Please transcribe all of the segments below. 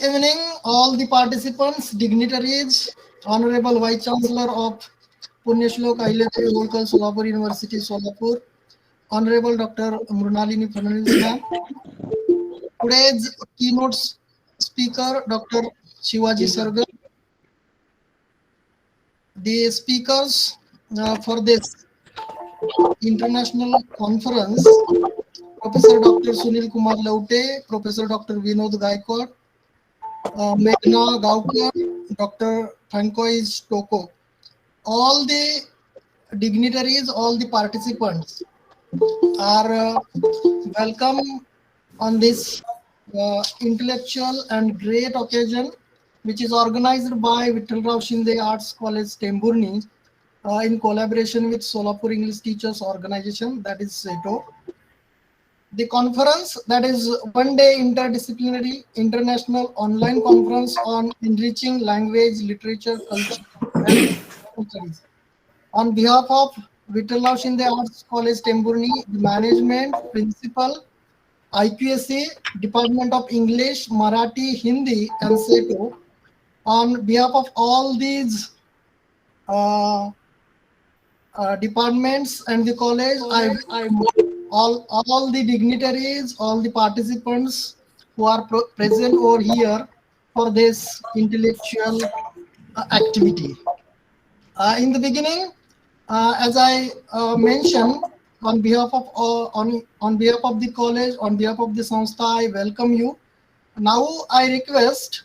evening, all the participants, dignitaries, Honorable Vice Chancellor of Punyashlok Ahilyadevi Holkar Solapur University, Solapur, Honorable Dr. Mrunalini Fernandes ma'am. Today's keynote speaker, Dr. Shivaji Sargar. The speakers for this international conference, Professor Dr. Sunil Kumar Laute, Professor Dr. Vinod Gaikwad, Meghna Gaukar, Dr. Francois Toko. All the dignitaries, all the participants are welcome on this intellectual and great occasion, which is organized by Vittal Rao Shinde Arts College, Temburni, in collaboration with Solapur English Teachers Organization, that is SETO. The conference, that is one-day interdisciplinary international online conference on enriching language, literature, culture, and studies. On behalf of Vittal Rao Shinde Arts College, Temburni, the management, principal, IQSC, Department of English, Marathi, Hindi, and SETO, on behalf of all these departments and the college, all the dignitaries, all the participants who are present over here for this intellectual activity. In the beginning, as I mentioned, on behalf of on behalf of the college, on behalf of the Samstha, I welcome you. Now I request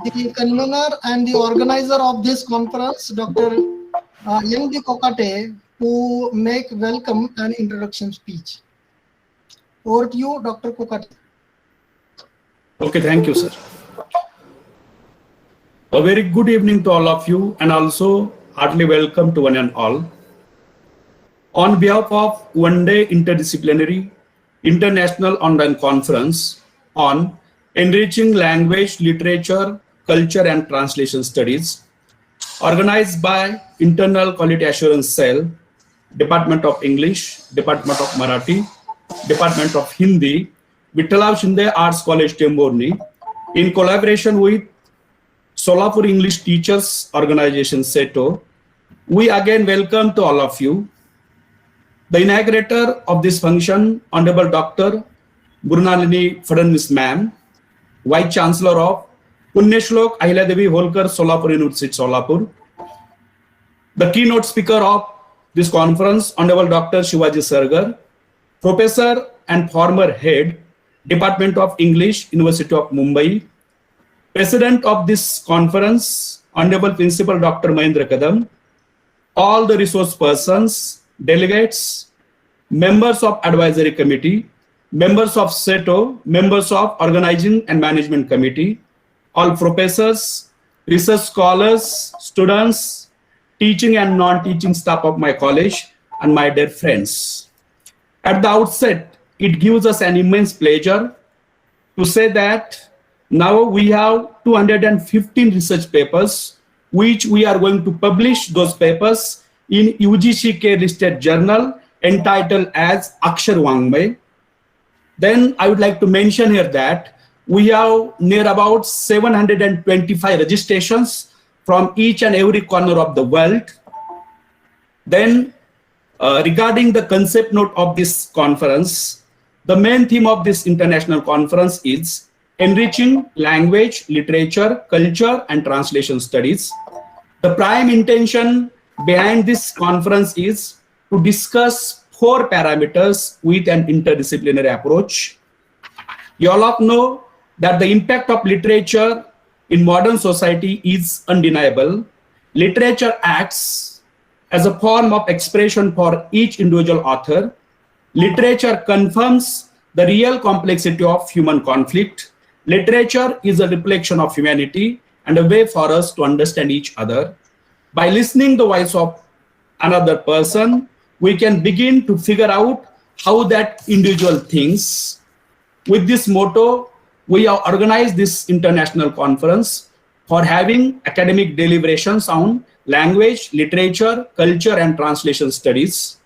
the convener and the organizer of this conference, Dr. N.D. Kokate, to make welcome and introduction speech. Over to you, Dr. Kokate. Okay, thank you, sir. A very good evening to all of you, and also heartily welcome to one and all. On behalf of one-day interdisciplinary international online conference on enriching language, literature, culture, and translation studies, organized by Internal Quality Assurance Cell, Department of English, Department of Marathi, Department of Hindi, Vittal Rao Shinde Arts College, Temburni, in collaboration with Solapur English Teachers Organization, SETO, we again welcome to all of you. The inaugurator of this function, Honorable Dr. Mrunalini Fernandes ma'am, Vice Chancellor of Punyashlok Ahilyadevi Holkar Solapur University, Solapur. The keynote speaker of this conference, Honorable Dr. Shivaji Sargar, Professor and former Head, Department of English, University of Mumbai. President of this conference, Honorable Principal Dr. Mahendra Kadam, all the resource persons, delegates, members of advisory committee, members of SETO, members of organizing and management committee, all professors, research scholars, students, teaching and non-teaching staff of my college, and my dear friends. At the outset, it gives us an immense pleasure to say that now we have 215 research papers, which we are going to publish those papers in UGCK listed journal entitled as Akshar Wangmay. Then I would like to mention here that we have near about 725 registrations from each and every corner of the world. Then regarding the concept note of this conference, the main theme of this international conference is enriching language, literature, culture, and translation studies. The prime intention behind this conference is to discuss 4 parameters with an interdisciplinary approach. You all know that the impact of literature in modern society is undeniable. Literature acts as a form of expression for each individual author. Literature confirms the real complexity of human conflict. Literature is a reflection of humanity and a way for us to understand each other. By listening the voice of another person, we can begin to figure out how that individual thinks. With this motto, we have organized this international conference for having academic deliberations on language, literature, culture, and translation studies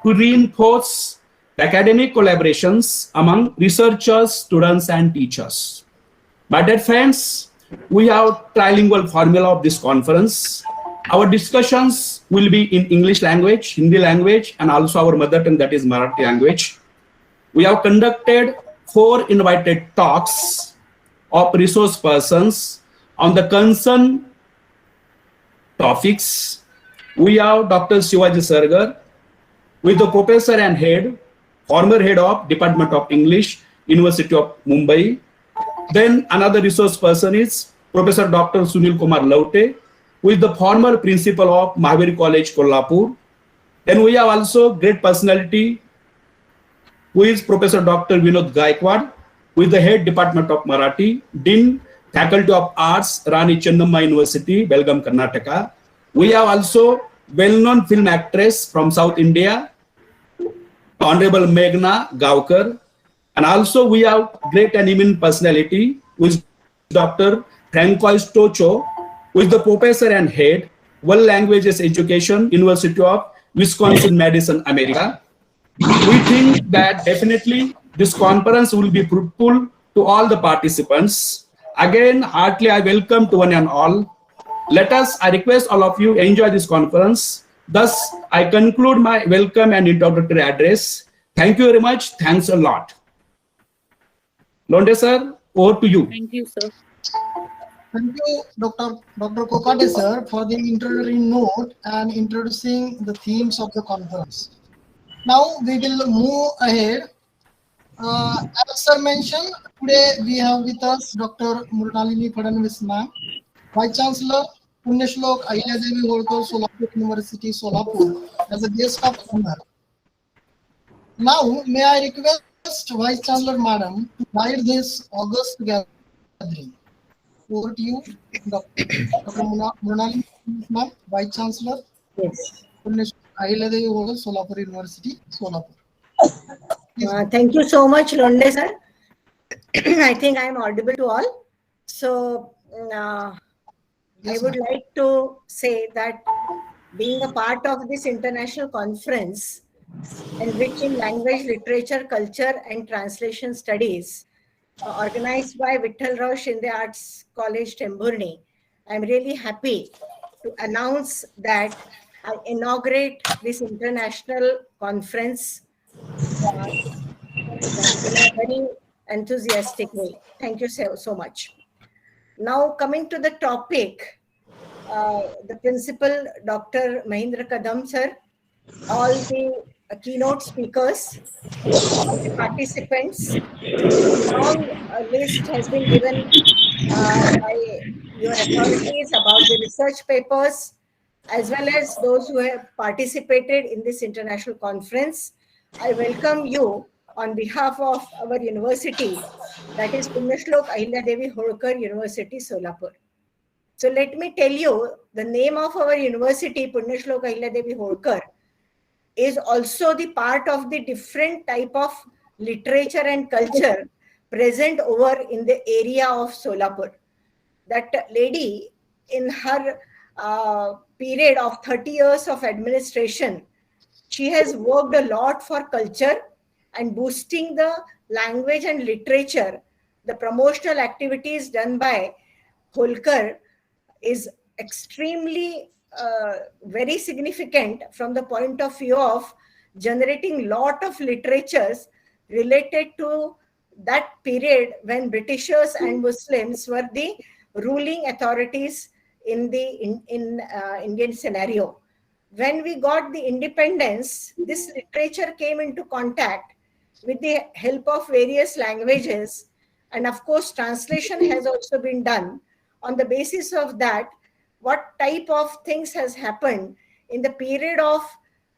to reinforce academic collaborations among researchers, students, and teachers. My dear friends, We have trilingual formula of this conference. Our discussions will be in English language, Hindi language, and also our mother tongue, that is Marathi language. We have conducted 4 invited talks of resource persons on the concerned topics. We have Dr. Shivaji Sargar, with the professor and head, former head of Department of English, University of Mumbai. Then another resource person is Professor Dr. Sunil Kumar Laute, who is the former principal of Mahavir College, Kolhapur. Then we have also great personality, who is Professor Dr. Vinod Gaikwad, who is the head Department of Marathi, Dean, Faculty of Arts, Rani Chennamma University, Belgaum, Karnataka. We have also well-known film actress from South India, Honorable Meghna Gaukar, and also we have great and eminent personality, who is Dr. Francois Tocho, who is the professor and head, World Languages Education, University of Wisconsin-Madison, America. We think that definitely this conference will be fruitful to all the participants. Again, heartily I welcome to one and all. I request all of you enjoy this conference. Thus, I conclude my welcome and introductory address. Thank you very much. Thanks a lot. Londe sir, over to you. Thank you, sir. Thank you, Dr. Kokate sir, for the introductory note and introducing the themes of the conference. Now we will move ahead. As sir mentioned, today we have with us Dr. Mrinalini Fadnavis ma'am, Vice Chancellor, Punyashlok Ahilyadevi Holkar, Solapur University, Solapur, as a guest of honor. Now, may I request Vice Chancellor Madam to guide this August gathering. Over to you, Dr. Mrinalini ma'am, Vice Chancellor. Yes. Ahilyadevi Holkar, Solapur University, Solapur. Thank you so much, Londe sir. I think I am audible to all. So, I would like to say that being a part of this international conference, enriching language, literature, culture, and translation studies, organized by Vittal Rao Shinde Arts College, Temburni, I'm really happy to announce that I inaugurate this international conference in a very enthusiastic way. Thank you so much. Now, coming to the topic, the principal, Dr. Mahindra Kadam sir, all the keynote speakers, all the participants, long list has been given by your authorities about the research papers, as well as those who have participated in this international conference. I welcome you on behalf of our university, that is Punyashlok Ahilyadevi Holkar University, Solapur. So let me tell you, the name of our university, Punyashlok Ahilyadevi Holkar, is also the part of the different type of literature and culture present over in the area of Solapur. That lady, in her period of 30 years of administration, she has worked a lot for culture and boosting the language and literature. The promotional activities done by Holkar is extremely very significant from the point of view of generating lot of literatures related to that period when Britishers and Muslims were the ruling authorities in the Indian scenario. When we got the independence, this literature came into contact with the help of various languages, and of course translation has also been done. On the basis of that, what type of things has happened in the period of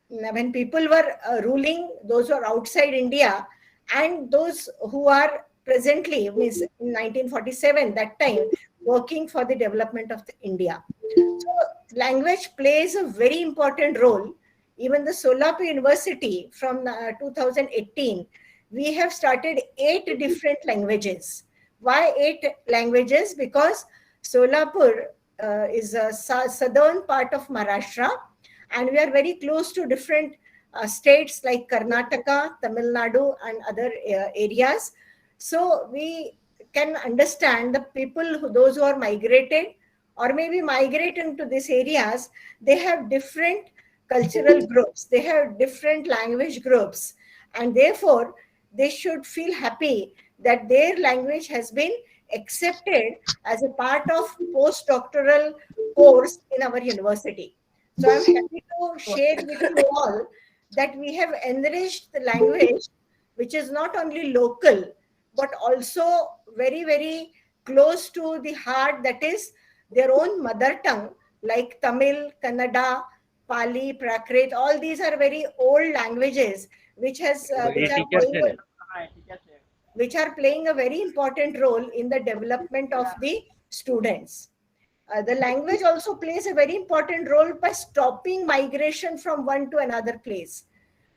when people were ruling, those who are outside India and those who are presently, means in 1947, that time, working for the development of India. So language plays a very important role. Even the Solapur University from 2018, we have started 8 different languages. Why 8 languages? Because Solapur is a southern part of Maharashtra, and we are very close to different states like Karnataka, Tamil Nadu, and other areas. So we can understand the people, those who are migrated or maybe migrating to these areas, they have different cultural groups, they have different language groups, and therefore they should feel happy that their language has been accepted as a part of postdoctoral course in our university. So I'm happy to share with you all that we have enriched the language, which is not only local, but also very, very close to the heart, that is their own mother tongue, like Tamil, Kannada, Pali, Prakrit. All these are very old languages which are playing a very important role in the development of the students. The language also plays a very important role by stopping migration from one to another place.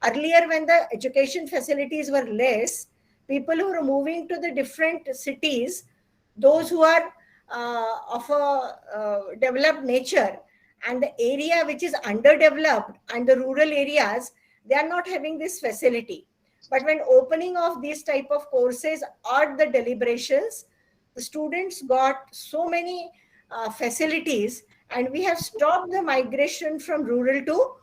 Earlier, when the education facilities were less, people who were moving to the different cities, those who are of a developed nature, and the area which is underdeveloped and the rural areas, they are not having this facility. But when opening of these type of courses or the deliberations, the students got so many facilities, and we have stopped the migration from rural to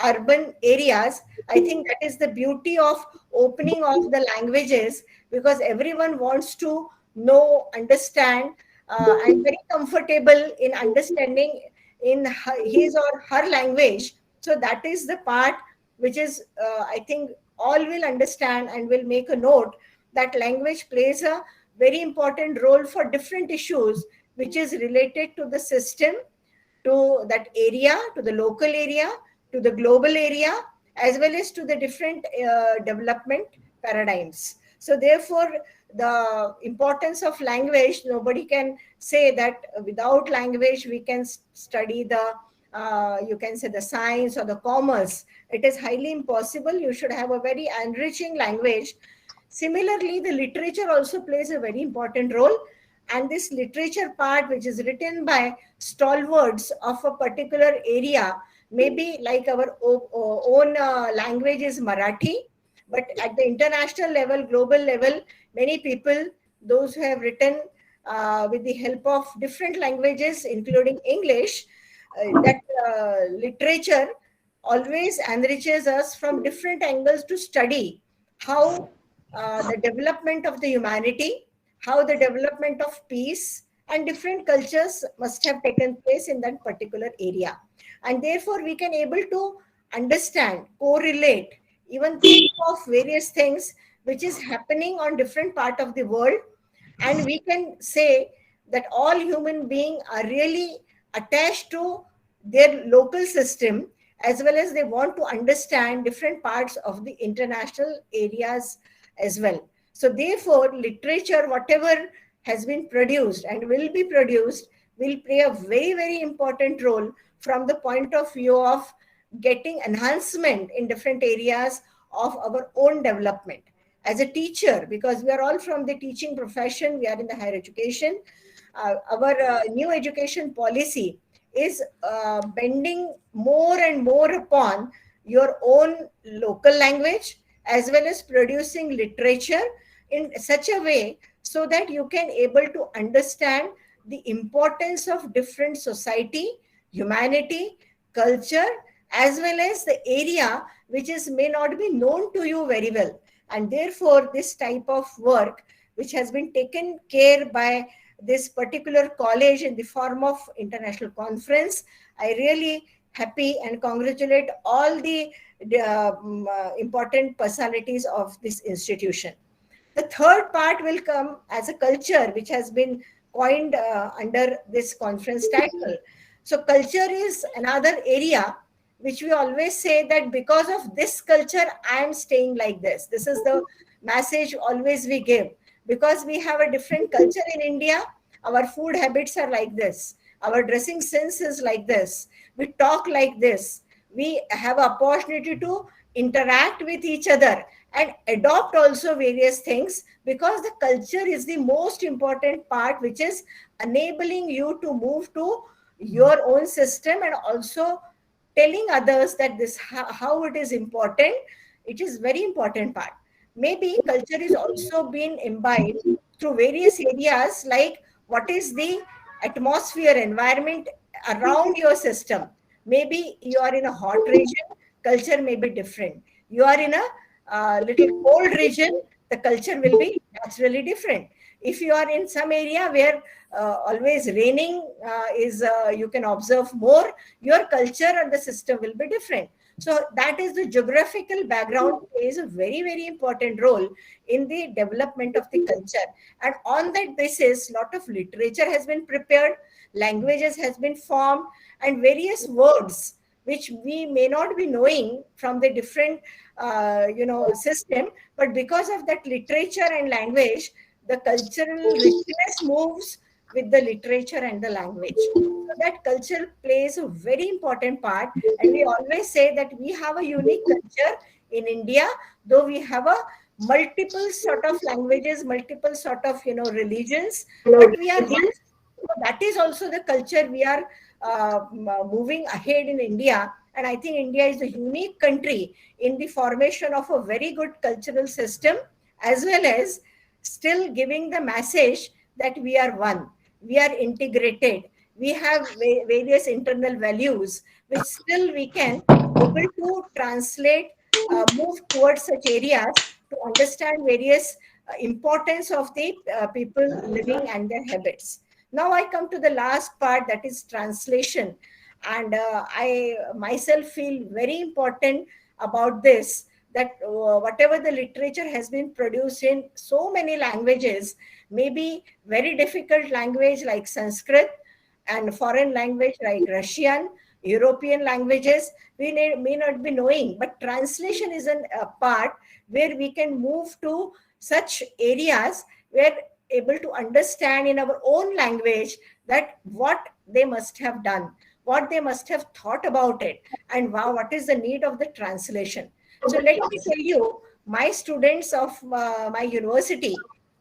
urban areas. I think that is the beauty of opening of the languages, because everyone wants to know, understand, and very comfortable in understanding in his or her language. So that is the part which is, I think, all will understand and will make a note that language plays a very important role for different issues which is related to the system, to that area, to the local area, to the global area, as well as to the different development paradigms. So therefore, the importance of language, nobody can say that without language we can study the, you can say, the science or the commerce. It is highly impossible. You should have a very enriching language. Similarly, the literature also plays a very important role. And this literature part, which is written by stalwarts of a particular area, maybe like our own language is Marathi, but at the international level, global level, many people, those who have written with the help of different languages, including English, that literature always enriches us from different angles to study how the development of the humanity, how the development of peace and different cultures must have taken place in that particular area. And therefore, we can able to understand, correlate, even think of various things which is happening on different part of the world. And we can say that all human beings are really attached to their local system, as well as they want to understand different parts of the international areas as well. So therefore, literature, whatever has been produced and will be produced, will play a very, very important role from the point of view of getting enhancement in different areas of our own development. As a teacher, because we are all from the teaching profession, we are in the higher education, our new education policy is bending more and more upon your own local language, as well as producing literature in such a way so that you can able to understand the importance of different society, humanity, culture, as well as the area which is may not be known to you very well. And therefore, this type of work, which has been taken care by this particular college in the form of international conference, I really happy and congratulate all the important personalities of this institution. The third part will come as a culture, which has been coined under this conference title. So culture is another area which we always say that because of this culture, I am staying like this. This is the message always we give. Because we have a different culture in India, our food habits are like this. Our dressing sense is like this. We talk like this. We have opportunity to interact with each other and adopt also various things, because the culture is the most important part which is enabling you to move to your own system and also telling others that this how it is important. It is very important part. Maybe culture is also being imbibed through various areas, like what is the atmosphere environment around your system. Maybe you are in a hot region, culture may be different. You are in a little cold region, the culture will be naturally different. If you are in some area where always raining is you can observe more, your culture and the system will be different. So that is the geographical background plays a very, very important role in the development of the culture. And on that basis, lot of literature has been prepared, languages has been formed, and various words which we may not be knowing from the different system, but because of that literature and language, the cultural richness moves with the literature and the language. So that culture plays a very important part. And we always say that we have a unique culture in India, though we have a multiple sort of languages, multiple sort of religions, but we are one. So that is also the culture we are moving ahead in India. And I think India is a unique country in the formation of a very good cultural system, as well as still giving the message that we are one, we are integrated, we have various internal values, which still we can able to translate, move towards such areas to understand various importance of the people living and their habits. Now I come to the last part, that is translation. And I myself feel very important about this, that whatever the literature has been produced in so many languages, maybe very difficult language like Sanskrit, and foreign language like Russian, European languages, we may not be knowing, but translation is a part where we can move to such areas where able to understand in our own language that what they must have done, what they must have thought about it, and wow, what is the need of the translation. So let me tell you, my students of my university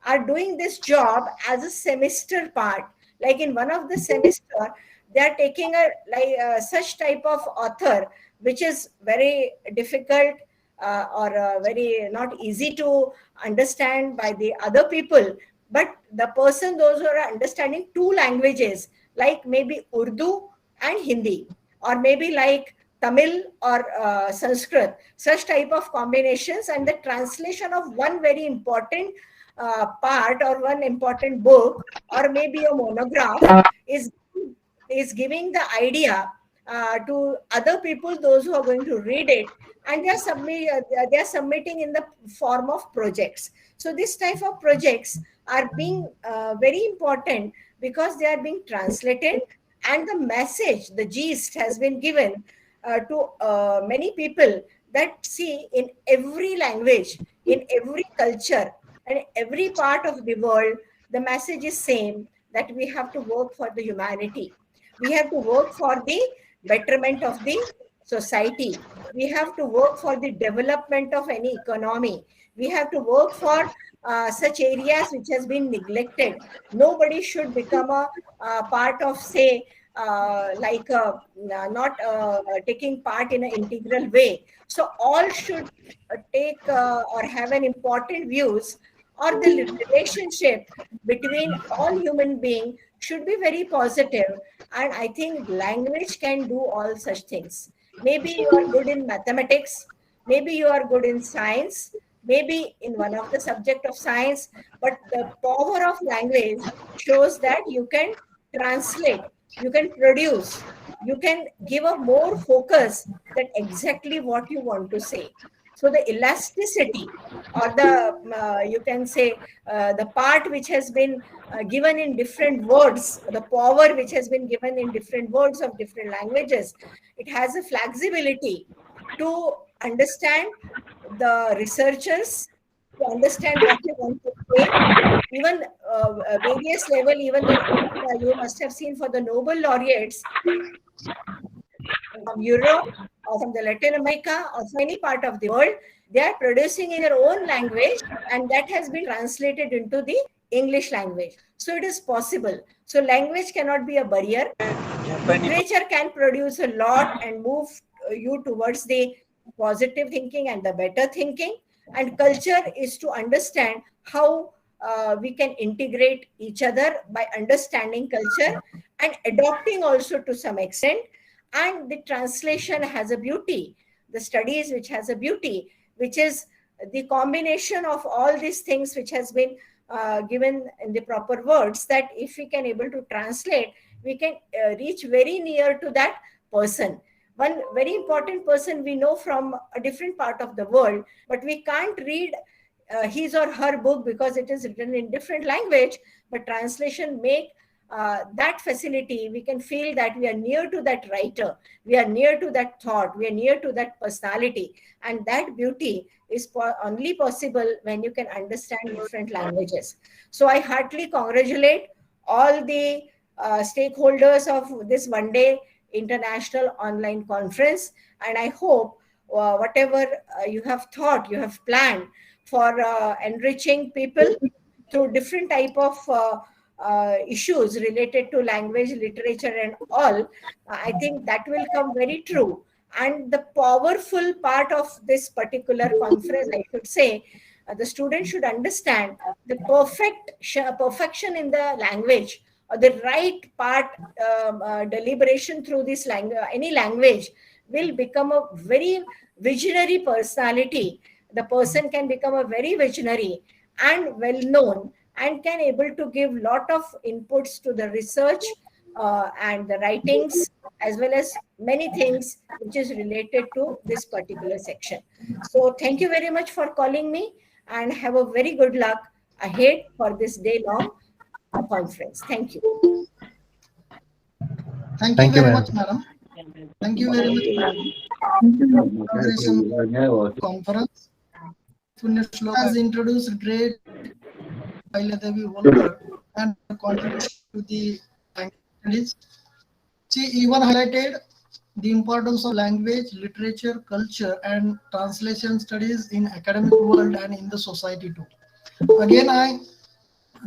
are doing this job as a semester part. Like in one of the semester, they are taking such type of author, which is very difficult or very not easy to understand by the other people. But the person, those who are understanding two languages, like maybe Urdu and Hindi, or maybe like Tamil or Sanskrit, such type of combinations, and the translation of one very important part or one important book or maybe a monograph is giving the idea to other people, those who are going to read it, and they are submitting in the form of projects. So this type of projects are being very important because they are being translated, and the message, the gist has been given to many people, that see, in every language, in every culture, and every part of the world, the message is same, that we have to work for the humanity. We have to work for the betterment of the society. We have to work for the development of any economy. We have to work for such areas which has been neglected. Nobody should become a part of, say, not taking part in an integral way. So all should take or have an important views, or the relationship between all human beings should be very positive. And I think language can do all such things. Maybe you are good in mathematics, maybe you are good in science, maybe in one of the subject of science, but the power of language shows that you can translate, you can produce, you can give a more focus that exactly what you want to say. So the elasticity, or the you can say the part which has been given in different words, the power which has been given in different words of different languages, it has a flexibility to understand the researchers, to understand what they want to say. Even various level, even you must have seen for the Nobel laureates from Europe or from the Latin America or from any part of the world, they are producing in their own language, and that has been translated into the English language. So it is possible. So language cannot be a barrier. Literature can produce a lot and move you towards the positive thinking and the better thinking. And culture is to understand how we can integrate each other by understanding culture and adopting also to some extent. And the translation has a beauty, the studies which has a beauty, which is the combination of all these things which has been given in the proper words, that if we can able to translate, we can reach very near to that person. One very important person we know from a different part of the world, but we can't read his or her book because it is written in different language, but translation make that facility. We can feel that we are near to that writer, we are near to that thought, we are near to that personality, and that beauty is only possible when you can understand different languages. So I heartily congratulate all the stakeholders of this one day international online conference, and I hope whatever you have thought, you have planned for enriching people through different type of issues related to language, literature and all, I think that will come very true. And the powerful part of this particular conference, I should say, the student should understand the perfection in the language, or the right part deliberation through this language, any language, will become a very visionary personality. The person can become a very visionary and well known, and can able to give lot of inputs to the research and the writings, as well as many things which is related to this particular section. So thank you very much for calling me, and have a very good luck ahead for this day long conference. Thank you. Thank you very much, madam. Thank you very much, madam. Conference. Punyashloka has introduced great Devi Holkar and contributed to the language. She even highlighted the importance of language, literature, culture, and translation studies in academic world and in the society too. Again, I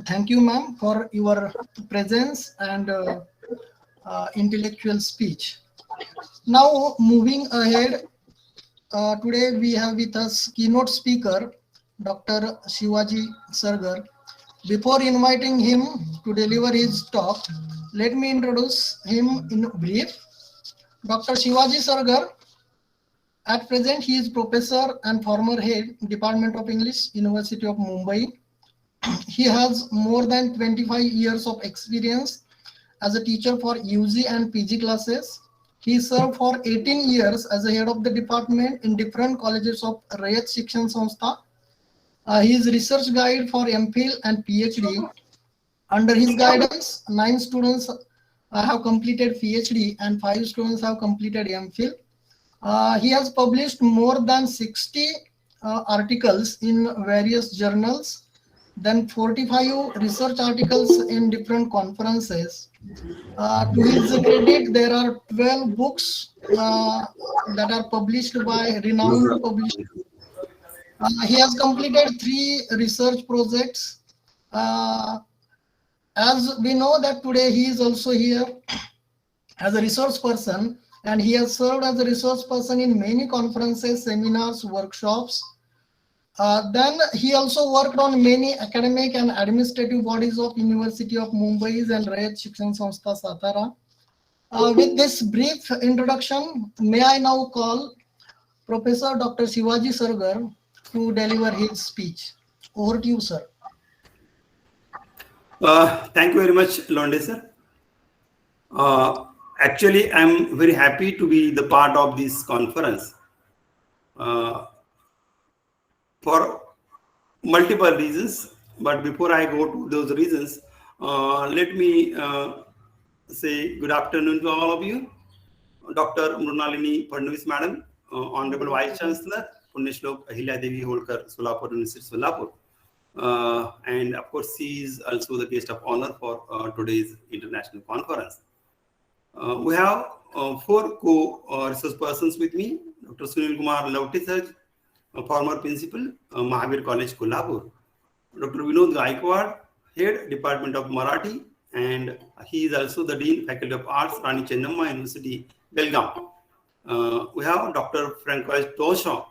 thank you, ma'am, for your presence and intellectual speech. Now, moving ahead, today we have with us keynote speaker, Dr. Shivaji Sargar. Before inviting him to deliver his talk, let me introduce him in brief. Dr. Shivaji Sargar, at present he is professor and former head, Department of English, University of Mumbai. He has more than 25 years of experience as a teacher for UG and PG classes. He served for 18 years as a head of the department in different colleges of Rayat Shikshan Sanstha. He is research guide for MPhil and PhD. Under his guidance, 9 students have completed PhD and 5 students have completed MPhil. He has published more than 60 articles in various journals, then 45 research articles in different conferences. To his credit, there are 12 books that are published by renowned publishers. He has completed 3 research projects. As we know that today he is also here as a resource person, and he has served as a resource person in many conferences, seminars, workshops. Then he also worked on many academic and administrative bodies of University of Mumbai and Rayat Shikshan Sanstha Satara. With this brief introduction, may I now call Professor Dr. Shivaji Sargar to deliver his speech. Over to you, sir. Thank you very much, Londe sir. Actually, I'm very happy to be the part of this conference for multiple reasons. But before I go to those reasons, let me say good afternoon to all of you. Dr. Mrunalini Fadnavis Madam, Honorable Vice Chancellor, Punyashlok Ahilya Devi Holkar, Solapur University, Solapur. And of course, she is also the guest of honor for today's international conference. We have 4 co-research persons with me. Dr. Sunil Kumar Laute sir, former principal, Mahavir College, Kolhapur. Dr. Vinod Gaikwad, head Department of Marathi, and he is also the Dean, Faculty of Arts, Rani Chennamma University, Belgaum. We have Dr. Francois Toshaw,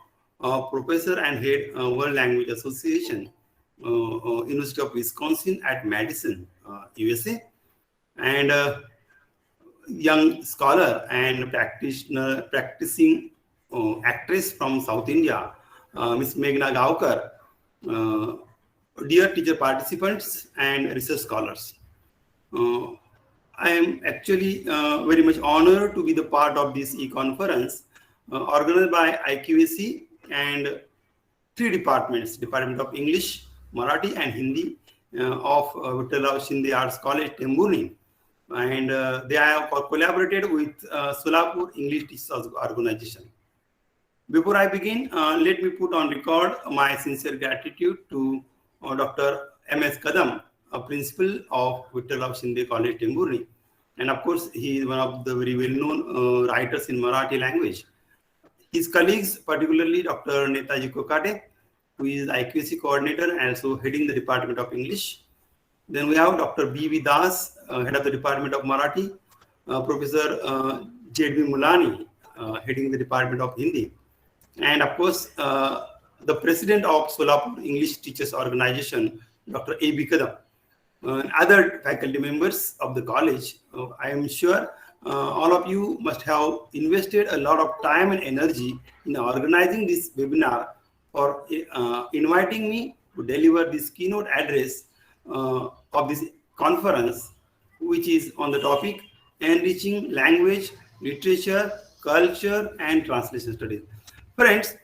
Professor and Head, World Language Association, University of Wisconsin at Madison, USA, and young scholar and practicing actress from South India, Miss Meghna Gaokar. Dear teacher participants and research scholars, I am actually very much honored to be the part of this e-conference organized by IQAC and 3 departments, Department of English, Marathi and Hindi of Vittal Shinde Arts College, Temburni. And they have collaborated with Solapur English Teachers Organization. Before I begin, let me put on record my sincere gratitude to Dr. M.S. Kadam, a principal of Vittal Shinde College, Temburni. And of course, he is one of the very well-known writers in Marathi language. His colleagues, particularly Dr. Netaji Kokate, who is IQAC coordinator and also heading the Department of English. Then we have Dr. B.V. Das, head of the Department of Marathi, Professor J.B. Mulani, heading the Department of Hindi. And of course, the president of Solapur English Teachers Organization, Dr. A.B. Kadam, and other faculty members of the college. I am sure all of you must have invested a lot of time and energy in organizing this webinar or inviting me to deliver this keynote address of this conference, which is on the topic enriching language, literature, culture, and translation studies. Friends,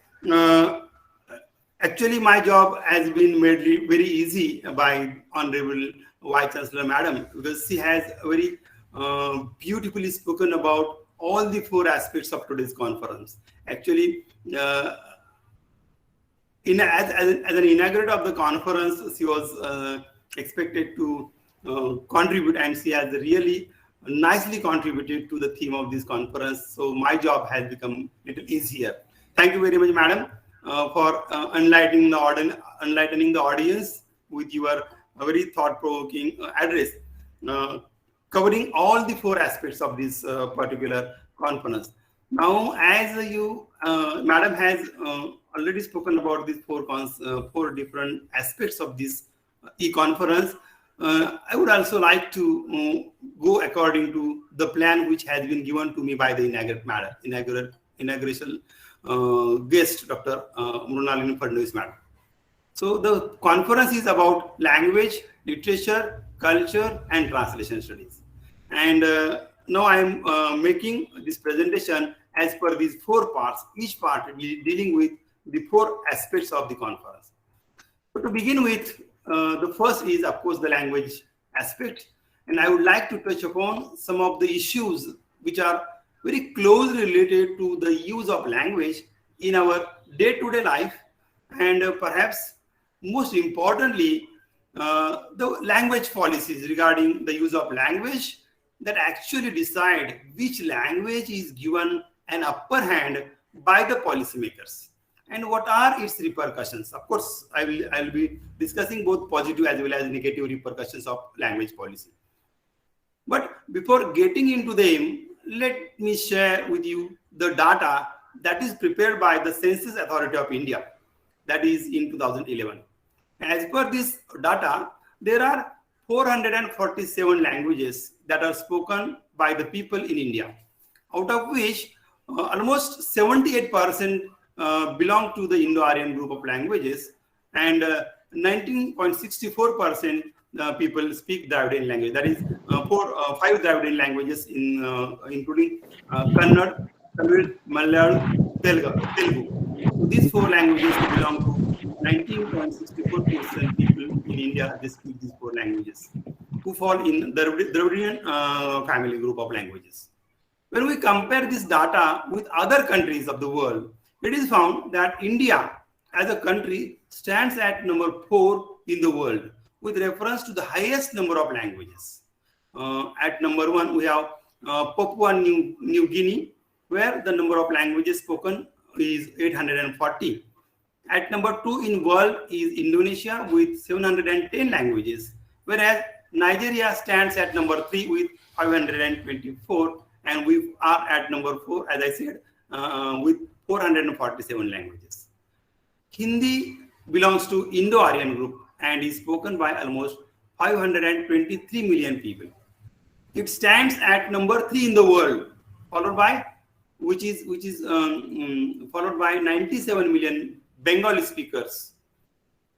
actually my job has been made very easy by Honorable Vice Chancellor Madam, because she has very beautifully spoken about all the 4 aspects of today's conference. Actually, as an inaugurator of the conference, she was expected to contribute, and she has really nicely contributed to the theme of this conference. So my job has become a little easier. Thank you very much, Madam, for enlightening the audience with your very thought-provoking address, covering all the 4 aspects of this particular conference. Now, as you, Madam has already spoken about these 4 different aspects of this e-conference, I would also like to go according to the plan which has been given to me by the inauguration guest, Dr. Mrunalini Fadnavis Madam. So the conference is about language, literature, culture, and translation studies. And now I am making this presentation as per these 4 parts, each part dealing with the 4 aspects of the conference. So to begin with, the first is, of course, the language aspect. And I would like to touch upon some of the issues which are very closely related to the use of language in our day-to-day life, and perhaps most importantly, the language policies regarding the use of language that actually decide which language is given an upper hand by the policymakers, and what are its repercussions. Of course, I will be discussing both positive as well as negative repercussions of language policy. But before getting into them, let me share with you the data that is prepared by the Census Authority of India, that is in 2011. As per this data, there are 447 languages that are spoken by the people in India, out of which almost 78% belong to the Indo-Aryan group of languages, and 19.64% people speak Dravidian language. That is 5 Dravidian languages, including Kannada, Tamil, Malayalam, Telugu. So these 4 languages belong to 19.64% people in India. They speak these 4 languages, who fall in the Dravidian family group of languages. When we compare this data with other countries of the world, it is found that India as a country stands at number 4 in the world with reference to the highest number of languages. At number 1, we have Papua New Guinea, where the number of languages spoken is 840. At number 2 in world is Indonesia with 710 languages, whereas Nigeria stands at number 3 with 524, and we are at number 4, as I said, with 447 languages. Hindi belongs to Indo-Aryan group and is spoken by almost 523 million people. It stands at number 3 in the world, followed by followed by 97 million Bengali speakers,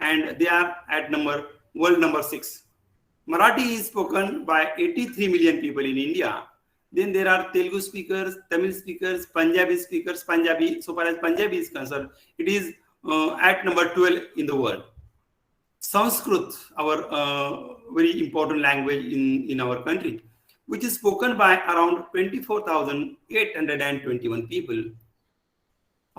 and they are at world number 6. Marathi is spoken by 83 million people in India. Then there are Telugu speakers, Tamil speakers, Punjabi speakers. Punjabi, so far as Punjabi is concerned, it is at number 12 in the world. Sanskrit, our very important language in our country, which is spoken by around 24,821 people.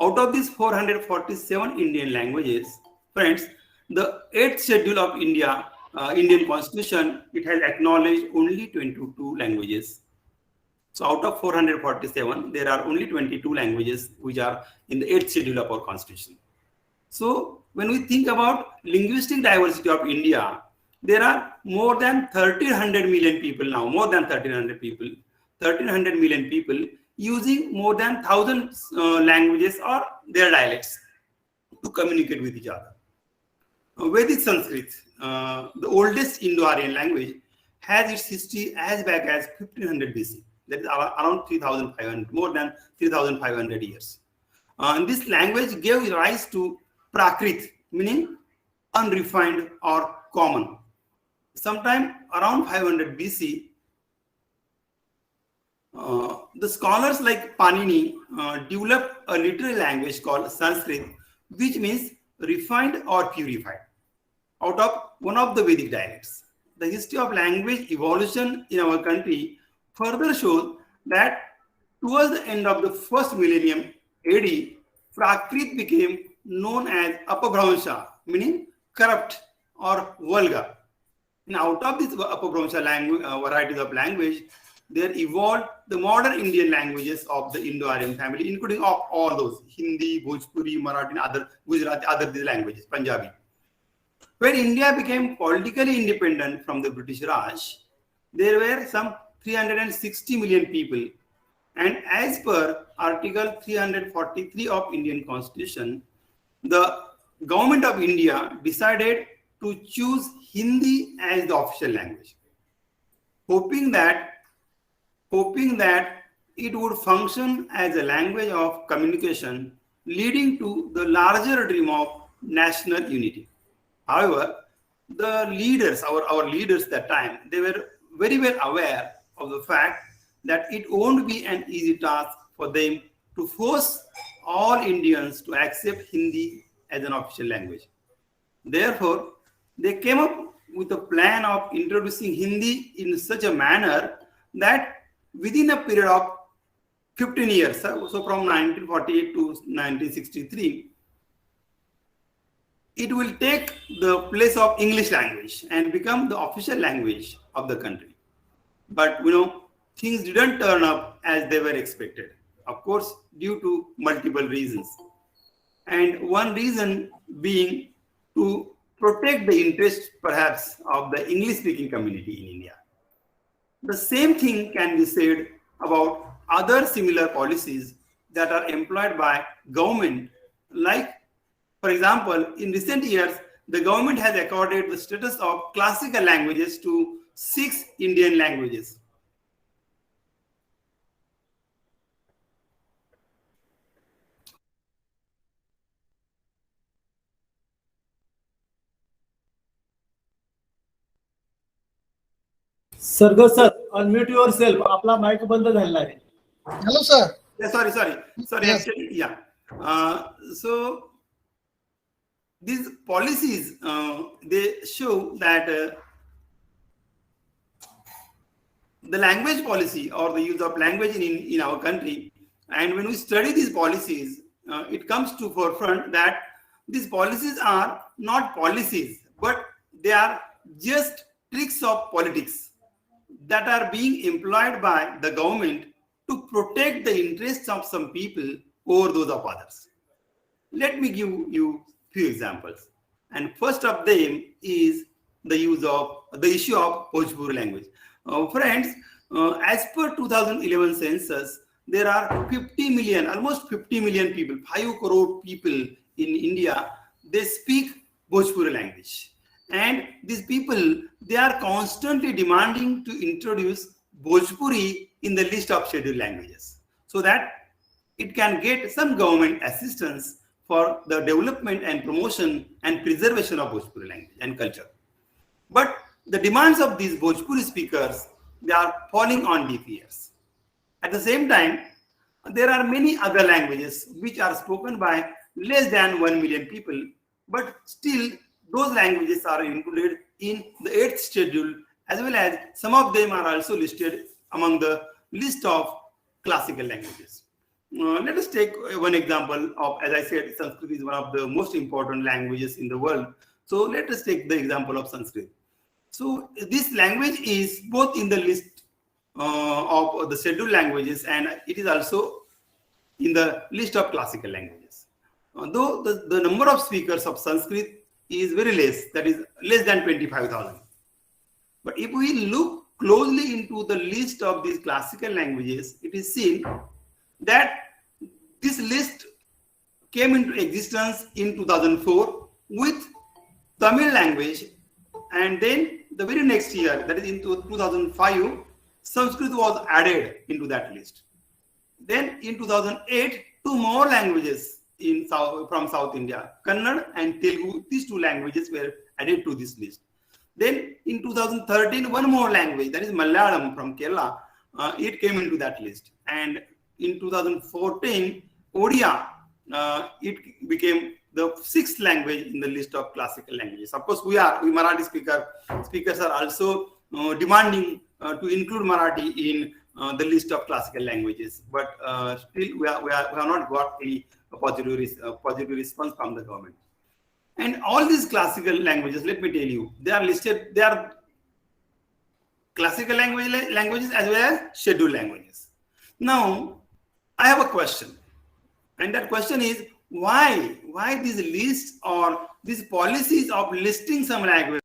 Out of these 447 Indian languages, friends, the 8th schedule of Indian Constitution, it has acknowledged only 22 languages. So out of 447, there are only 22 languages which are in the 8th schedule of our Constitution. So when we think about linguistic diversity of India, there are more than 1,300 million people now, 1,300 million people using more than 1,000 languages or their dialects to communicate with each other. Vedic Sanskrit, the oldest Indo-Aryan language, has its history as back as 1500 BC. That is around 3,500, more than 3,500 years. And this language gave rise to Prakrit, meaning unrefined or common. Sometime around 500 BC, the scholars like Panini developed a literary language called Sanskrit, which means refined or purified, out of one of the Vedic dialects. The history of language evolution in our country further shows that towards the end of the first millennium AD, Prakrit became known as Apabhramsha, meaning corrupt or vulgar. And out of this Apabhramsha language, varieties of language, there evolved the modern Indian languages of the Indo-Aryan family, including of all those Hindi, Bhojpuri, Marathi, and other Gujarati, other these languages, Punjabi. When India became politically independent from the British Raj, there were some 360 million people, and as per Article 343 of Indian Constitution, the government of India decided to choose Hindi as the official language, hoping that it would function as a language of communication, leading to the larger dream of national unity. However, the leaders, our leaders that time, they were very well aware of the fact that it won't be an easy task for them to force all Indians to accept Hindi as an official language. Therefore, they came up with a plan of introducing Hindi in such a manner that within a period of 15 years, so from 1948 to 1963, it will take the place of English language and become the official language of the country. But things didn't turn up as they were expected, of course, due to multiple reasons. And one reason being to protect the interests, perhaps, of the English-speaking community in India. The same thing can be said about other similar policies that are employed by government. Like, for example, in recent years, the government has accorded the status of classical languages to 6 Indian languages. Sir unmute your self. आपला mike बंद झालेला आहे. Hello, sir. Yeah, sorry. Yes. Actually, yeah. So these policies, they show that the language policy or the use of language in our country, and when we study these policies, it comes to forefront that these policies are not policies, but they are just tricks of politics that are being employed by the government to protect the interests of some people over those of others. Let me give you few examples. And first of them is the issue of Bhojpuri language. Friends, as per 2011 census, there are 50 million, almost 50 million people, 5 crore people in India, they speak Bhojpuri language. And these people, they are constantly demanding to introduce Bhojpuri in the list of scheduled languages so that it can get some government assistance for the development and promotion and preservation of Bhojpuri language and culture. But the demands of these Bhojpuri speakers, they are falling on deaf ears. At the same time, there are many other languages which are spoken by less than 1 million people, but still those languages are included in the 8th schedule, as well as some of them are also listed among the list of classical languages. Let us take one example of, as I said, Sanskrit is one of the most important languages in the world. So let us take the example of Sanskrit. So this language is both in the list of the scheduled languages, and it is also in the list of classical languages. Though the number of speakers of Sanskrit is very less, that is less than 25,000. But if we look closely into the list of these classical languages, it is seen that this list came into existence in 2004 with Tamil language, and then the very next year, that is in 2005, Sanskrit was added into that list. Then in 2008, 2 more languages from South India, Kannada and Telugu, these 2 languages were added to this list. Then in 2013, 1 more language, that is Malayalam from Kerala, it came into that list. And in 2014, Odia, it became the 6th language in the list of classical languages. Of course, we Marathi speakers are also demanding to include Marathi in the list of classical languages, but still we have not got any positive response from the government. And all these classical languages, let me tell you, they are listed. They are classical languages as well as scheduled languages. Now, I have a question, and that question is why these lists or these policies of listing some language,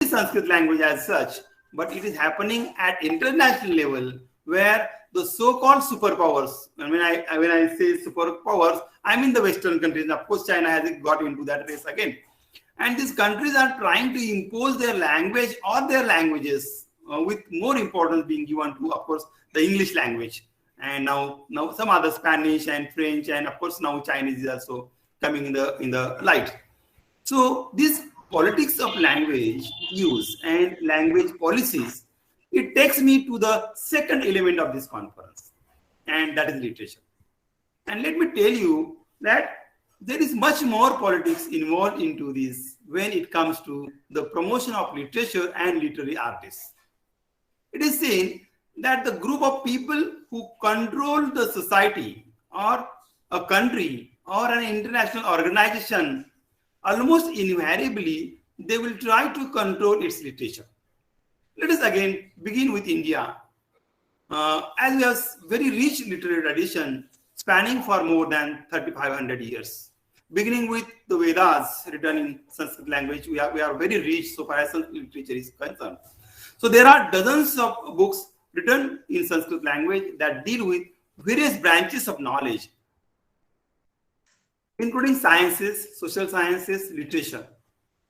Sanskrit language as such, but it is happening at international level where the so-called superpowers, and when I say superpowers, I mean the Western countries. Of course, China has got into that race again, and these countries are trying to impose their language or their languages, with more importance being given to, of course, the English language, and now some other Spanish and French, and of course now Chinese is also coming in the light. So this politics of language use and language policies, it takes me to the second element of this conference, and that is literature. And let me tell you that there is much more politics involved into this when it comes to the promotion of literature and literary artists. It is seen that the group of people who control the society or a country or an international organization, almost invariably, they will try to control its literature. Let us again begin with India. As we have very rich literary tradition spanning for more than 3,500 years. Beginning with the Vedas written in Sanskrit language, we are very rich so far as Sanskrit literature is concerned. So there are dozens of books written in Sanskrit language that deal with various branches of knowledge, including sciences, social sciences, literature.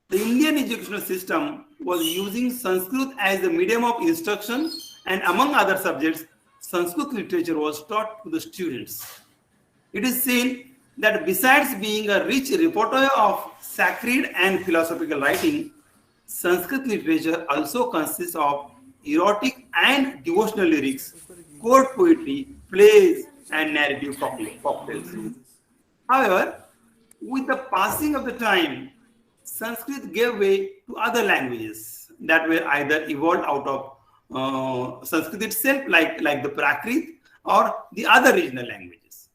The Indian educational system was using Sanskrit as the medium of instruction, and among other subjects, Sanskrit literature was taught to the students. It is seen that besides being a rich repertoire of sacred and philosophical writing, Sanskrit literature also consists of erotic and devotional lyrics, court poetry, plays, and narrative cocktails. However, with the passing of the time, Sanskrit gave way to other languages that were either evolved out of Sanskrit itself, like the Prakrit, or the other regional languages.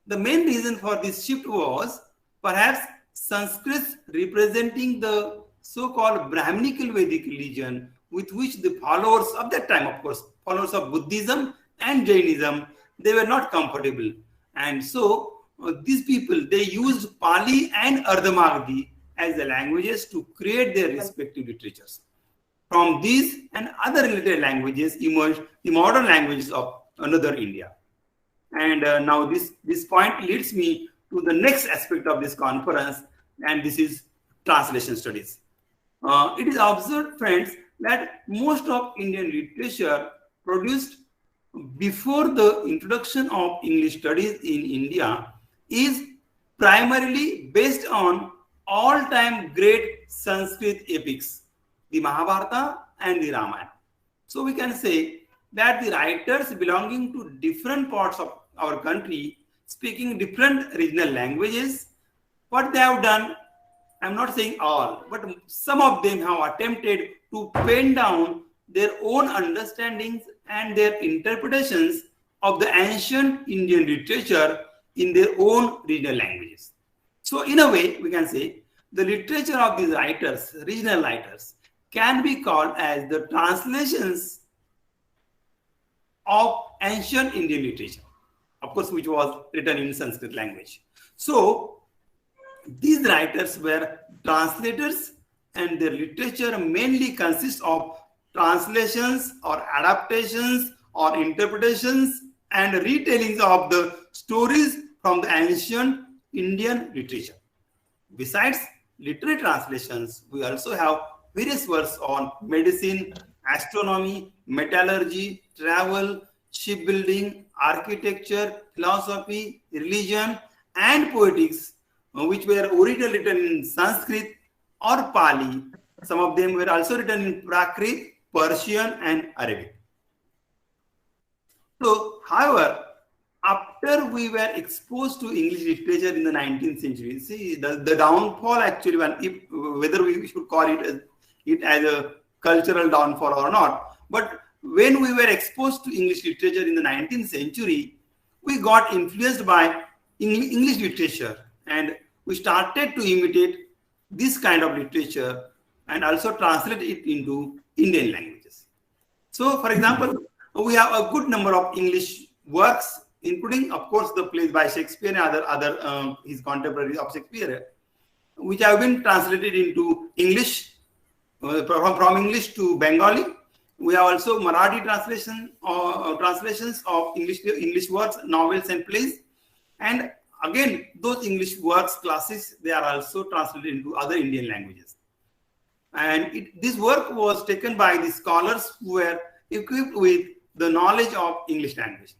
The main reason for this shift was perhaps Sanskrit representing the so-called Brahminical Vedic religion with which the followers of that time, of course, followers of Buddhism and Jainism, they were not comfortable. And so these people, they used Pali and Ardhamagadi as the languages to create their respective literatures. From these and other related languages emerged the modern languages of another India. And now this point leads me to the next aspect of this conference, and this is translation studies. It is observed, friends, that most of Indian literature produced before the introduction of English studies in India is primarily based on all-time great Sanskrit epics, the Mahabharata and the Ramayana. So we can say that the writers belonging to different parts of our country, speaking different regional languages, what they have done, I'm not saying all, but some of them have attempted to pen down their own understandings and their interpretations of the ancient Indian literature in their own regional languages. So in a way, we can say the literature of these writers, regional writers, can be called as the translations of ancient Indian literature, of course, which was written in Sanskrit language. So these writers were translators, and their literature mainly consists of translations or adaptations or interpretations and retellings of the stories from the ancient Indian literature. Besides literary translations, we also have various works on medicine, astronomy, metallurgy, travel, shipbuilding, architecture, philosophy, religion, and poetics, which were originally written in Sanskrit or Pali. Some of them were also written in Prakrit, Persian, and Arabic. So, however, after we were exposed to English literature in the 19th century, see the downfall actually, whether we should call it as a cultural downfall or not, but when we were exposed to English literature in the 19th century, we got influenced by English literature, and we started to imitate this kind of literature and also translate it into Indian languages. So, for example, we have a good number of English works, including, of course, the plays by Shakespeare and other his contemporaries of Shakespeare, which have been translated into English, from English to Bengali. We have also Marathi translations of English works, novels, and plays. And again, those English works, classics, they are also translated into other Indian languages. And this work was taken by the scholars who were equipped with the knowledge of English language.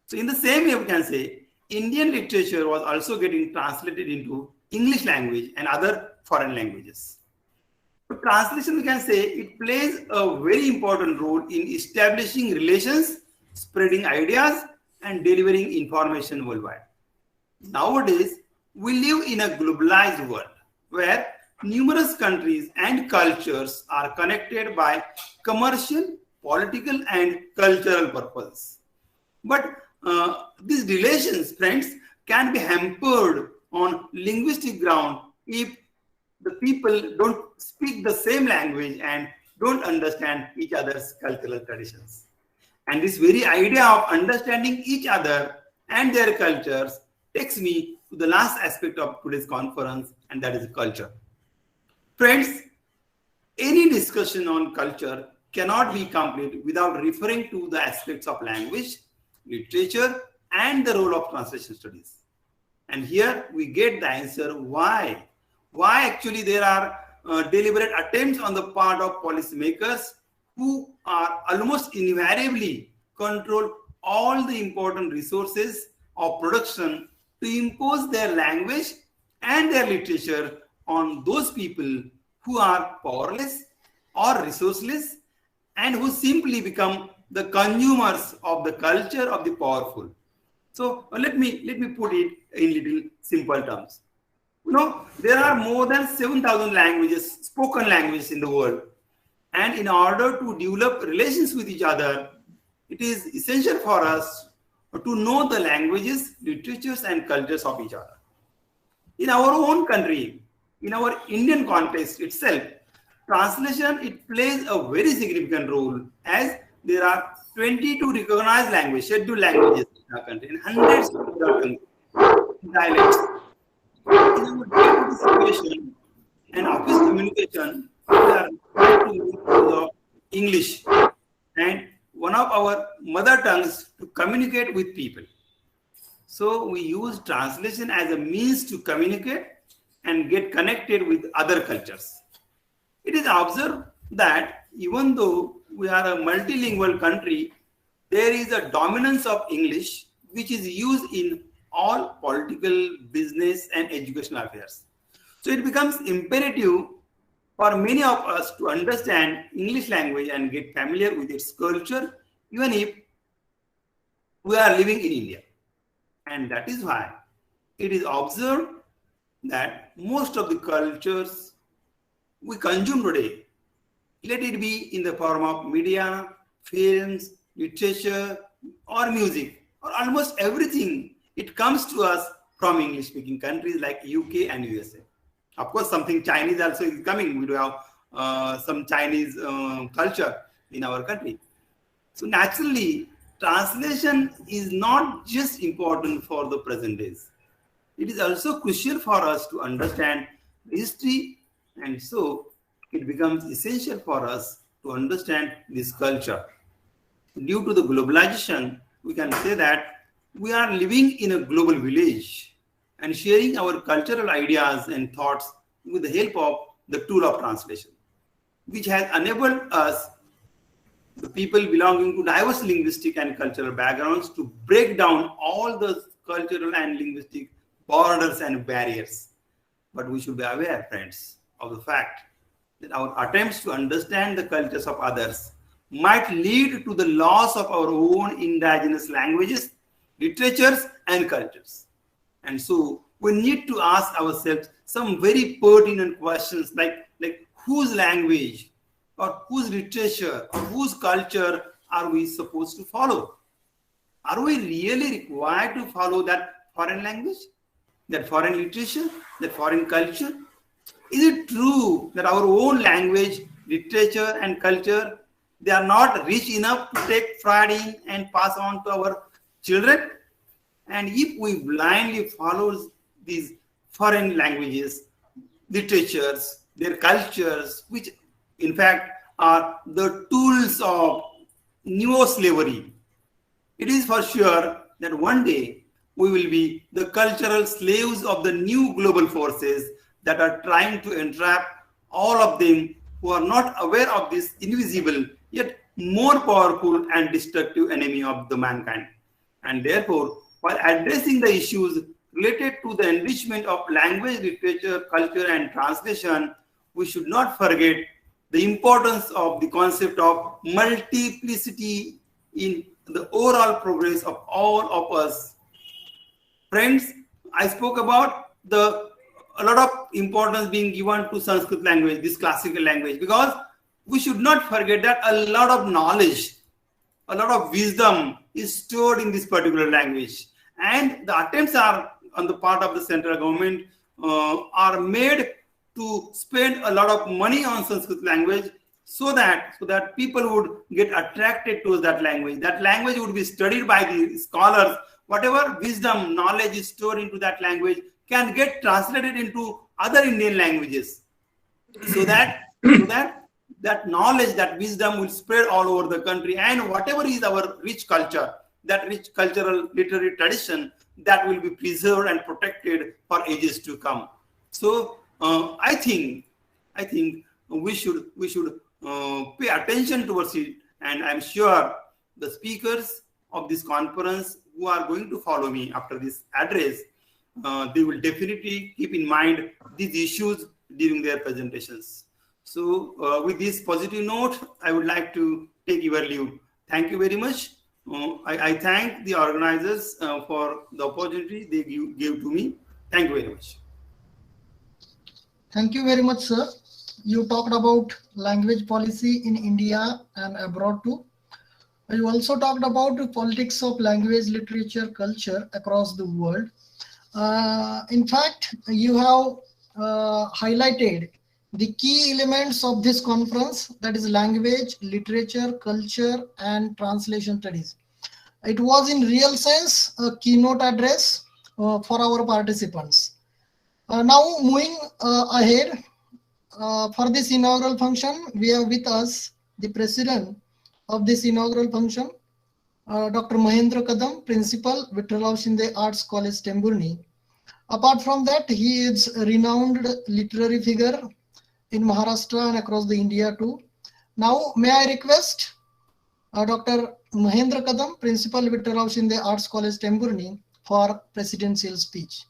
So in the same way, we can say Indian literature was also getting translated into English language and other foreign languages. So translation, we can say, it plays a very important role in establishing relations, spreading ideas, and delivering information worldwide. Nowadays, we live in a globalized world where numerous countries and cultures are connected by commercial, political, and cultural purposes. But these relations, friends, can be hampered on linguistic ground if the people don't speak the same language and don't understand each other's cultural traditions. And this very idea of understanding each other and their cultures takes me to the last aspect of today's conference, and that is culture. Friends, any discussion on culture cannot be complete without referring to the aspects of language, literature, and the role of translation studies. And here we get the answer why. Why actually there are deliberate attempts on the part of policymakers who are almost invariably control all the important resources of production to impose their language and their literature on those people who are powerless or resourceless and who simply become the consumers of the culture of the powerful. So let me put it in little simple terms. You know, there are more than 7,000 languages, spoken languages in the world. And in order to develop relations with each other, it is essential for us to know the languages, literatures, and cultures of each other. In our own country, in our Indian context itself, translation, it plays a very significant role, as there are 22 recognized languages, scheduled languages in our country, and hundreds of dialects. In our day-to-day situation and office communication, we are required to use of English and one of our mother tongues to communicate with people. So we use translation as a means to communicate and get connected with other cultures. It is observed that even though we are a multilingual country, there is a dominance of English which is used in all political, business and educational affairs. So it becomes imperative for many of us to understand English language and get familiar with its culture, even if we are living in India. And that is why it is observed that most of the cultures we consume today, let it be in the form of media, films, literature, or music, or almost everything, it comes to us from English-speaking countries like UK and USA. Of course, something Chinese also is coming. We do have some Chinese culture in our country. So naturally, translation is not just important for the present days. It is also crucial for us to understand history, and so it becomes essential for us to understand this culture. Due to the globalization, we can say that we are living in a global village and sharing our cultural ideas and thoughts with the help of the tool of translation, which has enabled us, the people belonging to diverse linguistic and cultural backgrounds, to break down all the cultural and linguistic borders and barriers. But we should be aware, friends, of the fact that our attempts to understand the cultures of others might lead to the loss of our own indigenous languages, literatures, and cultures. And so we need to ask ourselves some very pertinent questions like whose language or whose literature or whose culture are we supposed to follow? Are we really required to follow that foreign language, that foreign literature, that foreign culture? Is it true that our own language, literature, and culture, they are not rich enough to take pride in and pass on to our children? And if we blindly follow these foreign languages, literatures, their cultures, which in fact are the tools of neo-slavery, it is for sure that one day we will be the cultural slaves of the new global forces that are trying to entrap all of them who are not aware of this invisible yet more powerful and destructive enemy of the mankind. And therefore, while addressing the issues related to the enrichment of language, literature, culture, and translation, we should not forget the importance of the concept of multiplicity in the overall progress of all of us. Friends, I spoke about a lot of importance being given to Sanskrit language, this classical language, because we should not forget that a lot of knowledge, a lot of wisdom is stored in this particular language. And the attempts are on the part of the central government are made to spend a lot of money on Sanskrit language so that people would get attracted to that language. That language would be studied by the scholars. Whatever wisdom, knowledge is stored into that language can get translated into other Indian languages, so that knowledge, that wisdom will spread all over the country, and whatever is our rich culture, that rich cultural literary tradition, that will be preserved and protected for ages to come. So I think we should pay attention towards it, and I'm sure the speakers of this conference who are going to follow me after this address, they will definitely keep in mind these issues during their presentations. So with this positive note, I would like to take your leave. Thank you very much. I thank the organizers for the opportunity they gave to me. Thank you very much. Thank you very much, sir. You talked about language policy in India and abroad too. You also talked about the politics of language, literature, culture across the world. In fact, you have highlighted the key elements of this conference, that is language, literature, culture, and translation studies. It was in real sense a keynote address for our participants. Now moving ahead, for this inaugural function, we have with us the president of this inaugural function, Dr. Mahendra Kadam, Principal, Vittalrao Shinde Arts College, Temburni. Apart from that, he is a renowned literary figure in Maharashtra and across the India too. Now, may I request Dr. Mahendra Kadam, Principal, Vittalrao Shinde Arts College, Temburni, for presidential speech.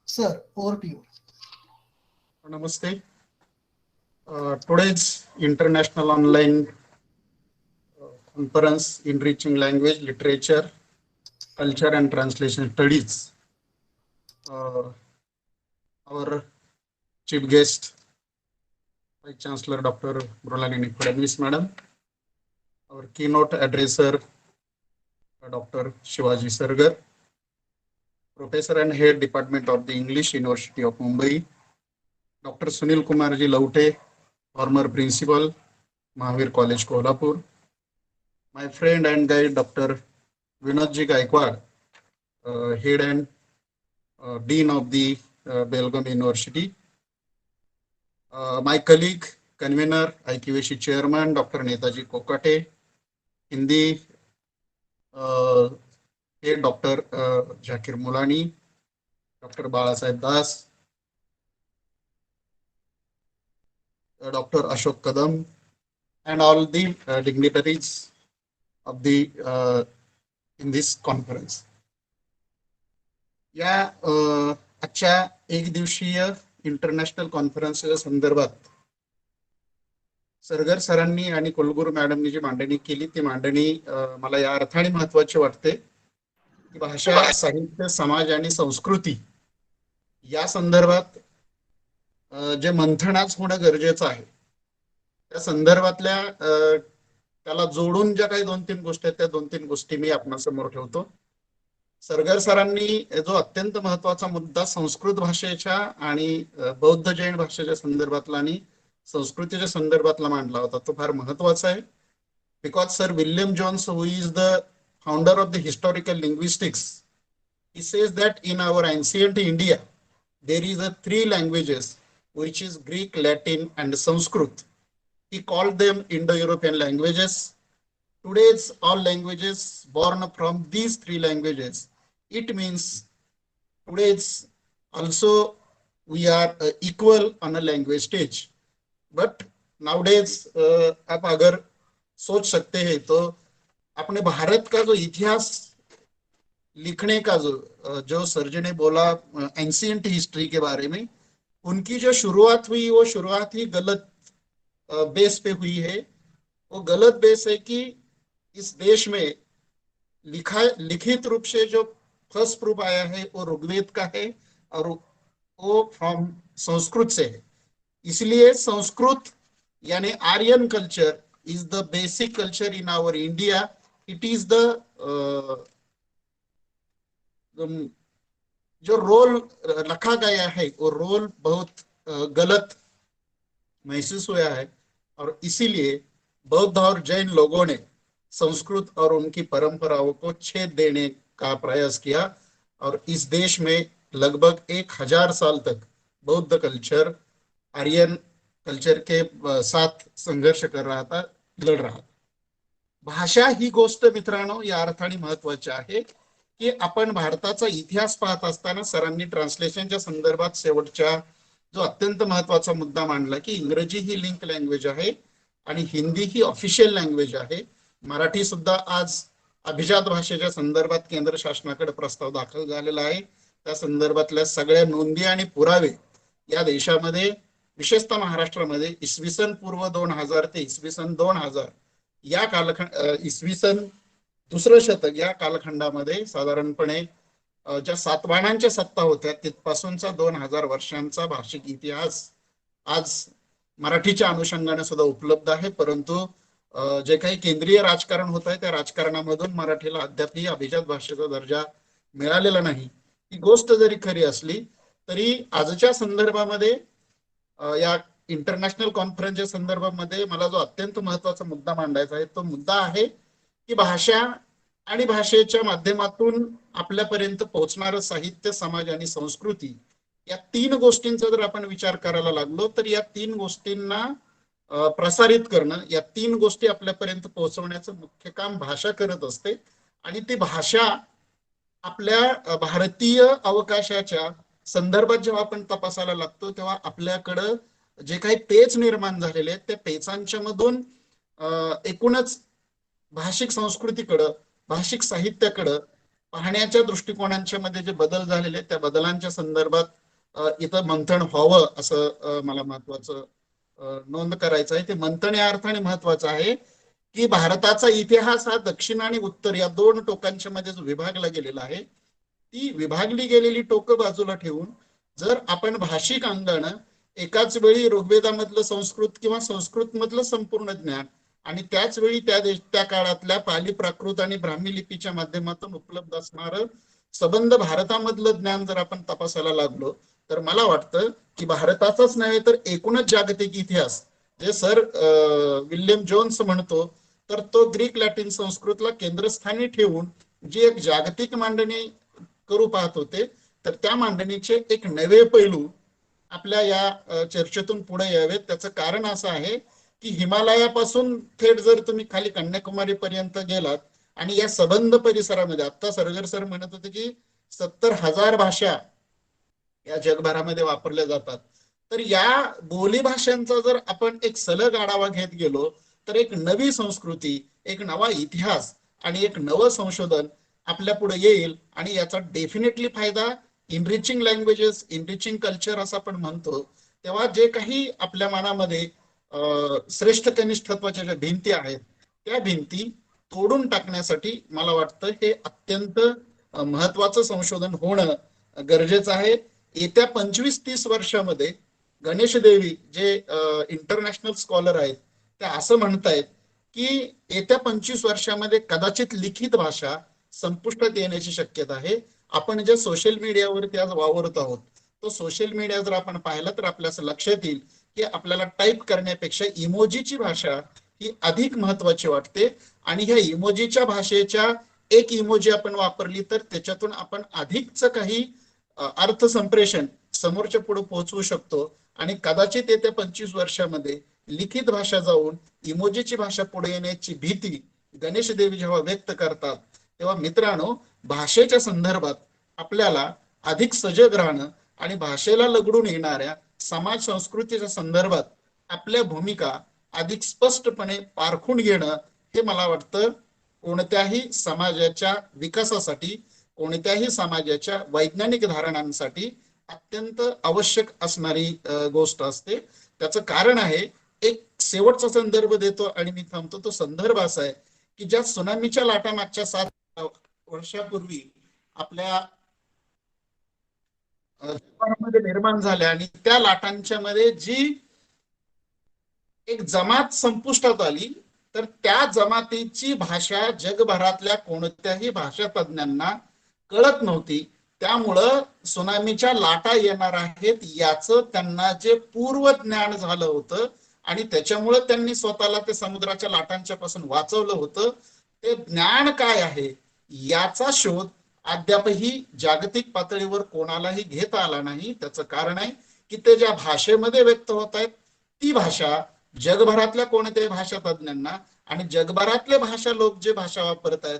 Sir, over to you. Namaste. Today's International Online Conference Enriching Language, Literature, Culture and Translation Studies. Our chief guest, Vice Chancellor Dr. Mrunalini Fadnavis Madam, our keynote addresser, Dr. Shivaji Sargar, Professor and Head Department of the English University of Mumbai, Dr. Sunil Kumarji Laute, former Principal, Mahavir College, Kolhapur, my friend and guide Dr. Vinodji Gaikwad, Head and Dean of the Belgaum University, my colleague, Convener, IQAC Chairman, Dr. Netaji Kokate, Hindi Head Dr. Zakir Mulani, Dr. Balasaheb Das, Dr. Ashok Kadam, and all the dignitaries of the in this conference. या आजच्या एक दिवसीय international कॉन्फरन्सच्या संदर्भात सरगर सरांनी आणि कुलगुरू मॅडमनी जी मांडणी केली ती मांडणी मला या अर्थाने महत्वाची वाटते की भाषा, साहित्य, समाज आणि संस्कृती या संदर्भात जे मंथनाच होणं गरजेचं आहे त्या संदर्भातल्या त्याला जोडून ज्या काही 2-3 गोष्टी आहेत त्या 2-3 गोष्टी मी आपणासमोर ठेवतो. सरगर सरांनी जो अत्यंत महत्वाचा मुद्दा संस्कृत भाषेच्या आणि बौद्ध जैन भाषेच्या संदर्भातला आणि संस्कृतीच्या संदर्भातला मांडला होता तो फार महत्वाचा आहे. Because sir William Jones, who is the founder of the historical linguistics, he says that in our ancient India there is a 3 languages which is Greek, Latin and Sanskrit. He called them Indo-European languages. Today's all languages born from these 3 languages. It means today's also we are equal on a language stage. But nowadays आप अगर सोच सकते हैं तो अपने भारत का जो इतिहास लिखने का जो सर जी ने बोला एंशिएंट हिस्ट्री के बारे में, उनकी जो शुरुआत हुई वो शुरुआत ही गलत बेस पे हुई है. वो गलत बेस है कि इस देश में लिखित रूप से जो फर्स्ट प्रूफ आया है वो ऋग्वेद का है और वो फ्रॉम संस्कृत से है. इसलिए संस्कृत यानी Aryan culture is the basic culture in our India. It is the जो रोल रखा गया है वो रोल बहुत गलत महसूस हुआ है और इसीलिए बौद्ध और जैन लोगों ने संस्कृत और उनकी परंपराओं को छेद देने का प्रयास किया और इस देश में लगभग 1000 साल तक बौद्ध कल्चर आर्यन कल्चर के साथ संघर्ष कर रहा था, लड़ रहा था. भाषा ही गोष्ट मित्रांनो या अर्थाने महत्वाची आहे की आपण भारताचा इतिहास पाहत असताना सरांनी ट्रान्सलेशनच्या संदर्भात शेवटच्या जो अत्यंत महत्वाचा मुद्दा मांडला की इंग्रजी ही लिंक लँग्वेज आहे आणि हिंदी ही ऑफिशियल लँग्वेज आहे. मराठी सुद्धा आज अभिजात भाषेच्या संदर्भात केंद्र शासनाकडे प्रस्ताव दाखल झालेला आहे. त्या संदर्भातल्या सगळ्या नोंदी आणि पुरावे या देशामध्ये विशेषतः महाराष्ट्रामध्ये इसवी सन पूर्व 2000 ते इसवी सन 2000 या कालखंड इसवी सन 2रं शतक या कालखंडामध्ये साधारणपणे ज्या सातवाहनांच्या सत्ता होत्या तिथपासूनचा 2000 वर्षांचा भाषिक इतिहास आज मराठीच्या अनुषंगाने सुद्धा उपलब्ध आहे. परंतु जे काही केंद्रीय राजकारण होत आहे त्या राजकारणामधून मराठीला अद्यापही अभिजात भाषेचा दर्जा मिळालेला नाही. ही गोष्ट जरी खरी असली तरी आजच्या संदर्भामध्ये या इंटरनॅशनल कॉन्फरन्सच्या संदर्भामध्ये मला जो अत्यंत महत्वाचा मुद्दा मांडायचा आहे तो मुद्दा आहे की भाषा आणि भाषेच्या माध्यमातून आपल्यापर्यंत पोहोचणारं साहित्य, समाज आणि संस्कृती या 3 गोष्टींचा जर आपण विचार करायला लागलो तर या 3 गोष्टींना प्रसारित करणं, या 3 गोष्टी आपल्यापर्यंत पोहोचवण्याचं मुख्य काम भाषा करत असते. आणि ती भाषा आपल्या भारतीय अवकाशाच्या संदर्भात जेव्हा आपण तपासायला लागतो तेव्हा आपल्याकडं जे काही पेच निर्माण झालेले आहेत त्या पेचांच्या मधून एकूणच भाषिक संस्कृतीकडं, भाषिक साहित्याकडं पाहण्याच्या दृष्टिकोनांच्या मध्ये जे बदल झालेले त्या बदलांच्या संदर्भात इथं मंथन व्हावं असं मला महत्वाचं नोंद करायचं आहे. ते मंथन या अर्थाने महत्वाचं आहे की भारताचा इतिहास हा दक्षिण आणि उत्तर या दोन टोकांच्या मध्ये जो विभागला गेलेला आहे, ती विभागली गेलेली टोकं बाजूला ठेवून जर आपण भाषिक अंगानं एकाच वेळी ऋग्वेदामधलं संस्कृत किंवा संस्कृत मधलं संपूर्ण ज्ञान आणि त्याच वेळी त्या काळातल्या पाली, प्राकृत आणि ब्राह्मी लिपीच्या माध्यमातून उपलब्ध असणारं सबंध भारतामधलं ज्ञान जर आपण तपासायला लागलो तर मला वाटतं की भारताचाच नव्हे तर एकूणच जागतिक इतिहास जे सर विल्यम जोन्स म्हणतो तर तो ग्रीक, लॅटिन, संस्कृतला केंद्रस्थानी ठेवून जी एक जागतिक मांडणी करू पाहत होते तर त्या मांडणीचे एक नवे पैलू आपल्या या चर्चेतून पुढे यावेत. त्याचं कारण असं आहे की हिमालयापासून थेट जर तुम्ही खाली कन्याकुमारी पर्यंत गेलात आणि या सबंध परिसरामध्ये आता सरगर सर म्हणत होते की 70,000 भाषा या जगभरामध्ये वापरल्या जातात, तर या बोली भाषांचा जर आपण एक सलग आढावा घेत गेलो तर एक नवी संस्कृती, एक नवा इतिहास आणि एक नवं संशोधन आपल्या पुढे येईल आणि याचा डेफिनेटली फायदा इनरिचिंग लँग्वेजेस, इनरिचिंग कल्चर असं आपण म्हणतो तेव्हा जे काही आपल्या मनामध्ये श्रेष्ठ कनिष्ठत्वाच्या ज्या भिंती आहेत त्या भिंती तोडून टाकण्यासाठी मला वाटतं हे अत्यंत महत्वाचं संशोधन होणं गरजेचं आहे. येत्या 25-30 वर्षामध्ये गणेश देवी जे इंटरनॅशनल स्कॉलर आहेत त्या असं म्हणतायत की येत्या 25 वर्षामध्ये कदाचित लिखित भाषा संपुष्टात येण्याची शक्यता आहे. आपण जे सोशल मीडियावरती आज वावरत आहोत तो सोशल मीडिया जर आपण पाहिला तर आपल्या असं लक्षात येईल की आपल्याला टाईप करण्यापेक्षा इमोजीची भाषा ही अधिक महत्वाची वाटते आणि ह्या इमोजीच्या भाषेच्या एक इमोजी आपण वापरली तर त्याच्यातून आपण अधिकच काही अर्थ संप्रेषण समोरच्या पुढे पोहोचवू शकतो आणि कदाचित येत्या 25 वर्षामध्ये लिखित भाषा जाऊन इमोजीची भाषा पुढे येण्याची भीती गणेश देवी जेव्हा व्यक्त करतात तेव्हा मित्रांनो भाषेच्या संदर्भात आपल्याला अधिक सजग राहणं आणि भाषेला लगडून येणाऱ्या समाज संस्कृतीच्या संदर्भात आपल्या भूमिका अधिक स्पष्टपणे पारखून घेणं हे मला वाटतं कोणत्याही समाजाच्या विकासासाठी, कोणत्याही समाजाच्या वैज्ञानिक धारणांसाठी अत्यंत आवश्यक असणारी गोष्ट असते. त्याचं कारण आहे, एक शेवटचा संदर्भ देतो आणि मी थांबतो. तो संदर्भ असा आहे की ज्या सुनामीच्या लाटा मागच्या 7 वर्षापूर्वी आपल्या जपानमध्ये निर्माण झाल्या आणि त्या लाटांच्या मध्ये जी एक जमात संपुष्टात आली तर त्या जमातीची भाषा जगभरातल्या कोणत्याही भाषा तज्ञांना कळत नव्हती. त्यामुळं सुनामीच्या लाटा येणार आहेत याचं त्यांना जे पूर्व ज्ञान झालं होतं आणि त्याच्यामुळे त्यांनी स्वतःला ते समुद्राच्या लाटांच्या पासून वाचवलं होतं. ते ज्ञान काय आहे याचा शोध अद्यापही जागतिक पातळीवर कोणालाही घेता आला नाही. त्याचं कारण आहे की ते ज्या भाषेमध्ये व्यक्त होत आहेत ती भाषा जगभरातल्या कोणत्याही भाषा तज्ञांना आणि जगभरातले भाषा लोक जे भाषा वापरत आहेत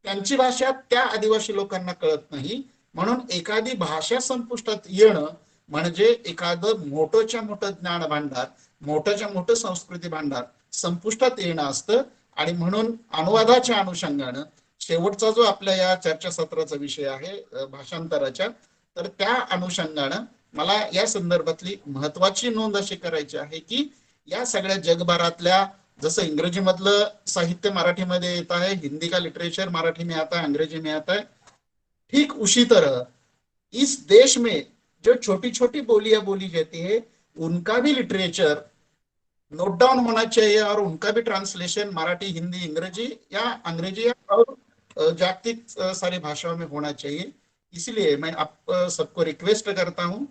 त्यांची भाषा त्या आदिवासी लोकांना कळत नाही. म्हणून एखादी भाषा संपुष्टात येणं म्हणजे एखादं मोठंच्या मोठं ज्ञान भांडार, मोठंच्या मोठं संस्कृती भांडार संपुष्टात येणं असतं. आणि म्हणून अनुवादाच्या अनुषंगानं शेवटचा जो आपल्या या चर्चासत्राचा विषय आहे भाषांतराच्या, तर त्या अनुषंगानं मला या संदर्भातली महत्वाची नोंद अशी करायची आहे की या सगळ्या जगभरातल्या जसं इंग्रजी मधलं साहित्य मराठीमध्ये येत आहे, हिंदी का लिटरेचर मराठी में आता है, अंग्रेजी में आता है, ठीक उसी तरह इस देश में जो छोटी छोटी बोलियां बोली जाती है उनका भी लिटरेचर नोट डाउन होना चाहिए और उनका भी ट्रांसलेशन मराठी, हिंदी, अंग्रेजी और जागतिक सारी भाषाओं में होना चाहिए. इसलिए मैं आप सबको रिक्वेस्ट करता हूं,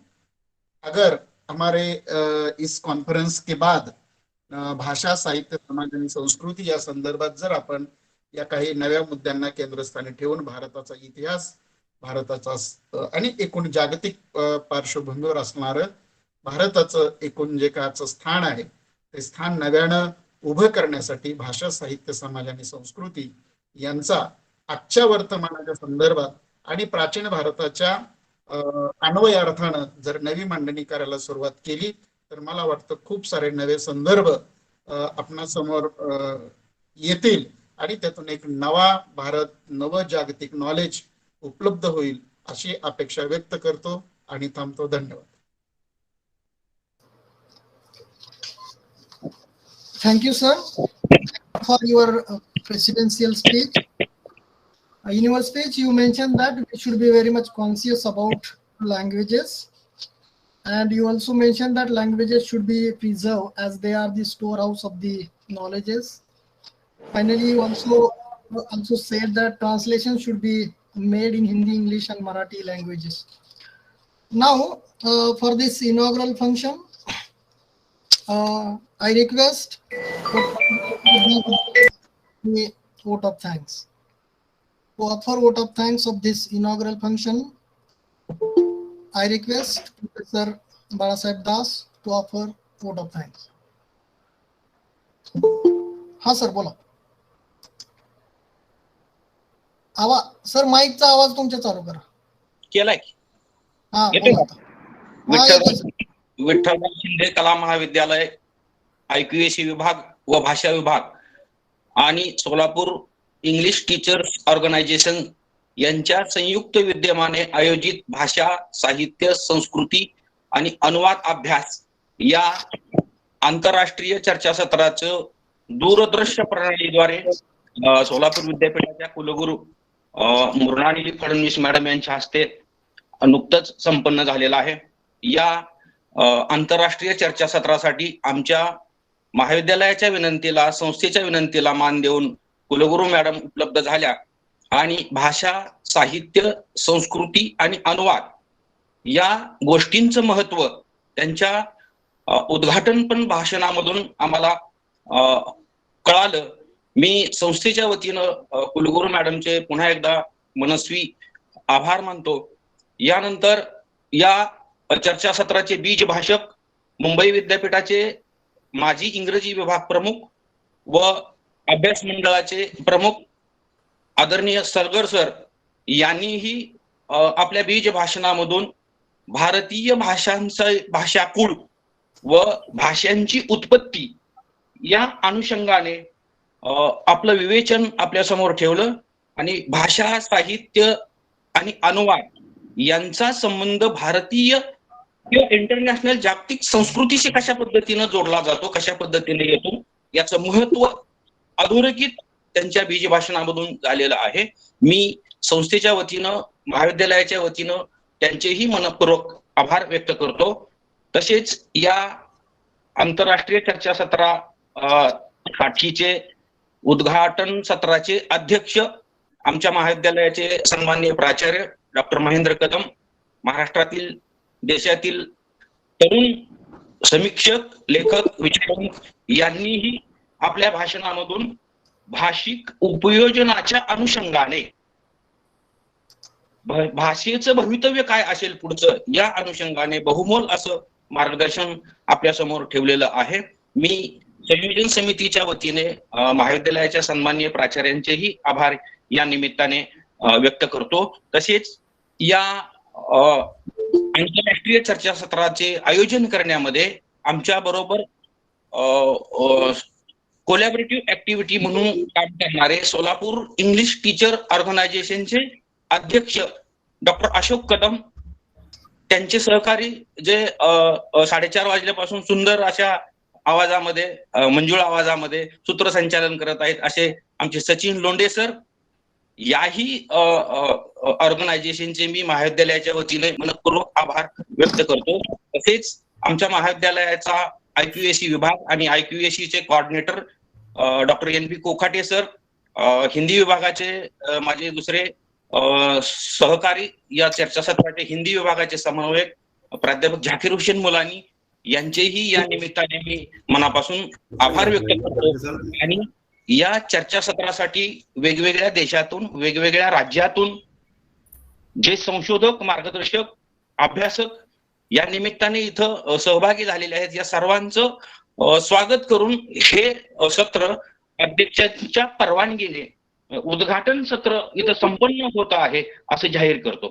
अगर हमारे इस कॉन्फ्रेंस के बाद भाषा, साहित्य, समाज आणि संस्कृती या संदर्भात जर आपण या काही नव्या मुद्द्यांना केंद्रस्थानी ठेवून भारताचा इतिहास, भारताचा आणि एकूण जागतिक पार्श्वभूमीवर असणारं भारताचं एकूण जे काचं स्थान आहे ते स्थान नव्यानं उभं करण्यासाठी भाषा, साहित्य, समाज आणि संस्कृती यांचा आजच्या वर्तमानाच्या संदर्भात आणि प्राचीन भारताच्या अन्वयार्थानं जर नवी मांडणी करायला सुरुवात केली तर मला वाटतं खूप सारे नवे संदर्भ आपणासमोर येतील आणि त्यातून एक नवा भारत, नव जागतिक नॉलेज उपलब्ध होईल अशी अपेक्षा व्यक्त करतो आणि थांबतो. धन्यवाद. Thank you, sir, for your presidential speech. In your speech, you mentioned that we should be very much conscious about languages, and you also mentioned that languages should be preserved as they are the storehouse of the knowledges. Finally, you also said that translation should be made in Hindi, English, and Marathi languages. Now, for this inaugural function, I request the vote of thanks. To offer vote of thanks of this inaugural function, I request Professor Balasaheb Das to offer vote of thanks. हा sir बोला. आवाज sir, माईकचा आवाज तुमच्या चालू करा. केलाय. हा विठ्ठलराव शिंदे कला महाविद्यालय, IQAC विभाग व भाषा विभाग आणि सोलापूर इंग्लिश टीचर्स ऑर्गनायझेशन यांच्या संयुक्त विद्यमाने आयोजित भाषा, साहित्य, संस्कृती आणि अनुवाद अभ्यास या आंतरराष्ट्रीय चर्चासत्राचं दूरदृश्य प्रणालीद्वारे सोलापूर विद्यापीठाच्या कुलगुरू मृणालिनी फडणवीस मॅडम यांच्या हस्ते नुकतंच संपन्न झालेला आहे. या आंतरराष्ट्रीय चर्चासत्रासाठी आमच्या महाविद्यालयाच्या विनंतीला, संस्थेच्या विनंतीला मान देऊन कुलगुरू मॅडम उपलब्ध झाल्या आणि भाषा, साहित्य, संस्कृती आणि अनुवाद या गोष्टींचं महत्व त्यांच्या उद्घाटनपण भाषणामधून आम्हाला कळालं. मी संस्थेच्या वतीनं कुलगुरू मॅडमचे पुन्हा एकदा मनस्वी आभार मानतो. यानंतर या चर्चासत्राचे बीज भाषक मुंबई विद्यापीठाचे माजी इंग्रजी विभाग प्रमुख व अभ्यास मंडळाचे प्रमुख आदरणीय सरगर सर यांनीही आपल्या बीज भाषणामधून भारतीय भाषांचा भाषाकुळ व भाषांची उत्पत्ती या अनुषंगाने आपलं विवेचन आपल्या समोर ठेवलं आणि भाषा, साहित्य आणि अनुवाद यांचा संबंध भारतीय किंवा इंटरनॅशनल जागतिक संस्कृतीशी कशा पद्धतीने जोडला जातो, कशा पद्धतीने येतो याचं महत्व अधोरेखित त्यांच्या बीज भाषणामधून झालेलं आहे. मी संस्थेच्या वतीनं, महाविद्यालयाच्या वतीनं त्यांचेही मनपूर्वक आभार व्यक्त करतो. तसेच या आंतरराष्ट्रीय चर्चासत्रासाठीचे उद्घाटन सत्राचे अध्यक्ष आमच्या महाविद्यालयाचे सन्माननीय प्राचार्य डॉक्टर महेंद्र कदम, महाराष्ट्रातील देशातील तरुण समीक्षक, लेखक, विचारक यांनीही आपल्या भाषणामधून भाषिक उपयोजनाच्या अनुषंगाने भाषेचं भवितव्य काय असेल पुढचं या अनुषंगाने बहुमोल असं मार्गदर्शन आपल्या समोर ठेवलेलं आहे. मी संयोजन समितीच्या वतीने महाविद्यालयाच्या सन्माननीय प्राचार्यांचेही आभार या निमित्ताने व्यक्त करतो. तसेच या आंतरराष्ट्रीय चर्चासत्राचे आयोजन करण्यामध्ये आमच्या बरोबर कोलॅबरेटिव्ह ऍक्टिव्हिटी म्हणून काम करणारे सोलापूर इंग्लिश टीचर ऑर्गनायझेशनचे अध्यक्ष डॉक्टर अशोक कदम, त्यांचे सहकारी जे 4:30 वाजल्यापासून सुंदर अशा आवाजामध्ये, मंजुळ आवाजामध्ये सूत्रसंचालन करत आहेत असे आमचे सचिन लोंढे सर, याही ऑर्गनायझेशनचे मी महाविद्यालयाच्या वतीने मनपूर्वक आभार व्यक्त करतो. तसेच आमच्या महाविद्यालयाचा IQAC विभाग आणि IQAC चे coordinator doctor NP Kokhate sir, Hindi विभागाचे माझे दुसरे सहकारी या चर्चासत्राचे हिंदी विभागाचे समन्वयक प्राध्यापक झाकीर हुसेन मुलानी यांचेही या निमित्ताने मी मनापासून आभार व्यक्त करतो. आणि या चर्चासत्रासाठी वेगवेगळ्या देशातून, वेगवेगळ्या राज्यातून जे संशोधक, मार्गदर्शक, अभ्यासक या निमित्ताने इथं सहभागी झालेले आहेत, या सर्वांचं स्वागत करून हे सत्र अध्यक्षांच्या परवानगीने उद्घाटन सत्र इथं संपन्न होत आहे असं जाहीर करतो.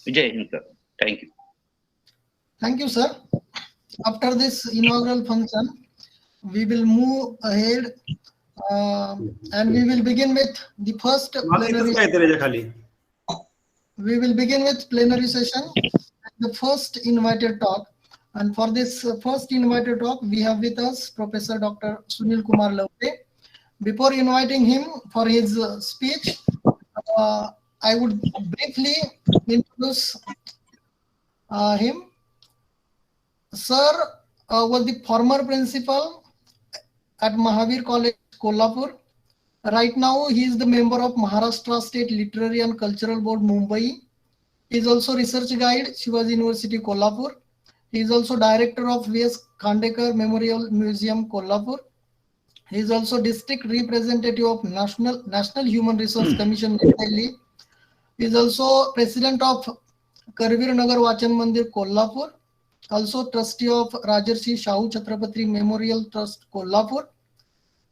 जय Hind sir. Thank you. Thank you, sir. After this inaugural function, we will move ahead and we will begin with the first plenary. काय त्याच्या खाली We will begin with plenary session. The first invited talk, and for this first invited talk, we have with us Professor Dr. Sunil Kumar Laute. Before inviting him for his speech, I would briefly introduce him. Sir was the former principal at Mahavir College, Kolhapur. Right now, he is the member of Maharashtra State Literary and Cultural Board, Mumbai. He is also research guide, Shivaji University, Kolhapur. He is also director of V.S. Khandekar Memorial Museum, Kolhapur. He is also district representative of National Human Resource Commission, Delhi. He is also president of Karvir Nagar Vachan Mandir, Kolhapur. Also trustee of Rajarshi Shahu Chhatrapati Memorial Trust, Kolhapur.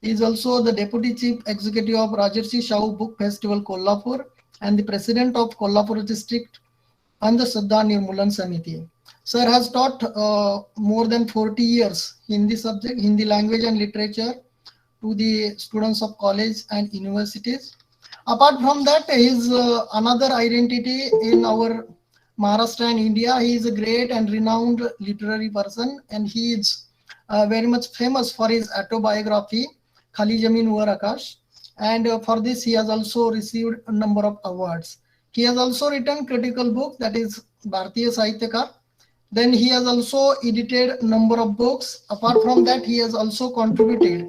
He is also the deputy chief executive of Rajarshi Shahu Book Festival, Kolhapur, and the president of Kolhapur district and the Shraddha Nirmulan Samiti. Sir has taught more than 40 years Hindi subject, Hindi language and literature to the students of college and universities. Apart from that, he is another identity in our Maharashtra and India. He is a great and renowned literary person, and he is very much famous for his autobiography, Khali Jamin Var Akash. And for this, he has also received a number of awards. He has also written critical book, that is Bharatiya Sahityakar. Then he has also edited a number of books. Apart from that, he has also contributed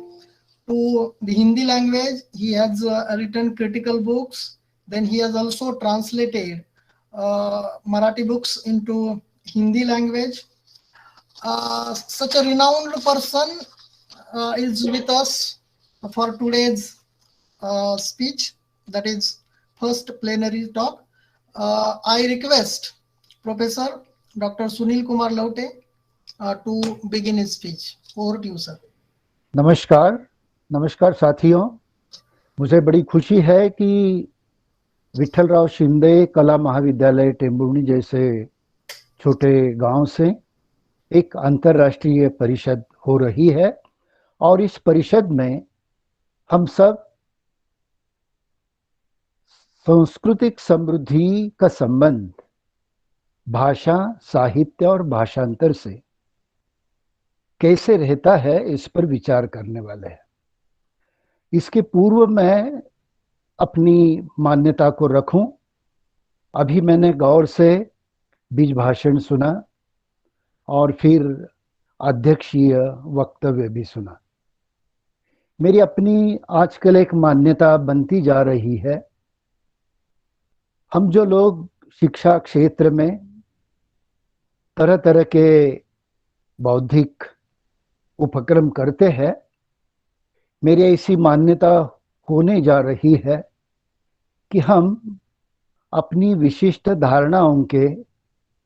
to the Hindi language. He has written critical books. Then he has also translated Marathi books into Hindi language. Such a renowned person is with us for today's speech, that is first plenary talk. I request Professor Dr. Sunil Kumar Laute to begin his speech. Over to you, sir. नमस्कार साथियों, मुझे बड़ी खुशी है कि विठ्ठलराव शिंदे कला महाविद्यालय टेंभुर्णी जैसे छोटे गांव से एक अंतर्राष्ट्रीय परिषद हो रही है और इस परिषद में हम सब सांस्कृतिक समृद्धि का संबंध भाषा, साहित्य और भाषांतर से कैसे रहता है इस पर विचार करने वाले हैं। इसके पूर्व मैं अपनी मान्यता को रखूं, अभी मैंने गौर से बीज भाषण सुना और फिर अध्यक्षीय वक्तव्य भी सुना। मेरी अपनी आजकल एक मान्यता बनती जा रही है, हम जो लोग शिक्षा क्षेत्र में तरह तरह के बौद्धिक उपक्रम करते हैं, मेरी ऐसी मान्यता होने जा रही है कि हम अपनी विशिष्ट धारणाओं के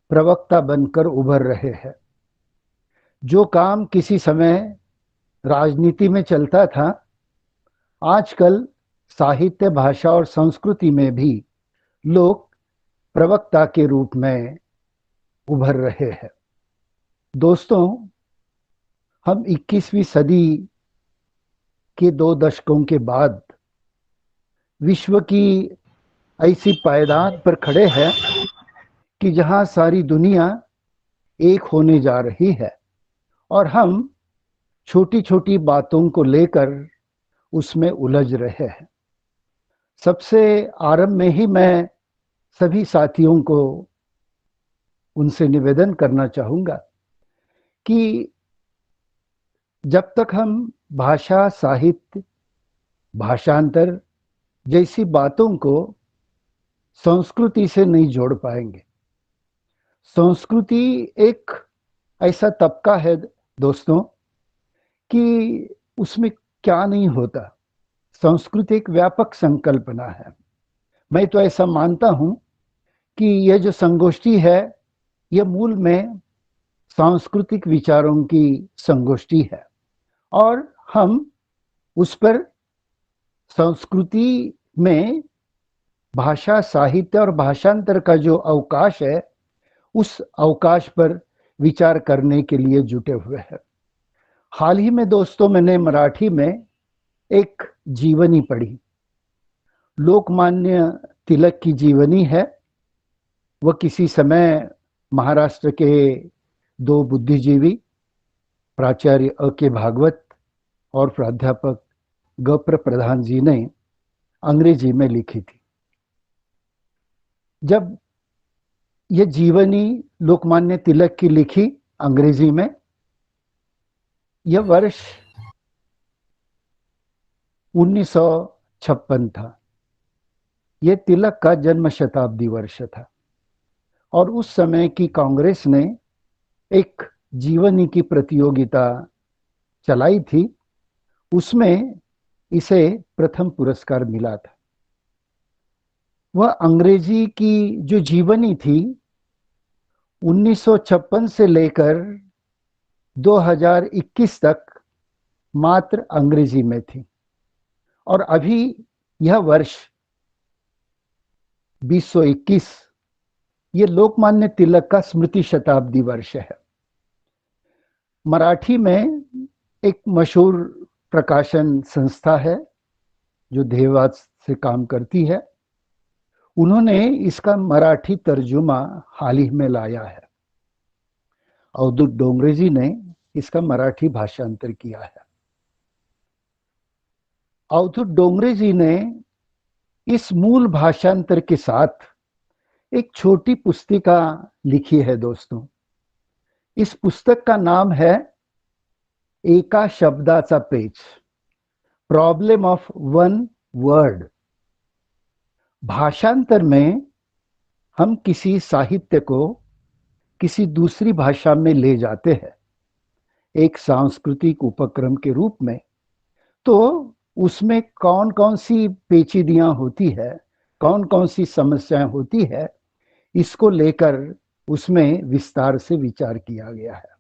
प्रवक्ता बनकर उभर रहे हैं। जो काम किसी समय राजनीति में चलता था, आजकल साहित्य, भाषा और संस्कृति में भी लोग प्रवक्ता के रूप में उभर रहे हैं। दोस्तों, हम 21वीं सदी के 2 दशकों के बाद विश्व की ऐसी पायदान पर खड़े हैं कि जहां सारी दुनिया एक होने जा रही है और हम छोटी छोटी बातों को लेकर उसमें उलझ रहे हैं। सबसे आरंभ में ही मैं सभी साथियों को उनसे निवेदन करना चाहूँगा कि जब तक हम भाषा, साहित्य, भाषांतर जैसी बातों को संस्कृति से नहीं जोड़ पाएंगे। संस्कृति एक ऐसा तबका है दोस्तों कि उसमें क्या नहीं होता। संस्कृति एक व्यापक संकल्पना है। मैं तो ऐसा मानता हूं कि यह जो संगोष्ठी है, यह मूल में सांस्कृतिक विचारों की संगोष्ठी है और हम उस पर संस्कृति में भाषा, साहित्य और भाषांतर का जो अवकाश है, उस अवकाश पर विचार करने के लिए जुटे हुए हैं। हाल ही में दोस्तों मैंने मराठी में एक जीवनी पढ़ी। लोकमान्य तिलक की जीवनी है। वह किसी समय महाराष्ट्र के दो बुद्धिजीवी प्राचार्य के भागवत और प्राध्यापक गप्र प्रधान जी ने अंग्रेजी में लिखी थी। जब यह जीवनी लोकमान्य तिलक की लिखी अंग्रेजी में, यह वर्ष 1956 था। यह तिलक का जन्म शताब्दी वर्ष था और उस समय की कांग्रेस ने एक जीवनी की प्रतियोगिता चलाई थी। उसमें इसे प्रथम पुरस्कार मिला था। वह अंग्रेजी की जो जीवनी थी 1956 से लेकर 2021 तक मात्र अंग्रेजी में थी और अभी यह वर्ष 2021 ये लोकमान्य तिलक का स्मृति शताब्दी वर्ष है। मराठी में एक मशहूर प्रकाशन संस्था है जो ध्येयवाद से काम करती है। उन्होंने इसका मराठी तर्जुमा हाल ही में लाया है। अवधूत डोंगरे जी ने इसका मराठी भाषांतर किया है। अवधूत डोंगरे जी ने इस मूल भाषांतर के साथ एक छोटी पुस्तिका लिखी है दोस्तों। इस पुस्तक का नाम है एका शब्दाचा पेच, प्रॉब्लम ऑफ वन वर्ड। भाषांतर में हम किसी साहित्य को किसी दूसरी भाषा में ले जाते हैं एक सांस्कृतिक उपक्रम के रूप में, तो उसमें कौन कौन सी पेचीदियां होती है, कौन कौन सी समस्याएं होती है, इसको लेकर उसमें विस्तार से विचार किया गया है।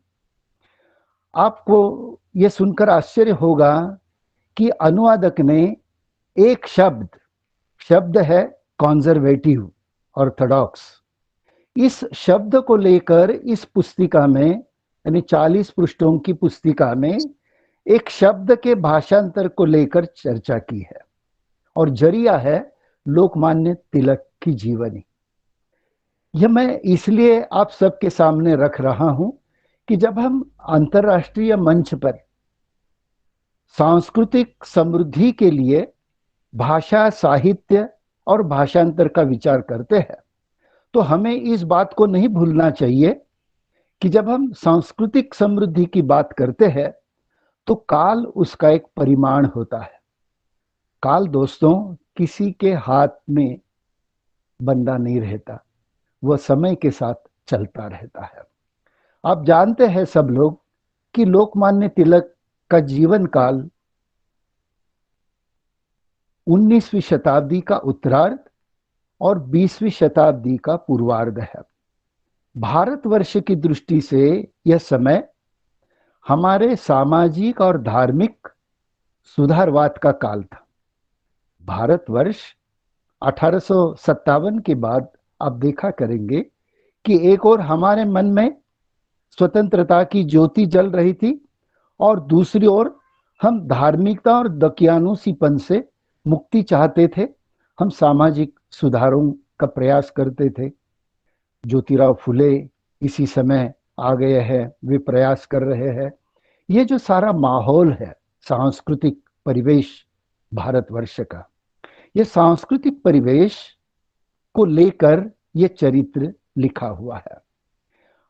आपको यह सुनकर आश्चर्य होगा कि अनुवादक ने एक शब्द है कॉन्जर्वेटिव, ऑर्थोडॉक्स, इस शब्द को लेकर इस पुस्तिका में, यानी 40 पृष्ठों की पुस्तिका में एक शब्द के भाषांतर को लेकर चर्चा की है और जरिया है लोकमान्य तिलक की जीवनी। यह मैं इसलिए आप सबके सामने रख रहा हूं कि जब हम अंतर्राष्ट्रीय मंच पर सांस्कृतिक समृद्धि के लिए भाषा, साहित्य और भाषांतर का विचार करते हैं, तो हमें इस बात को नहीं भूलना चाहिए कि जब हम सांस्कृतिक समृद्धि की बात करते हैं तो काल उसका एक परिमाण होता है। काल दोस्तों किसी के हाथ में बंधा नहीं रहता, वह समय के साथ चलता रहता है। आप जानते हैं सब लोग कि लोकमान्य तिलक का जीवन काल 19वीं शताब्दी का उत्तरार्ध और 20वीं शताब्दी का पूर्वार्ध है। भारतवर्ष की दृष्टि से यह समय हमारे सामाजिक और धार्मिक सुधारवाद का काल था। भारतवर्ष 1857 के बाद आप देखा करेंगे कि एक और हमारे मन में स्वतंत्रता की ज्योति जल रही थी और दूसरी ओर हम धार्मिकता और दकियानुसीपन से मुक्ति चाहते थे। हम सामाजिक सुधारों का प्रयास करते थे। ज्योतिराव फुले इसी समय आ गए हैं, वे प्रयास कर रहे हैं। ये जो सारा माहौल है सांस्कृतिक परिवेश भारतवर्ष का, ये सांस्कृतिक परिवेश को लेकर ये चरित्र लिखा हुआ है।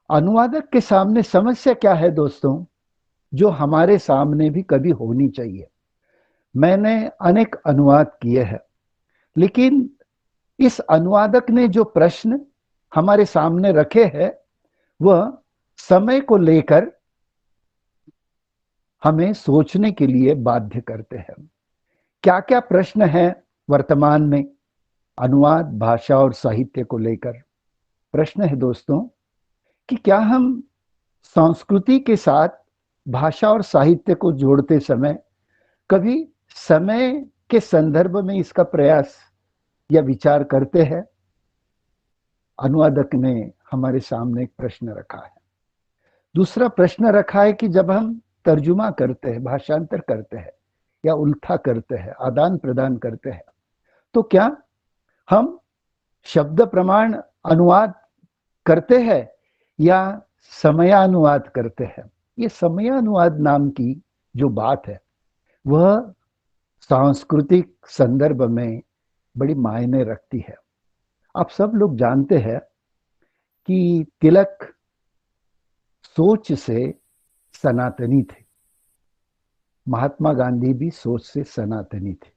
अनुवादक के सामने समस्या क्या है दोस्तों, जो हमारे सामने भी कभी होनी चाहिए। मैंने अनेक अनुवाद किए हैं, लेकिन इस अनुवादक ने जो प्रश्न हमारे सामने रखे हैं वह समय को लेकर हमें सोचने के लिए बाध्य करते हैं। क्या क्या प्रश्न हैं वर्तमान में अनुवाद, भाषा और साहित्य को लेकर? प्रश्न है दोस्तों कि क्या हम संस्कृति के साथ भाषा और साहित्य को जोड़ते समय कभी समय के संदर्भ में इसका प्रयास या विचार करते हैं, अनुवादक ने हमारे सामने एक प्रश्न रखा है। दूसरा प्रश्न रखा है कि जब हम तर्जुमा करते हैं, भाषांतर करते हैं या उल्था करते हैं, आदान प्रदान करते हैं, तो क्या हम शब्द प्रमाण अनुवाद करते हैं या समयानुवाद करते हैं? ये समयानुवाद नाम की जो बात है वह सांस्कृतिक संदर्भ में बड़ी मायने रखती है। आप सब लोग जानते हैं कि तिलक सोच से सनातनी थे, महात्मा गांधी भी सोच से सनातनी थे।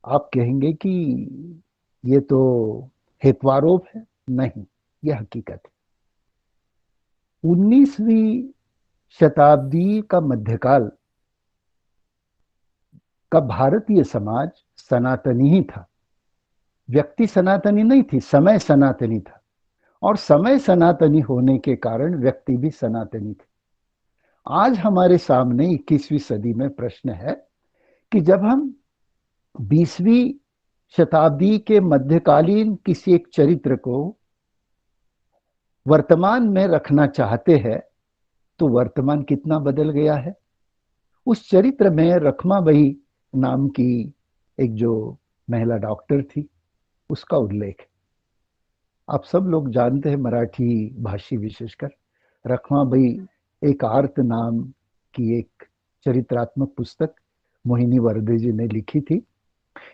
आप कहेंगे कि ये तो हेत्वारोप है, नहीं, यह हकीकत है। 19वीं शताब्दी का मध्यकाल का भारतीय समाज सनातनी ही था। व्यक्ति सनातनी नहीं थी, समय सनातनी था, और समय सनातनी होने के कारण व्यक्ति भी सनातनी थे। आज हमारे सामने 21वीं सदी में प्रश्न है कि जब हम 20वीं शताब्दी के मध्यकालीन किसी एक चरित्र को वर्तमान में रखना चाहते हैं, तो वर्तमान कितना बदल गया है। उस चरित्र में रखमाबाई नाम की एक जो महिला डॉक्टर थी, उसका उल्लेख है। आप सब लोग जानते हैं, मराठी भाषी विशेषकर, रखमाबाई एक आर्त नाम की एक चरित्रात्मक पुस्तक मोहिनी वर्दे जी ने लिखी थी।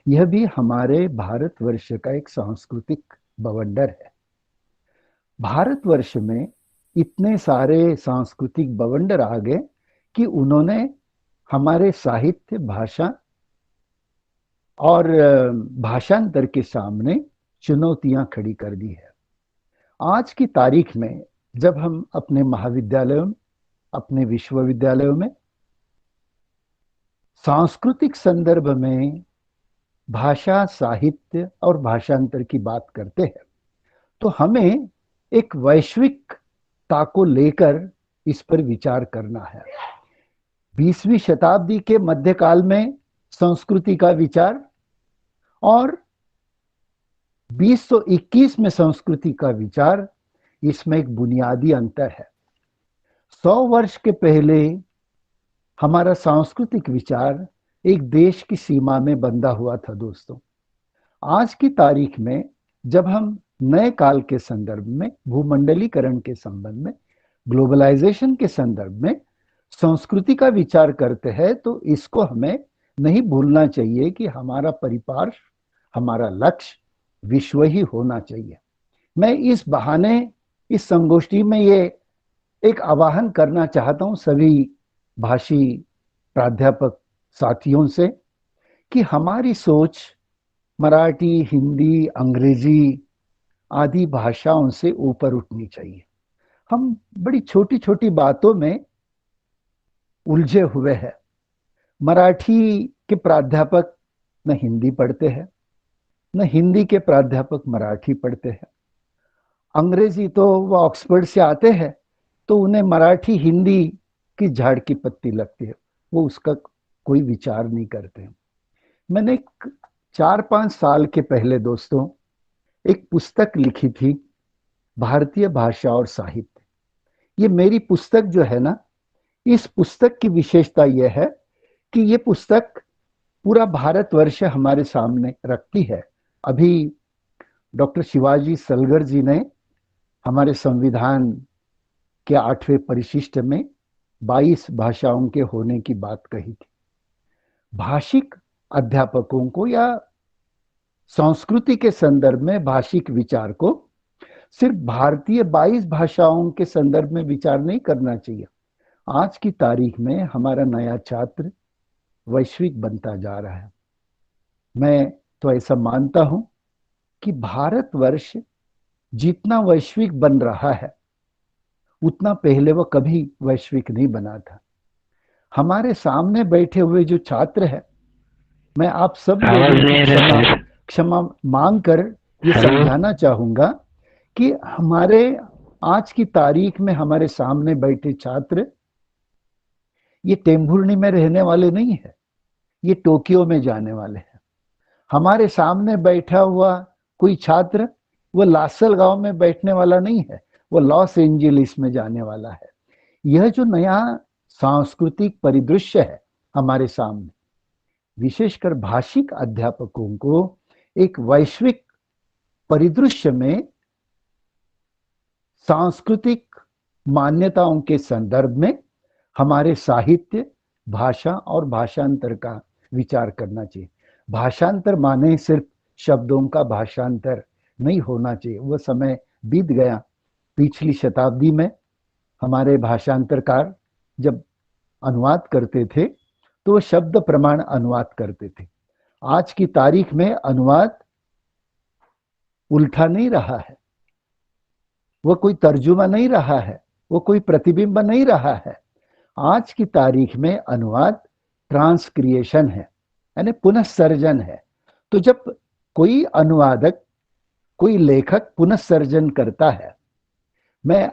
यह भी हमारे भारतवर्ष का एक सांस्कृतिक बवंडर है। भारतवर्ष में इतने सारे सांस्कृतिक बवंडर आ गए कि उन्होंने हमारे साहित्य, भाषा और भाषांतर के सामने चुनौतियां खड़ी कर दी है। आज की तारीख में जब हम अपने महाविद्यालयों में, अपने विश्वविद्यालयों में सांस्कृतिक संदर्भ में भाषा, साहित्य और भाषांतर की बात करते हैं, तो हमें एक वैश्विकता को लेकर इस पर विचार करना है। 20वीं शताब्दी के मध्यकाल में संस्कृति का विचार और 2021 में संस्कृति का विचार, इसमें एक बुनियादी अंतर है। 100 वर्ष के पहले हमारा सांस्कृतिक विचार एक देश की सीमा में बंधा हुआ था। दोस्तों, आज की तारीख में जब हम नए काल के संदर्भ में, भूमंडलीकरण के संबंध में, ग्लोबलाइजेशन के संदर्भ में संस्कृति का विचार करते हैं, तो इसको हमें नहीं भूलना चाहिए कि हमारा परिपार्श्व, हमारा लक्ष्य विश्व ही होना चाहिए। मैं इस बहाने, इस संगोष्ठी में ये एक आह्वान करना चाहता हूं सभी भाषी प्राध्यापक साथियों से कि हमारी सोच मराठी, हिंदी, अंग्रेजी आदि भाषाओं से ऊपर उठनी चाहिए। हम बड़ी छोटी छोटी बातों में उलझे हुए हैं। मराठी के प्राध्यापक न हिंदी पढ़ते हैं, न हिंदी के प्राध्यापक मराठी पढ़ते हैं। अंग्रेजी तो वो ऑक्सफोर्ड से आते हैं, तो उन्हें मराठी हिंदी की झाड़ की पत्ती लगती है, वो उसका कोई विचार नहीं करते। मैंने 4-5 साल के पहले दोस्तों एक पुस्तक लिखी थी, भारतीय भाषा और साहित्य। ये मेरी पुस्तक जो है ना, इस पुस्तक की विशेषता यह है कि ये पुस्तक पूरा भारतवर्ष हमारे सामने रखती है। अभी डॉक्टर शिवाजी सलगर जी ने हमारे संविधान के 8वें परिशिष्ट में 22 भाषाओं के होने की बात कही थी। भाषिक अध्यापकों को या संस्कृति के संदर्भ में भाषिक विचार को सिर्फ भारतीय 22 भाषाओं के संदर्भ में विचार नहीं करना चाहिए। आज की तारीख में हमारा नया छात्र वैश्विक बनता जा रहा है। मैं तो ऐसा मानता हूं कि भारतवर्ष जितना वैश्विक बन रहा है, उतना पहले वो कभी वैश्विक नहीं बना था। हमारे सामने बैठे हुए जो छात्र है, मैं आप सब क्षमा मांग कर ये समझाना चाहूंगा कि हमारे आज की तारीख में हमारे सामने बैठे छात्र ये टेम्भुर्णी में रहने वाले नहीं है, ये टोक्यो में जाने वाले हैं। हमारे सामने बैठा हुआ कोई छात्र वो लासल गांव में बैठने वाला नहीं है, वो लॉस एंजलिस में जाने वाला है। यह जो नया सांस्कृतिक परिदृश्य है हमारे सामने, विशेषकर भाषिक अध्यापकों को एक वैश्विक परिदृश्य में सांस्कृतिक मान्यताओं के संदर्भ में हमारे साहित्य, भाषा और भाषांतर का विचार करना चाहिए। भाषांतर माने सिर्फ शब्दों का भाषांतर नहीं होना चाहिए, वह समय बीत गया। पिछली शताब्दी में हमारे भाषांतरकार जब अनुवाद करते थे तो शब्द प्रमाण अनुवाद करते थे। आज की तारीख में अनुवाद उल्टा नहीं रहा है, वो कोई तर्जुमा नहीं रहा है, वो कोई प्रतिबिंब नहीं रहा है। आज की तारीख में अनुवाद ट्रांसक्रिएशन है, यानी पुनःसर्जन है। तो जब कोई अनुवादक, कोई लेखक पुनःसर्जन करता है, मैं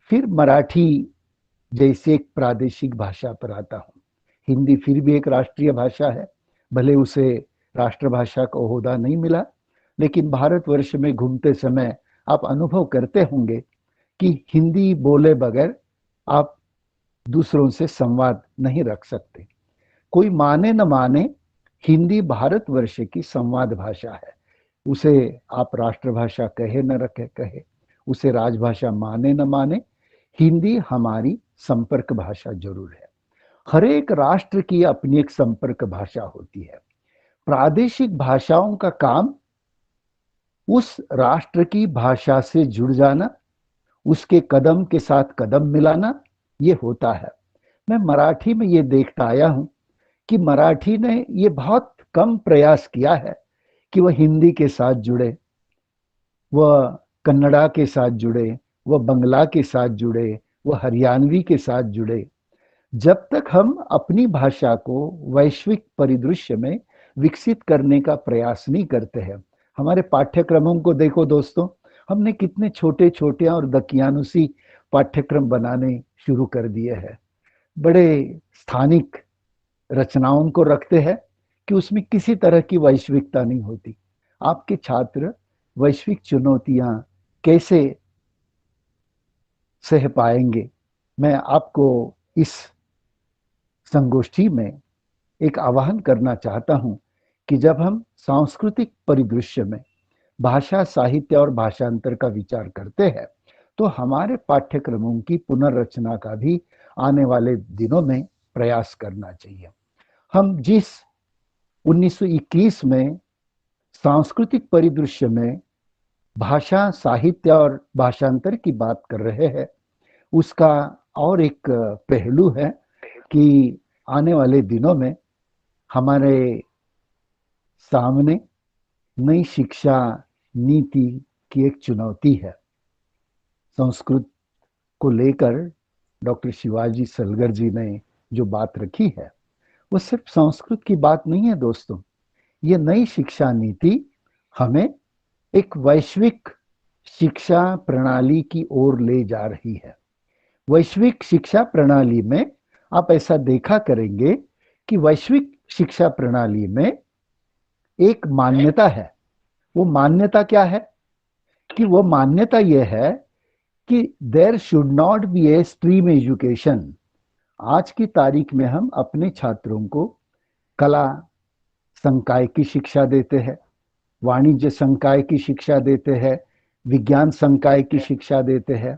फिर मराठी जैसे एक प्रादेशिक भाषा पर आता हूँ। हिंदी फिर भी एक राष्ट्रीय भाषा है, भले उसे राष्ट्रभाषा का ओहदा नहीं मिला, लेकिन भारतवर्ष में घूमते समय आप अनुभव करते होंगे कि हिंदी बोले बगैर आप दूसरों से संवाद नहीं रख सकते। कोई माने न माने, हिंदी भारतवर्ष की संवाद भाषा है। उसे आप राष्ट्रभाषा कहे न रखे कहे, उसे राजभाषा माने न माने, हिंदी हमारी संपर्क भाषा जरूर है। हर एक राष्ट्र की अपनी एक संपर्क भाषा होती है। प्रादेशिक भाषाओं का काम उस राष्ट्र की भाषा से जुड़ जाना, उसके कदम के साथ कदम मिलाना, ये होता है। मैं मराठी में ये देखता आया हूं कि मराठी ने ये बहुत कम प्रयास किया है कि वह हिंदी के साथ जुड़े, वह कन्नड़ा के साथ जुड़े, वह बंगला के साथ जुड़े, वह हरियाणवी के साथ जुड़े। जब तक हम अपनी भाषा को वैश्विक परिदृश्य में विकसित करने का प्रयास नहीं करते हैं, हमारे पाठ्यक्रमों को देखो दोस्तों, हमने कितने छोटे छोटे और दकियानुसी पाठ्यक्रम बनाने शुरू कर दिए हैं। बड़े स्थानिक रचनाओं को रखते हैं कि उसमें किसी तरह की वैश्विकता नहीं होती। आपके छात्र वैश्विक चुनौतियां कैसे सह पाएंगे? मैं आपको इस संगोष्ठी में एक आह्वान करना चाहता हूं कि जब हम सांस्कृतिक परिदृश्य में भाषा, साहित्य और भाषांतर का विचार करते हैं तो हमारे पाठ्यक्रमों की पुनर्रचना का भी आने वाले दिनों में प्रयास करना चाहिए। हम जिस 1921 में सांस्कृतिक परिदृश्य में भाषा, साहित्य और भाषांतर की बात कर रहे हैं, उसका और एक पहलू है कि आने वाले दिनों में हमारे सामने नई शिक्षा नीति की एक चुनौती है। संस्कृत को लेकर डॉक्टर शिवाजी सलगर जी ने जो बात रखी है वो सिर्फ संस्कृत की बात नहीं है दोस्तों। ये नई शिक्षा नीति हमें एक वैश्विक शिक्षा प्रणाली की ओर ले जा रही है। वैश्विक शिक्षा प्रणाली में आप ऐसा देखा करेंगे कि वैश्विक शिक्षा प्रणाली में एक मान्यता है। वो मान्यता क्या है? कि वो मान्यता ये है कि there should not be a stream education. आज की तारीख में हम अपने छात्रों को कला संकाय की शिक्षा देते हैं, वाणिज्य संकाय की शिक्षा देते हैं, विज्ञान संकाय की शिक्षा देते हैं।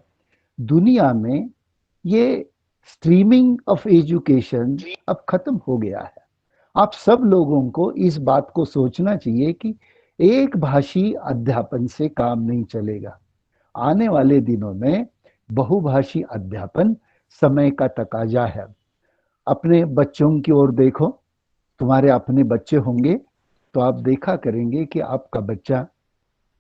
दुनिया में ये स्ट्रीमिंग ऑफ एजुकेशन अब खत्म हो गया है। आप सब लोगों को इस बात को सोचना चाहिए कि एक भाषी अध्यापन से काम नहीं चलेगा। आने वाले दिनों में बहुभाषी अध्यापन समय का तकाजा है। अपने बच्चों की ओर देखो, तुम्हारे अपने बच्चे होंगे तो आप देखा करेंगे कि आपका बच्चा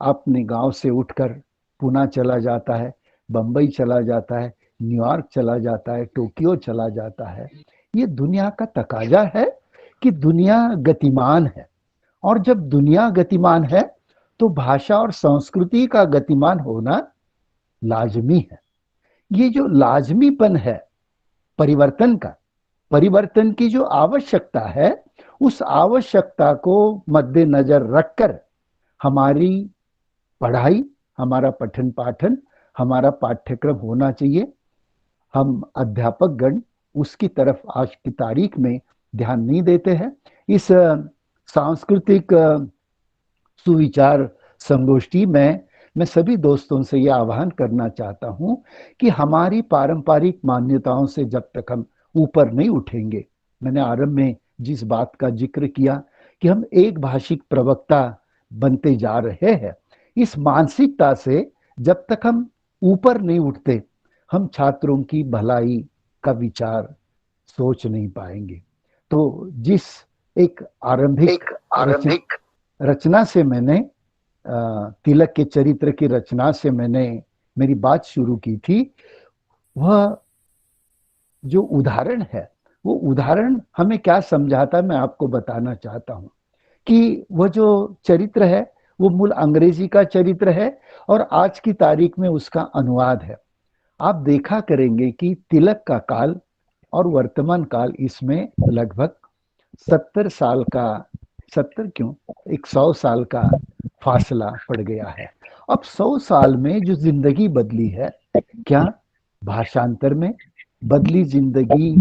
अपने गांव से उठकर पुणे चला जाता है, बंबई चला जाता है, न्यूयॉर्क चला जाता है, टोक्यो चला जाता है। ये दुनिया का तकाजा है कि दुनिया गतिमान है, और जब दुनिया गतिमान है तो भाषा और संस्कृति का गतिमान होना लाजमी है। ये जो लाजमीपन है परिवर्तन का, परिवर्तन की जो आवश्यकता है उस आवश्यकता को मद्देनजर रखकर हमारी पढ़ाई, हमारा पठन पाठन, हमारा पाठ्यक्रम होना चाहिए। हम अध्यापक गण उसकी तरफ आज की तारीख में ध्यान नहीं देते हैं। इस सांस्कृतिक सुविचार संगोष्ठी में मैं सभी दोस्तों से यह आह्वान करना चाहता हूं कि हमारी पारंपरिक मान्यताओं से जब तक हम ऊपर नहीं उठेंगे, मैंने आरंभ में जिस बात का जिक्र किया कि हम एक भाषिक प्रवक्ता बनते जा रहे हैं, इस मानसिकता से जब तक हम ऊपर नहीं उठते, हम छात्रों की भलाई का विचार सोच नहीं पाएंगे। तो जिस एक आरंभिक रचना से मैंने तिलक के चरित्र की रचना से मैंने मेरी बात शुरू की थी, वह जो उदाहरण है वो उदाहरण हमें क्या समझाता है मैं आपको बताना चाहता हूं कि वह जो चरित्र है वो मूल अंग्रेजी का चरित्र है और आज की तारीख में उसका अनुवाद है। आप देखा करेंगे कि तिलक का काल और वर्तमान काल इसमें लगभग 70 साल का, 70 क्यों, 100 साल का फासला पड़ गया है। अब 100 साल में जो जिंदगी बदली है, क्या भाषांतर में बदली जिंदगी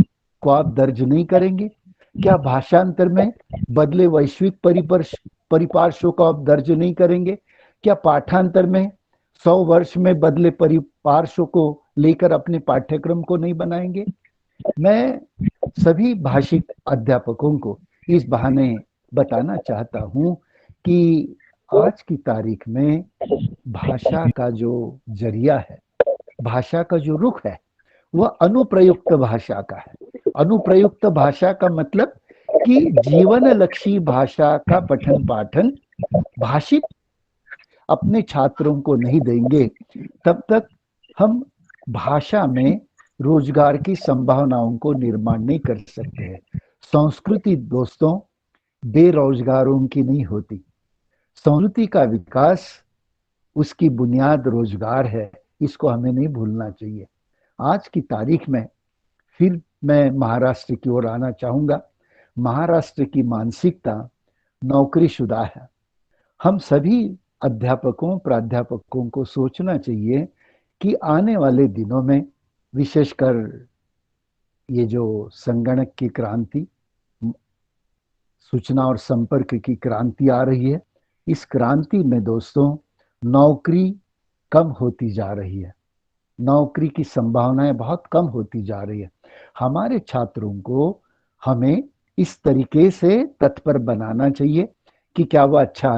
को आप दर्ज नहीं करेंगे? क्या भाषांतर में बदले वैश्विक परिपार्श्व को आप दर्ज नहीं करेंगे? क्या पाठांतर में 100 वर्ष में बदले परिपार्श्व को लेकर अपने पाठ्यक्रम को नहीं बनाएंगे? मैं सभी भाषिक अध्यापकों को इस बहाने बताना चाहता हूं कि आज की तारीख में भाषा का जो जरिया है, भाषा का जो रुख है, वह अनुप्रयुक्त भाषा का है। अनुप्रयुक्त भाषा का मतलब कि जीवन लक्षी भाषा का पठन पाठन भाषिक अपने छात्रों को नहीं देंगे, तब तक हम भाषा में रोजगार की संभावनाओं को निर्माण नहीं कर सकते हैं। संस्कृति दोस्तों बेरोजगारों की नहीं होती। संस्कृति का विकास, उसकी बुनियाद रोजगार है, इसको हमें नहीं भूलना चाहिए। आज की तारीख में फिर मैं महाराष्ट्र की ओर आना चाहूंगा। महाराष्ट्र की मानसिकता नौकरीशुदा है। हम सभी अध्यापकों प्राध्यापकों को सोचना चाहिए कि आने वाले दिनों में, विशेषकर ये जो संगणक की क्रांति, सूचना और संपर्क की क्रांति आ रही है, इस क्रांति में दोस्तों नौकरी कम होती जा रही है। नौकरी की संभावनाएं बहुत कम होती जा रही है। हमारे छात्रों को हमें इस तरीके से तत्पर बनाना चाहिए कि क्या वह अच्छा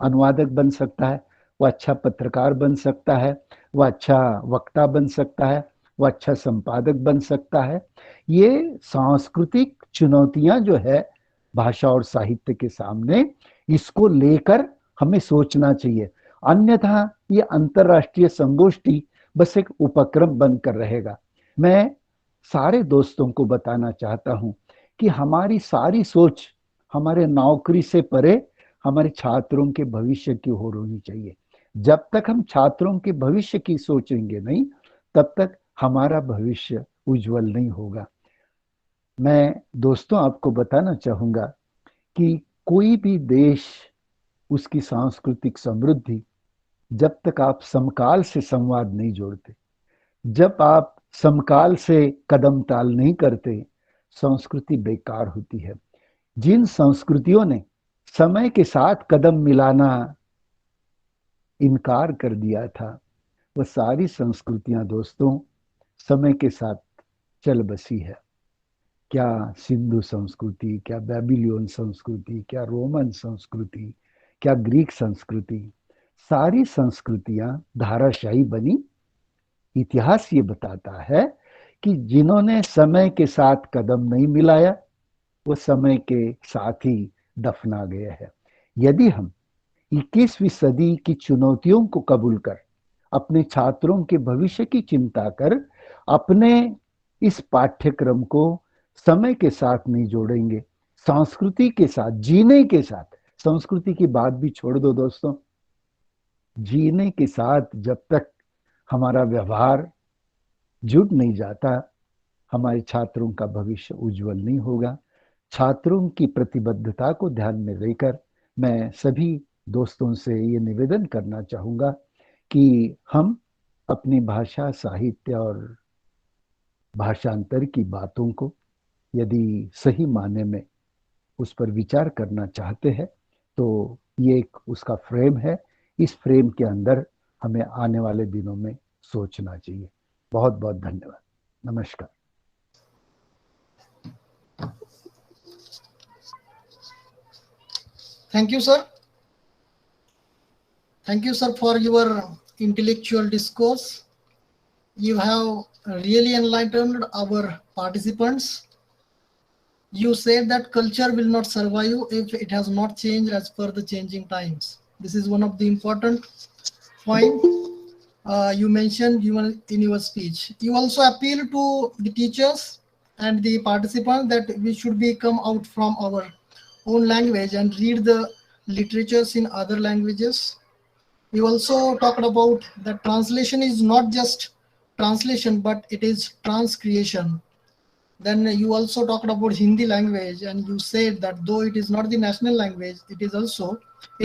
अनुवादक बन सकता है, वह अच्छा पत्रकार बन सकता है, वह अच्छा वक्ता बन सकता है, वह अच्छा संपादक बन सकता है। ये सांस्कृतिक चुनौतियां जो है भाषा और साहित्य के सामने, इसको लेकर हमें सोचना चाहिए। अन्यथा ये अंतर्राष्ट्रीय संगोष्ठी बस एक उपक्रम बनकर रहेगा। मैं सारे दोस्तों को बताना चाहता हूं कि हमारी सारी सोच हमारे नौकरी से परे हमारे छात्रों के भविष्य की ओर होनी चाहिए। जब तक हम छात्रों के भविष्य की सोचेंगे नहीं, तब तक हमारा भविष्य उज्जवल नहीं होगा। मैं दोस्तों आपको बताना चाहूंगा कि कोई भी देश, उसकी सांस्कृतिक समृद्धि, जब तक आप समकाल से संवाद नहीं जोड़ते, जब आप समकाल से कदम ताल नहीं करते, संस्कृति बेकार होती है। जिन संस्कृतियों ने समय के साथ कदम मिलाना इनकार कर दिया था, वह सारी संस्कृतियां दोस्तों समय के साथ चल बसी है। क्या सिंधु संस्कृति, क्या बेबीलोन संस्कृति, क्या रोमन संस्कृति, क्या ग्रीक संस्कृति, सारी संस्कृतियां धाराशायी बनी। इतिहास ये बताता है कि जिन्होंने समय के साथ कदम नहीं मिलाया, वो समय के साथ ही दफना गए हैं। यदि हम 21वीं सदी की चुनौतियों को कबूल कर, अपने छात्रों के भविष्य की चिंता कर, अपने इस पाठ्यक्रम को समय के साथ नहीं जोड़ेंगे, संस्कृति के साथ, जीने के साथ, संस्कृति की बात भी छोड़ दो दोस्तों, जीने के साथ जब तक हमारा व्यवहार जुड़ नहीं जाता, हमारे छात्रों का भविष्य उज्जवल नहीं होगा। छात्रों की प्रतिबद्धता को ध्यान में लेकर मैं सभी दोस्तों से ये निवेदन करना चाहूँगा कि हम अपनी भाषा, साहित्य और भाषांतर की बातों को यदि सही माने में उस पर विचार करना चाहते हैं तो ये एक उसका फ्रेम है। इस फ्रेम के अंदर हमें आने वाले दिनों में सोचना चाहिए। बहुत बहुत धन्यवाद। नमस्कार। Thank you, sir. Thank you, sir, for your intellectual discourse. You have really enlightened our participants. You said that culture will not survive if it has not changed as per the changing times. This is one of the important points you mentioned in your speech. You also appeal to the teachers and the participants that we should be come out from our own language and read the literatures in other languages. You also talked about that translation is not just translation, but it is transcreation. Then you also talked about Hindi language, and you said that though it is not the national language, it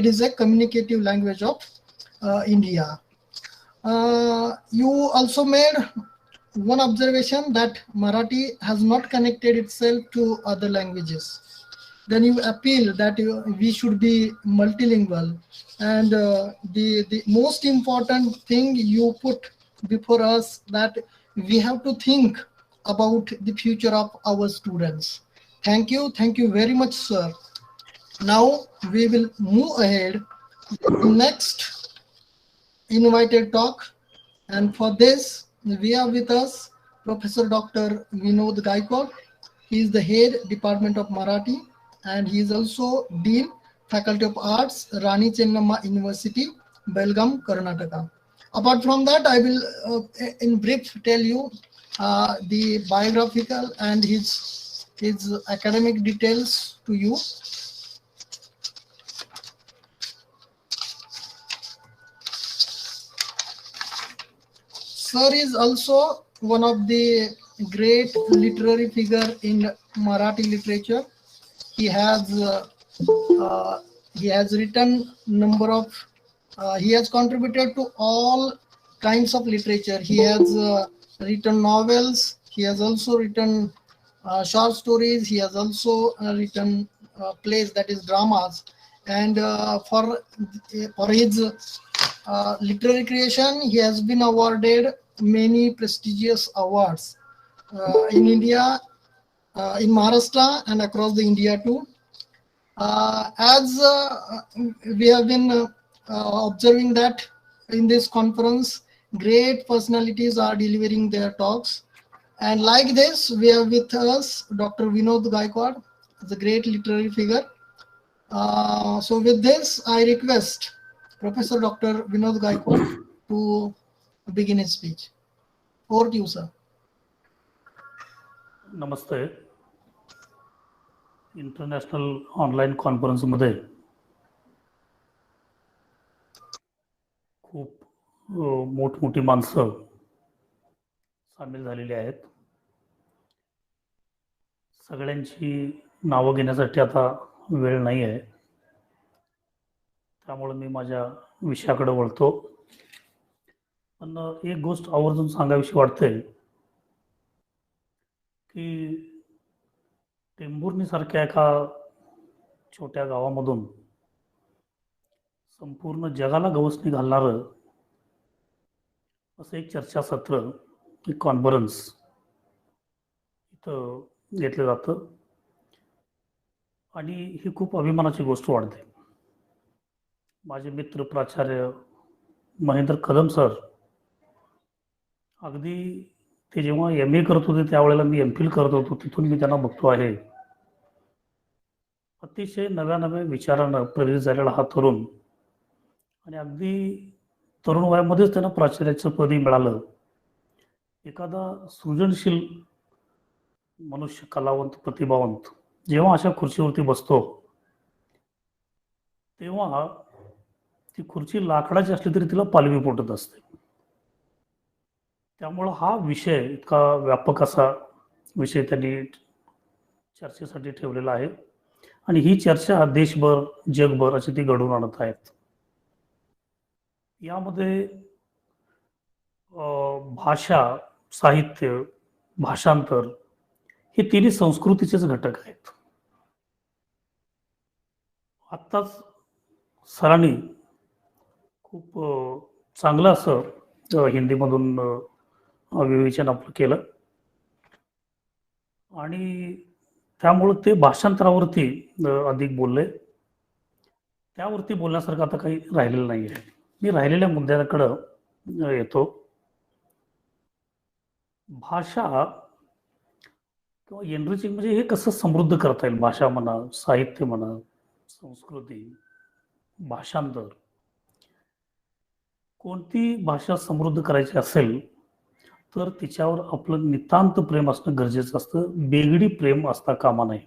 is a communicative language of India. You also made one observation that Marathi has not connected itself to other languages. Then you appeal that we should be multilingual, and the most important thing you put before us that we have to think about the future of our students. Thank you very much, sir. Now we will move ahead to the next invited talk, and for this we have with us Professor Dr. Vinod Gaikwad. He is the head department of Marathi, and he is also Dean, Faculty of Arts, Rani Chennamma University, Belgaum, Karnataka. Apart from that, I will in brief tell you the biographical and his academic details to you. Sir is also one of the great literary figure in Marathi literature. He has written number of he has contributed to all kinds of literature. He has written novels. He has also written short stories. He has also written plays, that is dramas. And for his literary creation, he has been awarded many prestigious awards in India, in Maharashtra, and across the India too. As we have been observing that in this conference, great personalities are delivering their talks. And like this, we have with us Dr. Vinod Gaikwad, the great literary figure. So with this, I request Professor Dr. Vinod Gaikwad to begin his speech. Over to you, sir. नमस्ते. International online कॉन्फरन्समध्ये खूप मोठमोठी माणसं सामील झालेली आहेत. सगळ्यांची नावं घेण्यासाठी आता वेळ नाही आहे, त्यामुळे मी माझ्या विषयाकडे वळतो. पण एक गोष्ट आवर्जून सांगावीशी वाटते की टेंभुर्णीसारख्या एका छोट्या गावामधून संपूर्ण जगाला गवसणी घालणारं असं एक चर्चासत्र, एक कॉन्फरन्स इथं घेतलं जातं आणि ही खूप अभिमानाची गोष्ट वाटते. माझे मित्र प्राचार्य महेंद्र कदम सर, अगदी ते जेव्हा MA करत होते त्यावेळेला मी MPhil करत होतो, तिथून मी त्यांना बघतो आहे. अतिशय नव्या नव्या विचारानं प्रेरित झालेला हा तरुण, आणि अगदी तरुण वयामध्येच त्यांना प्राचार्याचं पदही मिळालं. एखादा सृजनशील मनुष्य, कलावंत, प्रतिभावंत जेव्हा अशा खुर्चीवरती बसतो तेव्हा ती खुर्ची लाकडाची असली तरी तिला पालवी फुटत असते. त्यामुळं हा विषय इतका व्यापक असा विषय त्यांनी चर्चेसाठी ठेवलेला आहे आणि ही चर्चा देशभर जगभर अशी ती घडवून आणत आहेत. यामध्ये भाषा, साहित्य, भाषांतर हे तिन्ही संस्कृतीचेच घटक आहेत. आत्ताच सरांनी खूप चांगलं असं हिंदीमधून विवेचन आपलं केलं आणि त्यामुळे ते भाषांतरावरती अधिक बोलले. त्यावरती बोलण्यासारखं आता काही राहिलेलं नाही आहे. मी राहिलेल्या मुद्द्याकडं येतो. भाषा किंवा एनरिचिंग म्हणजे हे कसं समृद्ध करता येईल. भाषा म्हणा, साहित्य म्हणा, संस्कृती, भाषांतर, कोणती भाषा समृद्ध करायची असेल तर तिच्यावर आपलं नितांत प्रेम असणं गरजेचं असतं. बेगडी प्रेम असता कामा नये.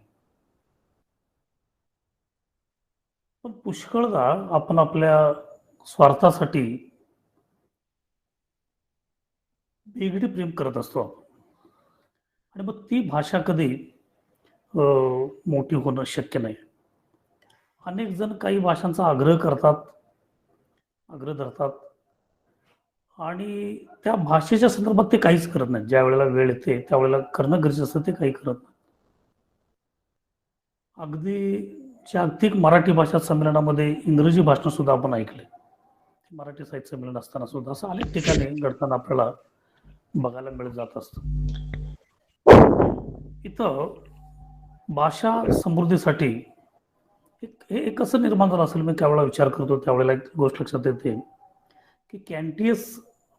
पण पुष्कळदा आपण आपल्या स्वार्थासाठी बेगडी प्रेम करत असतो आणि मग ती भाषा कधी मोठी होणं शक्य नाही. अनेक जण काही भाषांचा आग्रह करतात, आग्रह धरतात आणि त्या भाषेच्या संदर्भात ते काहीच करत नाही. ज्या वेळेला वेळ येते त्यावेळेला करणं गरजेचं असतं, ते काही करत नाही. अगदी जागतिक मराठी भाषा संमेलनामध्ये इंग्रजी भाषण सुद्धा आपण ऐकले. मराठी साहित्य संमेलन असताना सुद्धा असं अनेक ठिकाणी घडताना आपल्याला बघायला मिळत जात असतं. इथं भाषा समृद्धीसाठी हे कसं निर्माण झालं असेल, मी त्यावेळेला विचार करतो त्यावेळेला एक गोष्ट लक्षात येते की कॅन्टियस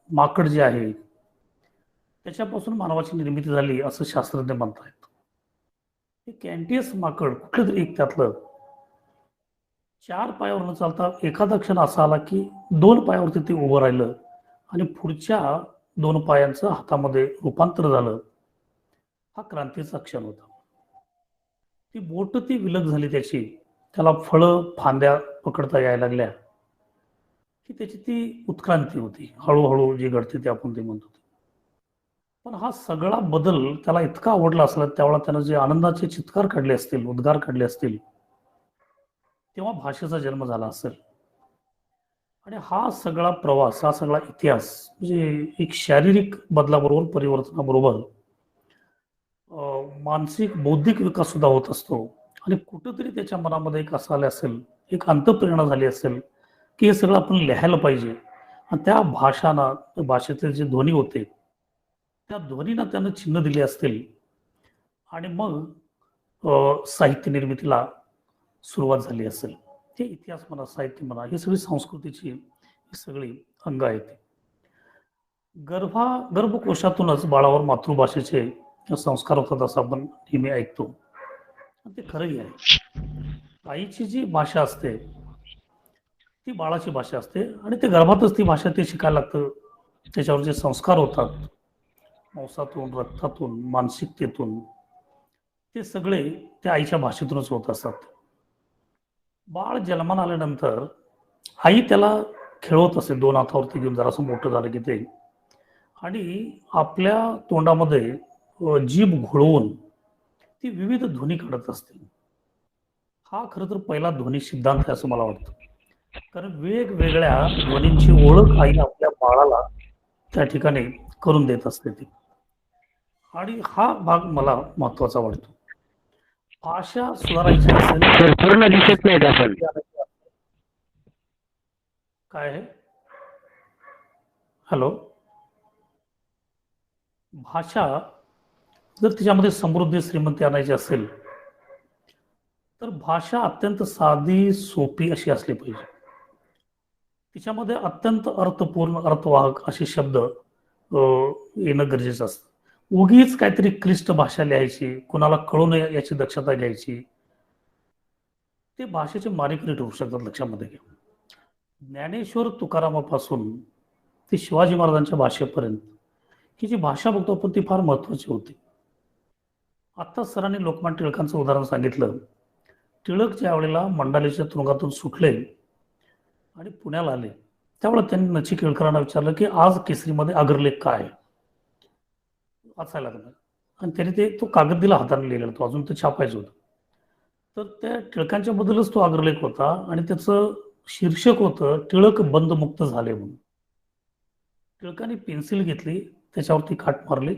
माकड जे आहे त्याच्यापासून मानवाची निर्मिती झाली असं शास्त्रज्ञ म्हणतात. हे कॅन्टियस माकड कुठलं तरी एक त्यातलं 4 पायावर न चालता एखादा क्षण असा आला की 2 पायावरती ते उभं राहिलं आणि पुढच्या 2 पायांचं हातामध्ये रूपांतर झालं. हा क्रांतीचा क्षण होता. ती बोट ती विलग झाली त्याची, त्याला फळं फांद्या पकडता यायला लागल्या की त्याची ती उत्क्रांती होती. हळूहळू जी घडते ते आपण ते म्हणतो. पण हा सगळा बदल त्याला इतका आवडला असला त्यावेळेला त्यानं जे आनंदाचे चित्कार काढले असतील, उद्गार काढले असतील, तेव्हा भाषेचा जन्म झाला असेल. आणि हा सगळा प्रवास, हा सगळा इतिहास म्हणजे एक शारीरिक बदलाबरोबर, परिवर्तनाबरोबर मानसिक बौद्धिक विकास सुद्धा होत असतो. आणि कुठंतरी त्याच्या मनामध्ये एक असं आलं असेल, एक अंतःप्रेरणा झाली असेल की हे सगळं आपण लिहायला पाहिजे. आणि त्या भाषेचे जे ध्वनी होते त्या ध्वनींना त्यानं चिन्ह दिले असतील आणि मग साहित्य निर्मितीला सुरुवात झाली असेल. ते इतिहास म्हणा, साहित्य म्हणा, ही सगळी संस्कृतीची ही सगळी अंग आहेत. गर्भकोशातूनच बाळावर मातृभाषेचे संस्कार होतात असं आपण नेहमी ऐकतो. ते खरंही आहे. आईची जी भाषा असते ती बाळाची भाषा असते आणि ते गर्भातच ती भाषा ते शिकायला लागतं. त्याच्यावर जे संस्कार होतात मांसातून, रक्तातून, मानसिकतेतून, ते सगळे त्या आईच्या भाषेतूनच होत असतात. बाळ जन्माला आल्यानंतर आई त्याला खेळवत असते 2 हातावरती घेऊन, जरासं मोठं झालं की ते, आणि आपल्या तोंडामध्ये जीभ घोळवून ती विविध ध्वनी काढत असते. हा खरं तर पहिला ध्वनी सिद्धांत आहे असं मला वाटतं. कारण वेगवेगळ्या ध्वनींची ओळख आई आपल्या बाळाला त्या ठिकाणी करून देत असते ती. आणि हा भाग मला महत्वाचा वाटतो. भाषा सुधारायची असेल पूर्ण दिसत नाहीत आपण. काय आहे? हॅलो. भाषा जर तिच्यामध्ये समृद्धी, श्रीमंती आणायची असेल तर भाषा अत्यंत साधी, सोपी अशी असली पाहिजे. तिच्यामध्ये अत्यंत अर्थपूर्ण, अर्थवाहक असे शब्द येणं गरजेचं असतं. उगीच काहीतरी क्लिष्ट भाषा लिहायची, कुणाला कळू नये याची दक्षता घ्यायची, ते भाषेचे मारेकरी ठरू शकतात. लक्षामध्ये घ्या. ज्ञानेश्वर तुकारामापासून ते शिवाजी महाराजांच्या भाषेपर्यंत ही जी भाषा बघतो आपण ती फार महत्वाची होती. आत्ता सरांनी लोकमान्य टिळकांचं उदाहरण सांगितलं. टिळक ज्या वेळेला मंडालेच्या तुरुंगातून सुटले आणि पुण्याला आले त्यावेळेला त्यांनी नची केळकरांना विचारलं की आज केसरीमध्ये अग्रलेख काय वाचायला लागलं. आणि त्याने ते तो कागद दिला हाताने लिहिलेला, तो अजून ते छापायचं होतं. तर त्या टिळकांच्या बद्दलच तो अग्रलेख होता आणि त्याचं शीर्षक होतं टिळक बंदमुक्त झाले म्हणून. टिळकाने पेन्सिल घेतली, त्याच्यावरती काट मारली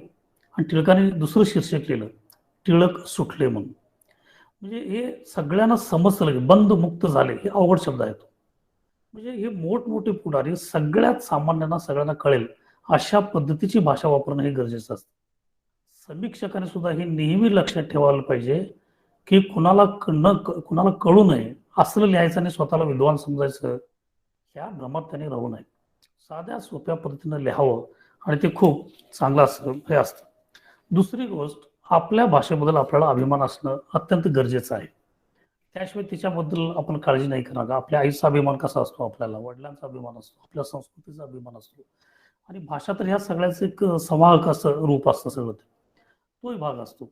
आणि टिळकाने दुसरं शीर्षक लिहिलं, टिळक सुटले म्हणून. म्हणजे हे सगळ्यांना समजलं की बंदमुक्त झाले हे अवघड शब्द आहे तो. म्हणजे हे मोठमोठे पुढारी सगळ्यात सामान्यांना सगळ्यांना कळेल अशा पद्धतीची भाषा वापरणं हे गरजेचं असतं. समीक्षकाने सुद्धा हे नेहमी लक्षात ठेवायला पाहिजे की कुणाला कळू नये असलं लिहायचं आणि स्वतःला विद्वान समजायचं, ह्या भ्रमात त्याने राहू नये. साध्या सोप्या पद्धतीनं लिहावं आणि ते खूप चांगलं असतं हे असतं. दुसरी गोष्ट, आपल्या भाषेबद्दल आपल्याला अभिमान असणं अत्यंत गरजेचं आहे. त्याशिवाय तिच्याबद्दल आपण काळजी नाही करणार. आपल्या आईचा अभिमान कसा असतो, आपल्याला वडिलांचा अभिमान असतो, आपल्या संस्कृतीचा अभिमान असतो आणि भाषा तर ह्या सगळ्याचं एक संवाहक असं रूप असतं सगळं, तोही भाग असतो.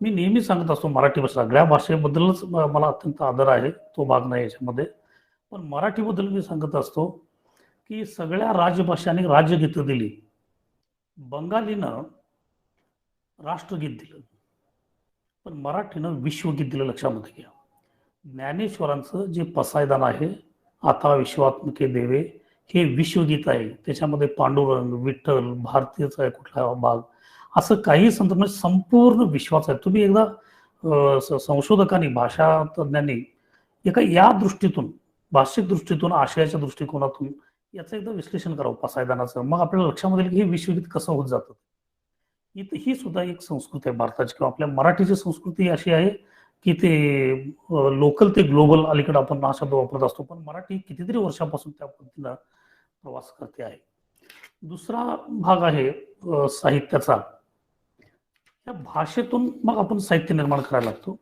मी नेहमी सांगत असतो मराठी भाषा सगळ्या भाषेबद्दलच मला अत्यंत आदर आहे, तो भाग नाही याच्यामध्ये. पण मराठीबद्दल मी सांगत असतो की सगळ्या राजभाषांनी राज्यगीतं दिली, बंगालीनं राष्ट्रगीत दिलं, पण मराठीनं विश्वगीत दिलं. लक्षामध्ये घ्या, ज्ञानेश्वरांचं जे पसायदान आहे, आता विश्वात्मके देवे, हे विश्वगीत आहे. त्याच्यामध्ये पांडुरंग, विठ्ठल, भारतीयचा आहे कुठला भाग, असं काही संत म्हणजे संपूर्ण विश्वाचं आहे. तुम्ही एकदा संशोधकांनी, भाषा तज्ञांनी एका या दृष्टीतून, भाषिक दृष्टीतून, आशयाच्या दृष्टिकोनातून याचं एकदा विश्लेषण करावं पसायदानाचं, मग आपल्याला लक्षामध्ये येईल की हे विश्वगीत कसं होत जातं. ही सुद्धा एक संस्कृती आहे भारताची, किंवा आपल्या मराठीची संस्कृती अशी आहे की ते लोकल ते ग्लोबल अलीकडे आपण हा शब्द वापरत असतो, पण मराठी कितीतरी वर्षापासून त्या पद्धतीनं प्रवास करते आहे. दुसरा भाग आहे साहित्याचा. या भाषेतून मग आपण साहित्य निर्माण करायला लागतो.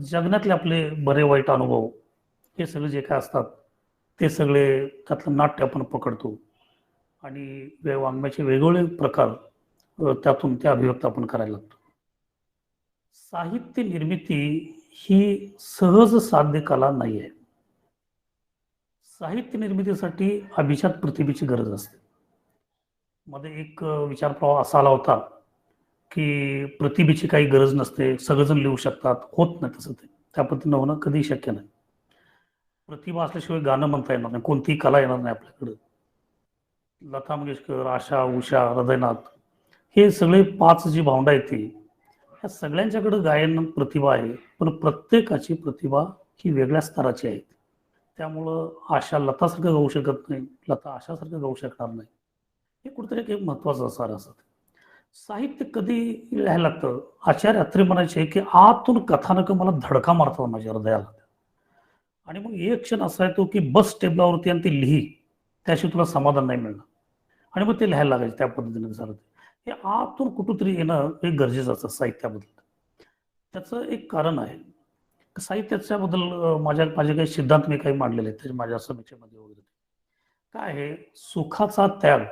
जगण्यातले आपले बरे वाईट अनुभव हे सगळे जे काय असतात ते सगळे त्यातलं नाट्य आपण पकडतो आणि वाङ्मयाचे वेगवेगळे प्रकार त्यातून त्या अभिव्यक्त आपण करायला लागतो. साहित्य निर्मिती ही सहज साध्य कला नाही आहे. साहित्य निर्मितीसाठी अभिजात प्रतिभेची गरज असते. मध्ये एक विचार प्रवाह असा आला होता की प्रतिभेची काही गरज नसते, सगळेजण लिहू शकतात. होत नाही तसं, ते त्या पद्धतीनं होणं कधीही शक्य नाही. प्रतिभा असल्याशिवाय गाणं म्हणता येणार नाही, कोणतीही कला येणार नाही आपल्याकडे. लता मंगेशकर, आशा, उषा, हृदयनाथ हे सगळे 5 जी भावंडं आहेत ती, ह्या सगळ्यांच्याकडे गायन प्रतिभा आहे, पण प्रत्येकाची प्रतिभा ही वेगळ्या स्तराची आहे. त्यामुळं आशा लतासारखं गाऊ शकत नाही, लता आशासारखं गाऊ शकणार नाही. हे कुठेतरी एक महत्वाचं सार असतं. साहित्य कधी लिहायला लागतं, आचार्य अत्रे म्हणायचे की आतून कथानक मला धडका मारतात माझ्या हृदयाला, आणि मग एक क्षण असा येतो की बस टेबलावरती आणि ते लिही, त्याशिवाय तुला समाधान नाही मिळणार, आणि मग ते लिहायला लागायचं. त्या पद्धतीने झालं. हे आतून कुठंतरी येणं हे गरजेचं असतं साहित्याबद्दल. त्याचं एक कारण आहे. साहित्याच्याबद्दल माझे काही सिद्धांत मी काही मांडलेले आहेत माझ्या समीक्षेमध्ये वगैरे. काय आहे, सुखाचा त्याग,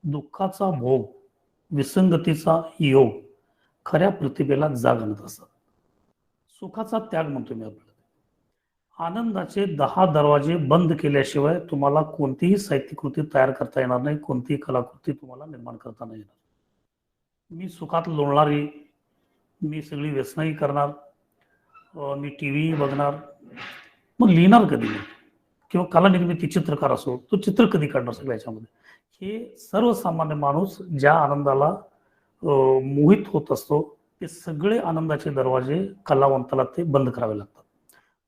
दुःखाचा भोग, विसंगतीचा योग खऱ्या प्रतिभेला जाग आणत असतात. सुखाचा त्याग म्हणतो मी आपल्याला. आनंदाचे 10 दरवाजे बंद केल्याशिवाय तुम्हाला कोणतीही साहित्य कृती तयार करता येणार नाही, कोणतीही कलाकृती तुम्हाला निर्माण करता नाही येणार. मी सुखात लोळणारी, मी सगळी व्यसनही करणार, मी TV बघणार, मग लिहिणार कधी? किंवा कला निर्मिती, चित्रकार असो, तो चित्र कधी काढणार? सगळ्या याच्यामध्ये हे सर्वसामान्य माणूस ज्या आनंदाला मोहित होत असतो, ते सगळे आनंदाचे दरवाजे कलावंताला ते बंद करावे लागतात.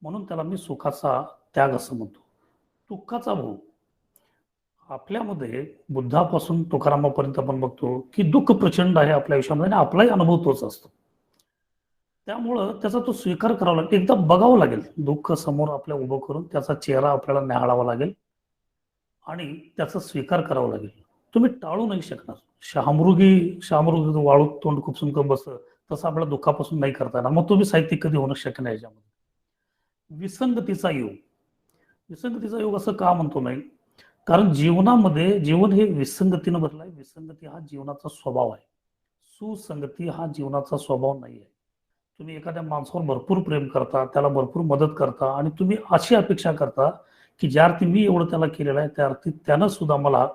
म्हणून त्याला मी सुखाचा त्याग असं म्हणतो. दुःखाचा भोग, आपल्यामध्ये बुद्धापासून तुकारामापर्यंत आपण बघतो की दुःख प्रचंड आहे आपल्या आयुष्यामध्ये, आणि आपलाही अनुभव तोच असतो. त्यामुळं त्याचा तो स्वीकार करावा लागेल, एकदा बघावं लागेल. दुःख समोर आपल्या उभं करून त्याचा चेहरा आपल्याला न्याहाळावा लागेल आणि त्याचा स्वीकार करावा लागेल. तुम्ही टाळू नाही शकणार. शहामृगी वाळूत तोंड खुपसून बसतं तसं आपल्याला दुःखापासून नाही करता येणार, मग तुम्ही साहित्य कधी होणं शक्य नाही. याच्यामध्ये विसंगतीचा योग, विसंगतीचा योग असं का म्हणतो नाही, कारण जीवनामध्ये जीवन हे विसंगतीनं भरलं आहे. विसंगती हा जीवनाचा स्वभाव आहे, सुसंगती हा जीवनाचा स्वभाव नाही आहे. तुम्ही एखाद्या माणसावर भरपूर प्रेम करता, त्याला भरपूर मदत करता, आणि तुम्ही अशी अपेक्षा करता की ज्या अर्थी मी एवढं त्याला केलेलं आहे त्या अर्थी त्यानं सुद्धा मला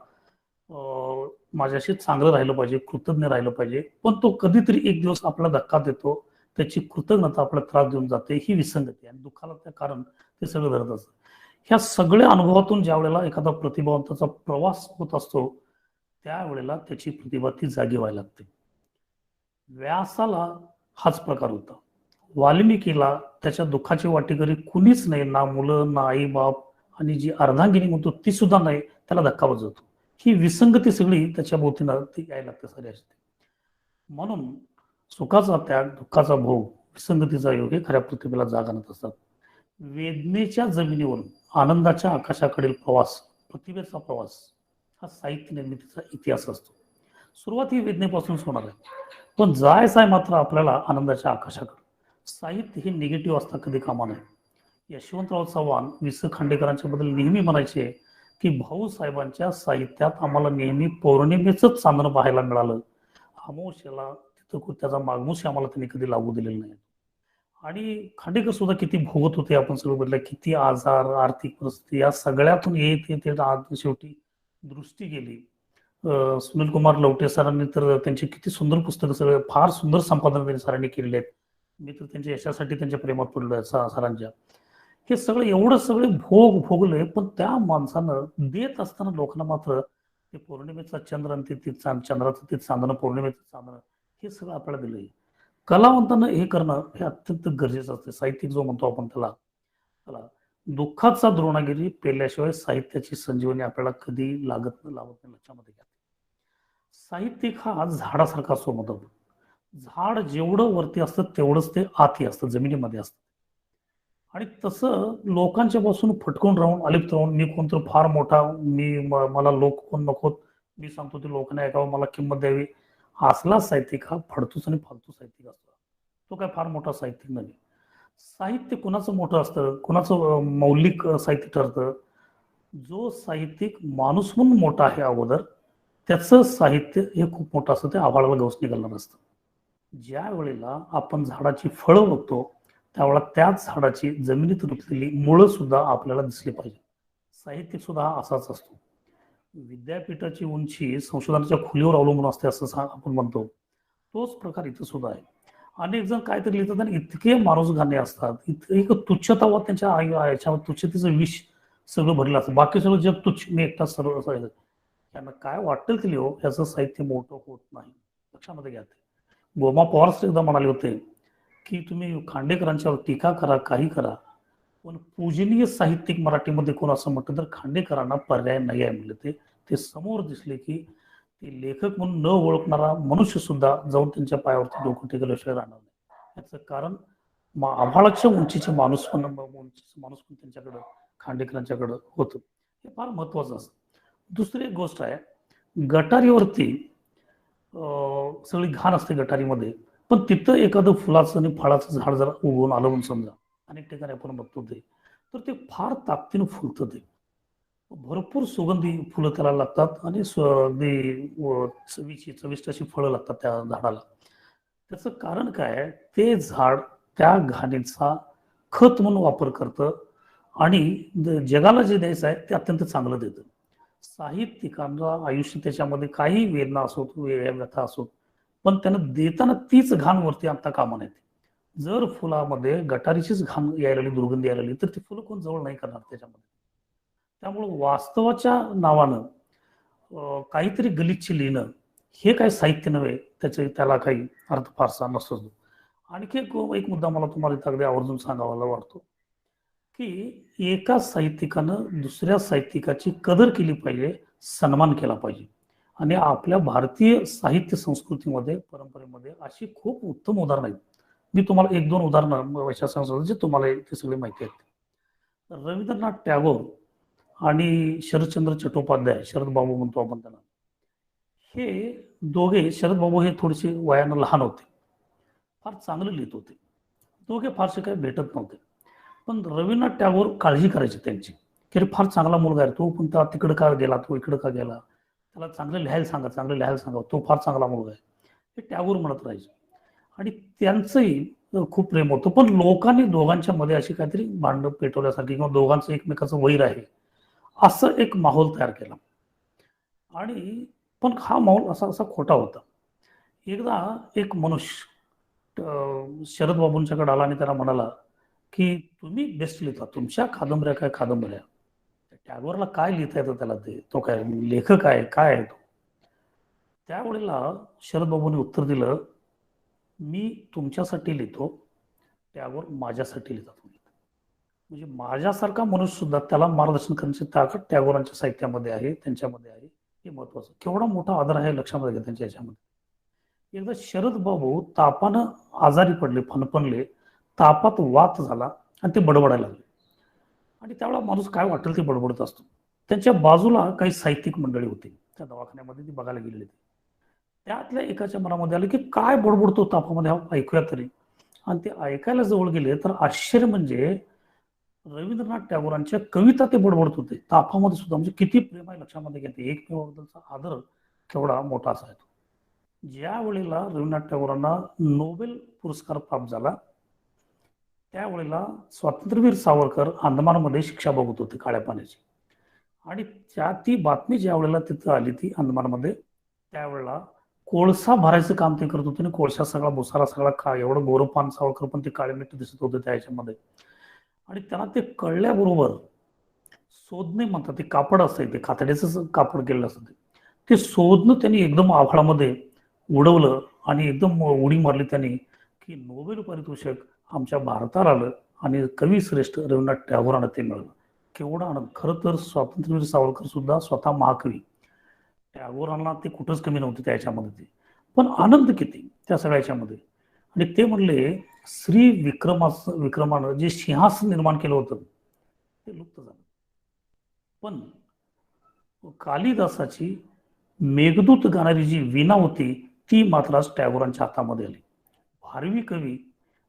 माझ्याशी चांगलं राहिलं पाहिजे, कृतज्ञ राहिलं पाहिजे, पण तो कधीतरी एक दिवस आपल्याला धक्का देतो, त्याची कृतज्ञता आपल्याला त्रास देऊन जाते, ही विसंगती आणि दुःखाला त्या कारण ते सगळं धरत असतं. ह्या सगळ्या अनुभवातून ज्या वेळेला एखादा प्रतिभावंताचा प्रवास होत असतो त्यावेळेला त्याची प्रतिभा ती जागी व्हायला लागते. व्यासाला हाच प्रकार होता. वाल्मिकीला त्याच्या दुःखाची वाटेकरी कुणीच नाही, ना मुलं, ना आई बाप, आणि जी अर्धांगिनी म्हणतो ती सुद्धा नाही, त्याला धक्का बसतो. ही विसंगती सगळी त्याच्या भोवतीनं ती यायला लागते सारी असते. म्हणून सुखाचा त्याग, दुःखाचा भोग, विसंगतीचा योग हे खऱ्या प्रतिभेला जाग आणत असतात. वेदनेच्या जमिनीवरून आनंदाच्या आकाशाकडील प्रवास, प्रतिभेचा प्रवास, हा साहित्य निर्मितीचा इतिहास असतो. सुरुवात ही वेदनेपासूनच होणार आहे, पण जायचं आहे मात्र आपल्याला आनंदाच्या आकाशाकडे. साहित्य हे निगेटिव्ह असता कधी कामा नये. यशवंतराव चव्हाण वि स खांडेकरांच्या बद्दल नेहमी म्हणायचे की भाऊसाहेबांच्या साहित्यात आम्हाला नेहमी पौर्णिमेचंच चांदणं पाहायला मिळालं, अमावस्येला तिथं त्याचा मागमूस आम्हाला त्यांनी कधी लागू दिलेलं नाही. आणि खांडेकर सुद्धा किती भोगत होते आपण सगळं बदललं, किती आजार, आर्थिक परिस्थिती, या सगळ्यातून येत शेवटी दृष्टी गेली. सुनील कुमार लवटे सरांनी तर त्यांची किती सुंदर पुस्तकं, सगळं फार सुंदर संपादन त्यांनी सरांनी केलेले आहेत. मी तर त्यांच्या यशासाठी त्यांच्या प्रेमात पडलो आहे सरांच्या. हे सगळं एवढं सगळे भोग भोगले, पण त्या माणसानं देत असताना लोकांना मात्र ते पौर्णिमेचा चंद्र आणि ते चंद्राचं ते चांदणं, पौर्णिमेचं चांदणं, हे सगळं आपल्याला दिलंय. कलावंतानं हे करणं हे अत्यंत गरजेचं असते. साहित्यिक जो म्हणतो आपण त्याला दुःखाचा द्रोणागिरी पेल्याशिवाय साहित्याची संजीवनी आपल्याला कधी लावत नाही, लक्षामध्ये घ्या. साहित्यिक हा झाडासारखा असतो म्हणतो. झाड जेवढं वरती असतं तेवढंच ते आती असतं, जमिनीमध्ये असतं. आणि तसं लोकांच्या पासून फटकून राहून, अलिप्त राहून, मी कोणतं फार मोठा, मला लोक कोण नको, मी सांगतो ते लोकांना ऐकावं, मला किंमत द्यावी, असला साहित्यिक हा फडतूस आणि फालतू साहित्यिक असतो. तो काय फार मोठा साहित्यिक नाही. साहित्य कुणाचं मोठं असतं, कुणाचं मौलिक साहित्य ठरतं, जो साहित्यिक माणूस म्हणून मोठा आहे अगोदर, त्याचं साहित्य हे खूप मोठं असतं, ते आभाळाला गवस निघालं नसतं. ज्या वेळेला आपण झाडाची फळं बघतो त्यावेळेला त्याच झाडाची जमिनीत रुतलेली मुळं सुद्धा आपल्याला दिसली पाहिजे. साहित्यिक सुद्धा हा असाच असतो. विद्यापीठाची उंची संशोधनाच्या खुलीवर अवलंबून असते असं आपण म्हणतो, तोच प्रकार इथं सुद्धा आहे. अनेक जण काहीतरी लिहितात आणि इतके माणूसगाणे असतात, इतकं तुच्छतावा त्यांच्या याच्यावर, तुच्छतेचं विष सगळं भरलेलं असतं. बाकी सगळं जग तुच्छ, मी एकटा सर्व, त्यांना काय वाटेल ते लिहो, याचं साहित्य मोठं होत नाही, लक्षामध्ये घ्या. गोमा पवार एकदा म्हणाले होते की तुम्ही खांडेकरांच्यावर टीका करा, काही करा, पण पूजनीय साहित्यिक मराठीमध्ये कोण असं म्हटलं तर खांडेकरांना पर्याय नाही आहे म्हणले. ते समोर दिसले की ते लेखक म्हणून न ओळखणारा मनुष्य सुद्धा जाऊन त्यांच्या पायावरती डोकं टेकल्याशिवाय राहणार नाही. याचं कारण आभाळाच्या उंचीचे माणूस पण त्यांच्याकडं, खांडेकरांच्याकडं होतं. हे फार महत्वाचं असतं. दुसरी एक गोष्ट आहे, गटारीवरती सगळी घाण असते गटारीमध्ये, पण तिथं एखादं फुलाचं आणि फळाचं झाड जर उगवून आलं म्हणून समजा, अनेक ठिकाणी आपण बघतो ते, तर ते फार ताकदीनं फुलतं, ते भरपूर सुगंधी फुलं त्याला लागतात आणि चविष्ट अशी फळं लागतात त्या झाडाला. त्याचं कारण काय, ते झाड त्या घाणीचा खत म्हणून वापर करतं आणि जगाला जे द्यायचं आहे ते अत्यंत चांगलं देतं. साहित्यिकांचं आयुष्य त्याच्यामध्ये काही वेदना असोत, व्यथा असोत, पण त्यानं देताना तीच घाण वरती आणता कामा नये. जर फुलामध्ये गटारीचीच घाण यायला लागली, दुर्गंधी यायला लागली, तर ती फुलं कोण जवळ नाही करणार त्याच्यामध्ये. त्यामुळं वास्तवाच्या नावानं काहीतरी गलिच्छ लिहिणं हे काय साहित्य नव्हे, त्याला काही अर्थ फारसा नसतो. आणखी एक मुद्दा मला तुम्हाला इथं अगदी आवर्जून सांगावायला वाटतो की एका साहित्यिकानं दुसऱ्या साहित्यिकाची कदर केली पाहिजे, सन्मान केला पाहिजे. आणि आपल्या भारतीय साहित्य संस्कृतीमध्ये, परंपरेमध्ये अशी खूप उत्तम उदाहरणं आहेत. मी तुम्हाला एक दोन उदाहरणं सांगतो जे तुम्हाला ते सगळे माहिती आहेत. रवींद्रनाथ टागोर आणि शरदचंद्र चट्टोपाध्याय, शरद बाबू म्हणतो आपण त्यांना, हे दोघे, शरद बाबू हे थोडेसे वयानं लहान होते, फार चांगले लिहित होते, दोघे फारसे काही भेटत नव्हते. पण रवींद्रनाथ टागोर काळजी करायचे त्यांची की फार चांगला मुलगा आहे तो, पण त्या तिकडं का गेला, तो इकडं का गेला, त्याला चांगलं लिहायला सांगा, चांगलं लिहायला सांगा, तो फार चांगला मुलगा आहे, हे टागोर म्हणत राहायचे. आणि त्यांचंही खूप प्रेम होतं, पण लोकांनी दोघांच्या मध्ये अशी काहीतरी भांडण पेटवल्यासारखी किंवा दोघांचं एकमेकाचं वैर आहे असं एक माहोल तयार केला. आणि पण हा मौल असा असा खोटा होता. एकदा एक मनुष्य शरद बाबूंच्याकडे आला आणि त्याला म्हणाला की तुम्ही बेस्ट लिहिता, तुमच्या कादंबऱ्या काय कादंबऱ्या, टॅगोरला काय लिहिता येतं त्याला, तो काय लेखक आहे, काय आहे तो. त्यावेळेला शरद बाबूंनी उत्तर दिलं, मी तुमच्यासाठी लिहितो, टॅगोर माझ्यासाठी लिहितात. म्हणजे माझ्यासारखा मनुष्य सुद्धा त्याला मार्गदर्शन करण्याची ताकद टॅगोरांच्या साहित्यामध्ये आहे, त्यांच्यामध्ये आहे. हे महत्वाचं. केवढा मोठा आदर आहे लक्षामध्ये घ्या त्यांच्या याच्यामध्ये. एकदा शरद बाबू तापानं आजारी पडले, फणफणले, तापात वात झाला आणि ते बडबडायला लागले. आणि त्यावेळेला माणूस काय वाटेल ते बडबडत असतो. त्यांच्या बाजूला काही साहित्यिक मंडळी होती त्या दवाखान्यामध्ये, ती बघायला गेलेली होती. त्यातल्या एकाच्या मनामध्ये आलं की काय बडबडतो तापामध्ये, हा ऐकूया तरी. आणि ते ऐकायला जवळ गेले तर आश्चर्य म्हणजे रवींद्रनाथ टागोरांच्या कविता ते बडबडत होते तापामध्ये सुद्धा. म्हणजे किती प्रेम आहे लक्षामध्ये घेते, एकमेवाबद्दलचा आदर केवढा मोठा असा आहे तो. ज्या वेळेला रवींद्रनाथ टागोरांना नोबेल पुरस्कार प्राप्त झाला त्यावेळेला स्वातंत्र्यवीर सावरकर अंदमानमध्ये शिक्षा भोगत होते काळ्या पाण्याची. आणि ती बातमी ज्या वेळेला तिथं आली ती अंदमानमध्ये, त्यावेळेला कोळसा भरायचं काम ते करत होते आणि कोळसा सगळा भुसारा सगळा एवढं गोरपान सावरकर पण ते काळे मीठ दिसत होते त्या ह्याच्यामध्ये. आणि त्यांना ते कळल्याबरोबर शोधणे म्हणतात, ते कापड असतं, ते कातड्याचं कापड केलेलं असतं, ते शोधणं त्यांनी एकदम आभाळामध्ये उडवलं आणि एकदम उडी मारली त्यांनी की नोबेल पारितोषिक आमच्या भारताला आलं आणि कवी श्रेष्ठ रवींद्रनाथ टागोरांना ते मिळालं. केवढा आनंद. खरं तर स्वातंत्र्यवीर सावरकर सुद्धा स्वतः महाकवी, टागोरांना ते कुठंच कमी नव्हते त्याच्यामध्ये ते. पण आनंद किती त्या सगळ्याच्यामध्ये. आणि ते म्हणले श्री विक्रमानं जे सिंहासन निर्माण केलं होतं ते लुप्त झालं. पण कालिदासाची मेघदूत गाणारी जी वीणा होती ती मात्र आज टागोरांच्या हातामध्ये आली. भारवी कवी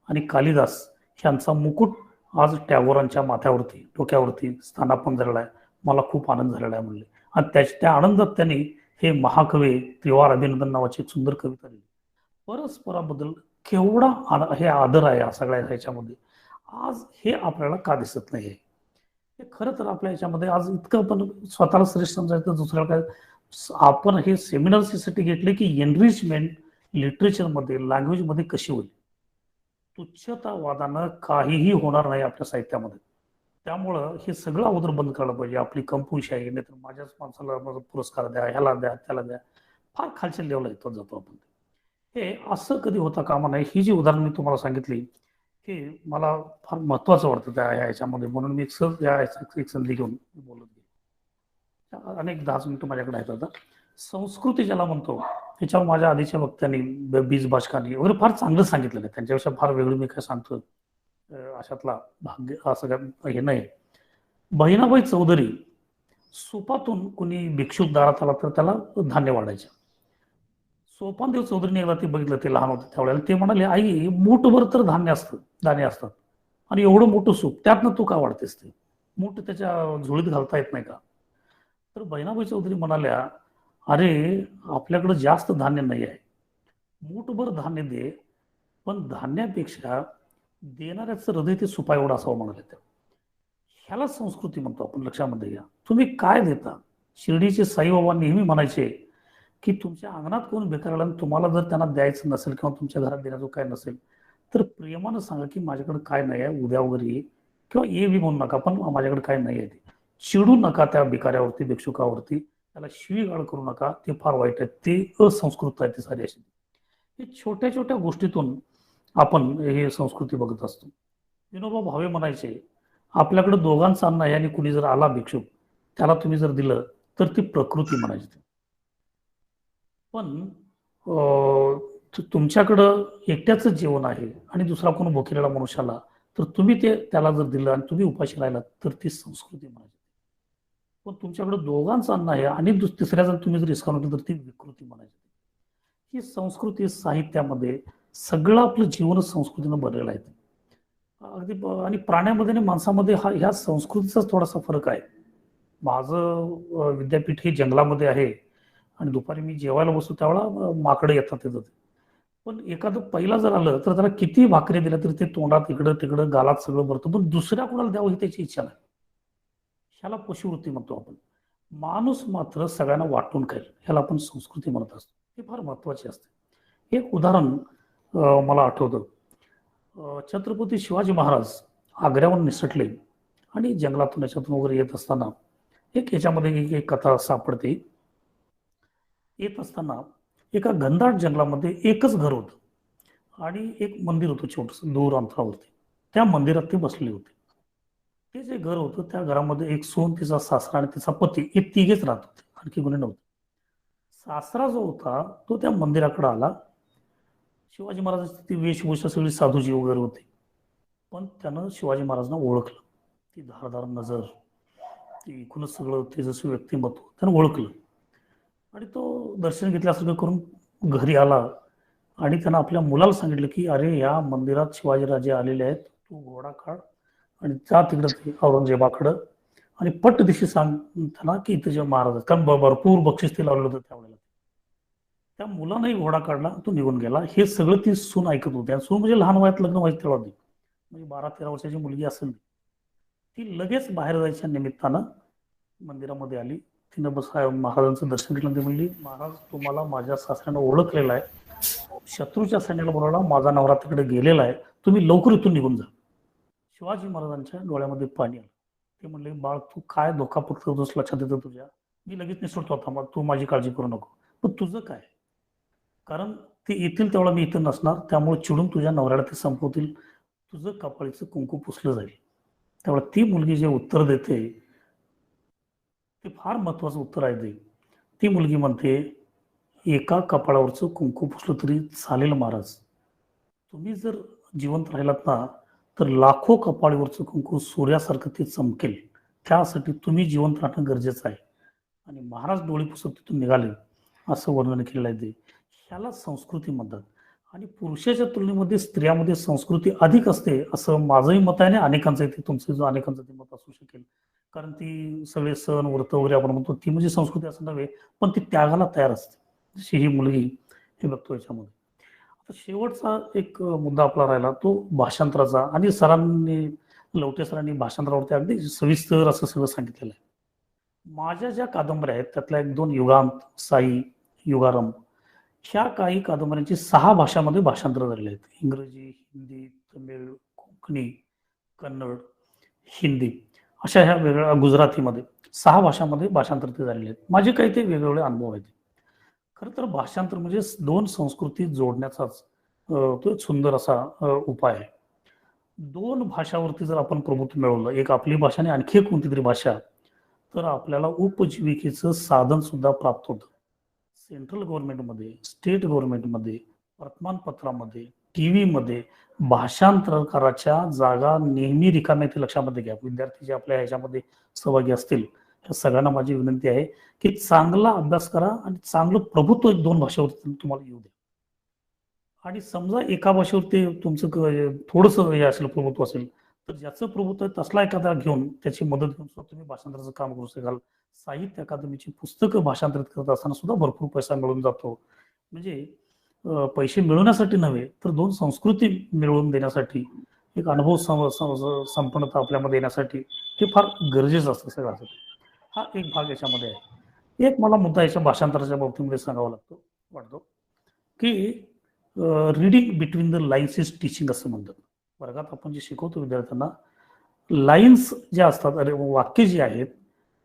आणि कालिदास यांचा मुकुट आज टागोरांच्या माथ्यावरती, डोक्यावरती स्थानापन्न झालेला आहे. मला खूप आनंद झालेला आहे म्हणले. आणि त्या आनंदात त्यांनी हे महाकवी त्रिवार अभिनंदन नावाची सुंदर कविता लिहिली. परस्पराबद्दल केवढा हे आदर आहे सगळ्या ह्याच्यामध्ये. आज हे आपल्याला का दिसत नाही? हे खरं तर आपल्या ह्याच्यामध्ये आज इतकं पण स्वतःला श्रेष्ठ समजायचं, दुसऱ्याला काय. आपण हे सेमिनार्स यासाठी घेतले की एनरिचमेंट लिटरेचरमध्ये, लँग्वेजमध्ये कशी होईल. तुच्छतावादानं काहीही होणार नाही आपल्या साहित्यामध्ये. त्यामुळं हे सगळं अगोदर बंद करायला पाहिजे. आपली कंपोजिशन नाही तर माझ्याच माणसाला पुरस्कार द्या, ह्याला द्या, त्याला द्या, फार खालच्या लेवलला येतो जातो आपण. हे असं कधी होता कामा नाही. ही जी उदाहरण मी तुम्हाला सांगितली हे मला फार महत्वाचं वाटतं त्या ह्याच्यामध्ये, म्हणून मी सहज एक संधी घेऊन बोलत गेलो. अनेक 10 मिनिटं माझ्याकडे आहेत. आता संस्कृती ज्याला म्हणतो त्याच्यावर माझ्या आधीच्या वक्त्यांनी, बीज भाषकांनी वगैरे फार चांगलं सांगितलेलं आहे. त्यांच्यापेक्षा फार वेगळी मी काय सांगतो अशातला भाग्य असं काय हे नाही. बहिणाबाई चौधरी, सुपातून कुणी भिक्षुक दारात आला तर त्याला धान्य वाढायचं. सोपानदेव चौधरीने एकदा ते बघितलं, ते लहान होते त्यावेळेला. ते म्हणाले, आई मूठभर तर धान्य असतं, दाणे असतात आणि एवढं मोठं सूप त्यातनं तू का वाढतेस? ते मूठ त्याच्या झोळीत घालता येत नाही का? तर बहिणाबाई चौधरी म्हणाल्या, अरे आपल्याकडे जास्त धान्य नाही आहे, मूठभर धान्य दे, पण धान्यापेक्षा देणाऱ्याचं हृदय ते सुपा एवढं असावं म्हणाले. ह्याला संस्कृती म्हणतो आपण. लक्षामध्ये घ्या, तुम्ही काय देता. शिर्डीचे साईबाबा नेहमी म्हणायचे की तुमच्या अंगणात कोण भिकाऱ्याला तुम्हाला जर त्यांना द्यायचं नसेल किंवा तुमच्या घरात देण्याचं काय नसेल तर प्रेमानं सांगा की माझ्याकडे काय नाही आहे, उद्या वगैरे ये, किंवा ये बी म्हणू नका, पण माझ्याकडे काय नाही आहे. ते चिडू नका त्या भिकाऱ्यावरती, भिक्षुकावरती, त्याला शिवीगाळ करू नका. ते फार वाईट आहे, ते असंस्कृत आहे. ते सारी अशी हे छोट्या छोट्या गोष्टीतून आपण हे संस्कृती बघत असतो. विनोबा भावे म्हणायचे, आपल्याकडे दोघांचं अन्न आहे आणि कुणी जर आला भिक्षुक त्याला तुम्ही जर दिलं तर ती प्रकृती म्हणायची. पण तुमच्याकडं एकट्याचं जेवण आहे आणि दुसरा कोण भुकेलेला मनुष्य आला तर तुम्ही ते त्याला जर दिलं आणि तुम्ही उपाशी राहिलात तर ती संस्कृती म्हणायची. पण तुमच्याकडे दोघांचं अन्न आहे आणि तिसऱ्याचं तुम्ही जर हिसकावून तर ती विकृती म्हणायची. ही संस्कृती साहित्यामध्ये सगळं आपलं जीवन संस्कृतीनं बनलेलं आहे. अगदी आणि प्राण्यामध्ये आणि माणसामध्ये ह्या संस्कृतीचाच थोडासा फरक आहे. माझं विद्यापीठ हे जंगलामध्ये आहे आणि दुपारी मी जेवायला बसतो त्यावेळेला माकडे येतात तिथं. पण एखादं पहिला जर आलं तर त्याला किती भाकरी दिल्या तरी ते तोंडात इकडं तिकडं गालात सगळं भरतं, पण दुसऱ्या कोणाला द्यावं ही त्याची इच्छा नाही. ह्याला पशुवृत्ती म्हणतो आपण. माणूस मात्र सगळ्यांना वाटून खाईल, ह्याला आपण संस्कृती म्हणत असतो. हे फार महत्वाचे असते. एक उदाहरण मला आठवतं. छत्रपती शिवाजी महाराज आग्र्याहून निसटले आणि जंगलातून याच्यातून वगैरे येत असताना याच्यामध्ये एक कथा सापडते. येत असताना एका घनदाट जंगलामध्ये एकच घर होतं आणि एक मंदिर होतं छोटस दूर अंतरावरती. त्या मंदिरात ते बसले होते. ते जे घर होतं त्या घरामध्ये एक सून, तिचा सासरा आणि तिचा पती हे तिघेच राहत होते, आणखी कोणी नव्हते. सासरा जो होता तो त्या मंदिराकडे आला. शिवाजी महाराजांची ती वेशभूषा सगळी साधूजी वगैरे होती, पण त्यानं शिवाजी महाराजांना ओळखलं. ती धारदार नजर, ती एकूणच सगळं ते जसं व्यक्तिमत्व त्यानं ओळखलं आणि तो दर्शन घेतल्यासारखं करून घरी आला आणि त्यानं आपल्या मुलाला सांगितलं की अरे या मंदिरात शिवाजीराजे आलेले आहेत, तू घोडा काढ आणि जा तिकडं ते औरंगजेबाकडं आणि पट दिशी सांग त्यांना की इथे जे महाराज आहेत, कारण भरपूर बक्षीस ते लावलं होतं त्यावेळेला. त्या मुलानंही घोडा काढला, तो निघून गेला. हे सगळं ती सून ऐकत होती. आणि सून म्हणजे लहान वयात लग्न व्हायचं तेव्हा ती म्हणजे 12-13 वर्षाची मुलगी असेल. ती लगेच बाहेर जायच्या निमित्तानं मंदिरामध्ये आली. तिनं महाराजांचं दर्शन घेतलं. ती म्हणली, महाराज तुम्हाला माझ्या सासऱ्यानं ओळखलेलं आहे, शत्रूच्या सैन्याला बोलावला, माझा नवरा तिकडे गेलेला आहे, तुम्ही लवकर इथून निघून जा. शिवाजी महाराजांच्या डोळ्यामध्ये पाणी आलं. ते म्हणले, बाळ तू काय धोका पत्करतोस, लक्षात येतं तुझ्या, मी लगेच निसटतो आता, मग तू माझी काळजी करू नको, पण तुझं काय, कारण ते येतील तेवढा मी इथं नसणार, त्यामुळे चिडून तुझ्या नवऱ्याला ते संपवतील, तुझं कपाळीचं कुंकू पुसलं जाईल. त्यामुळे ती मुलगी जे उत्तर देते ते फार महत्वाचं उत्तर आहे. ते ती मुलगी म्हणते, एका कपाळावरचं कुंकू पुसलं तरी चालेल महाराज, तुम्ही जर जिवंत राहिलात ना तर लाखो कपाळीवरचं कुंकू सूर्यासारखं ते चमकेल, त्यासाठी तुम्ही जिवंत राहणं गरजेचं आहे. आणि महाराज डोळे पुसत तिथून निघाले असं वर्णन केलेलं आहे. ते ह्याला संस्कृती म्हणतात. आणि पुरुषाच्या तुलनेमध्ये स्त्रियामध्ये संस्कृती अधिक असते असं माझंही मत आहे आणि अनेकांचं ते तुमचं जो अनेकांचं ते मत असू शकेल. कारण ती सगळे सण व्रत वगैरे आपण म्हणतो ती म्हणजे संस्कृती असं नव्हे, पण ती त्यागाला तयार असते, जशी ही मुलगी हे बघतो याच्यामध्ये. आता शेवटचा एक मुद्दा आपला राहिला तो भाषांतराचा. आणि सरांनी, लवटे सरांनी भाषांतरावरती अगदी सविस्तर असं सगळं सांगितलेलं आहे. माझ्या ज्या कादंबऱ्या आहेत त्यातल्या 1-2 युगांत, साई, युगारंभ, ह्या काही कादंबऱ्यांची 6 भाषांमध्ये भाषांतर झालेले आहेत. इंग्रजी, हिंदी, तमिळ, कोकणी, कन्नड, हिंदी अशा ह्या वेगळ्या, गुजरातीमध्ये 6 भाषांमध्ये भाषांतर ते झालेले आहेत. माझे काही ते वेगवेगळे अनुभव आहेत. खरं तर भाषांतर म्हणजे 2 संस्कृती जोडण्याचाच तो एक सुंदर असा उपाय आहे. 2 भाषावरती जर आपण प्रभुत्व मिळवलं, एक आपली भाषा आणि आणखी एक कोणती तरी भाषा, तर आपल्याला उपजीविकेचं साधन सुद्धा प्राप्त होतं. सेंट्रल गव्हर्नमेंटमध्ये, स्टेट गव्हर्नमेंटमध्ये, वर्तमानपत्रामध्ये, टीव्हीमध्ये भाषांतरकाराच्या जागा नेहमी रिकाम्या, ते लक्षामध्ये घ्या. विद्यार्थी जे आपल्या ह्याच्यामध्ये सहभागी असतील त्या सगळ्यांना माझी विनंती आहे की चांगला अभ्यास करा आणि चांगलं प्रभुत्व 2 भाषेवरती तुम्हाला येऊ द्या. आणि समजा एका भाषेवर ते तुमचं थोडंसं हे असेल, प्रभुत्व असेल, तर ज्याचं प्रभुत्व आहे तसला एखादा घेऊन त्याची मदत घेऊन सुद्धा तुम्ही भाषांतराचं काम करू शकाल. साहित्य अकादमीची पुस्तकं भाषांतरित करत असताना सुद्धा भरपूर पैसा मिळून जातो. म्हणजे पैसे मिळवण्यासाठी नव्हे तर 2 संस्कृती मिळवून देण्यासाठी, एक अनुभव संपन्नता आपल्यामध्ये येण्यासाठी हे फार गरजेचं असतं सगळ्यासाठी. हा एक भाग याच्यामध्ये आहे. एक मला मुद्दा याच्या भाषांतराच्या बाबतीमध्ये सांगावा वाटतो की reading between the lines is teaching असं म्हणतात. वर्गात आपण जे शिकवतो विद्यार्थ्यांना, लाईन्स ज्या असतात, अरे वाक्य जे आहेत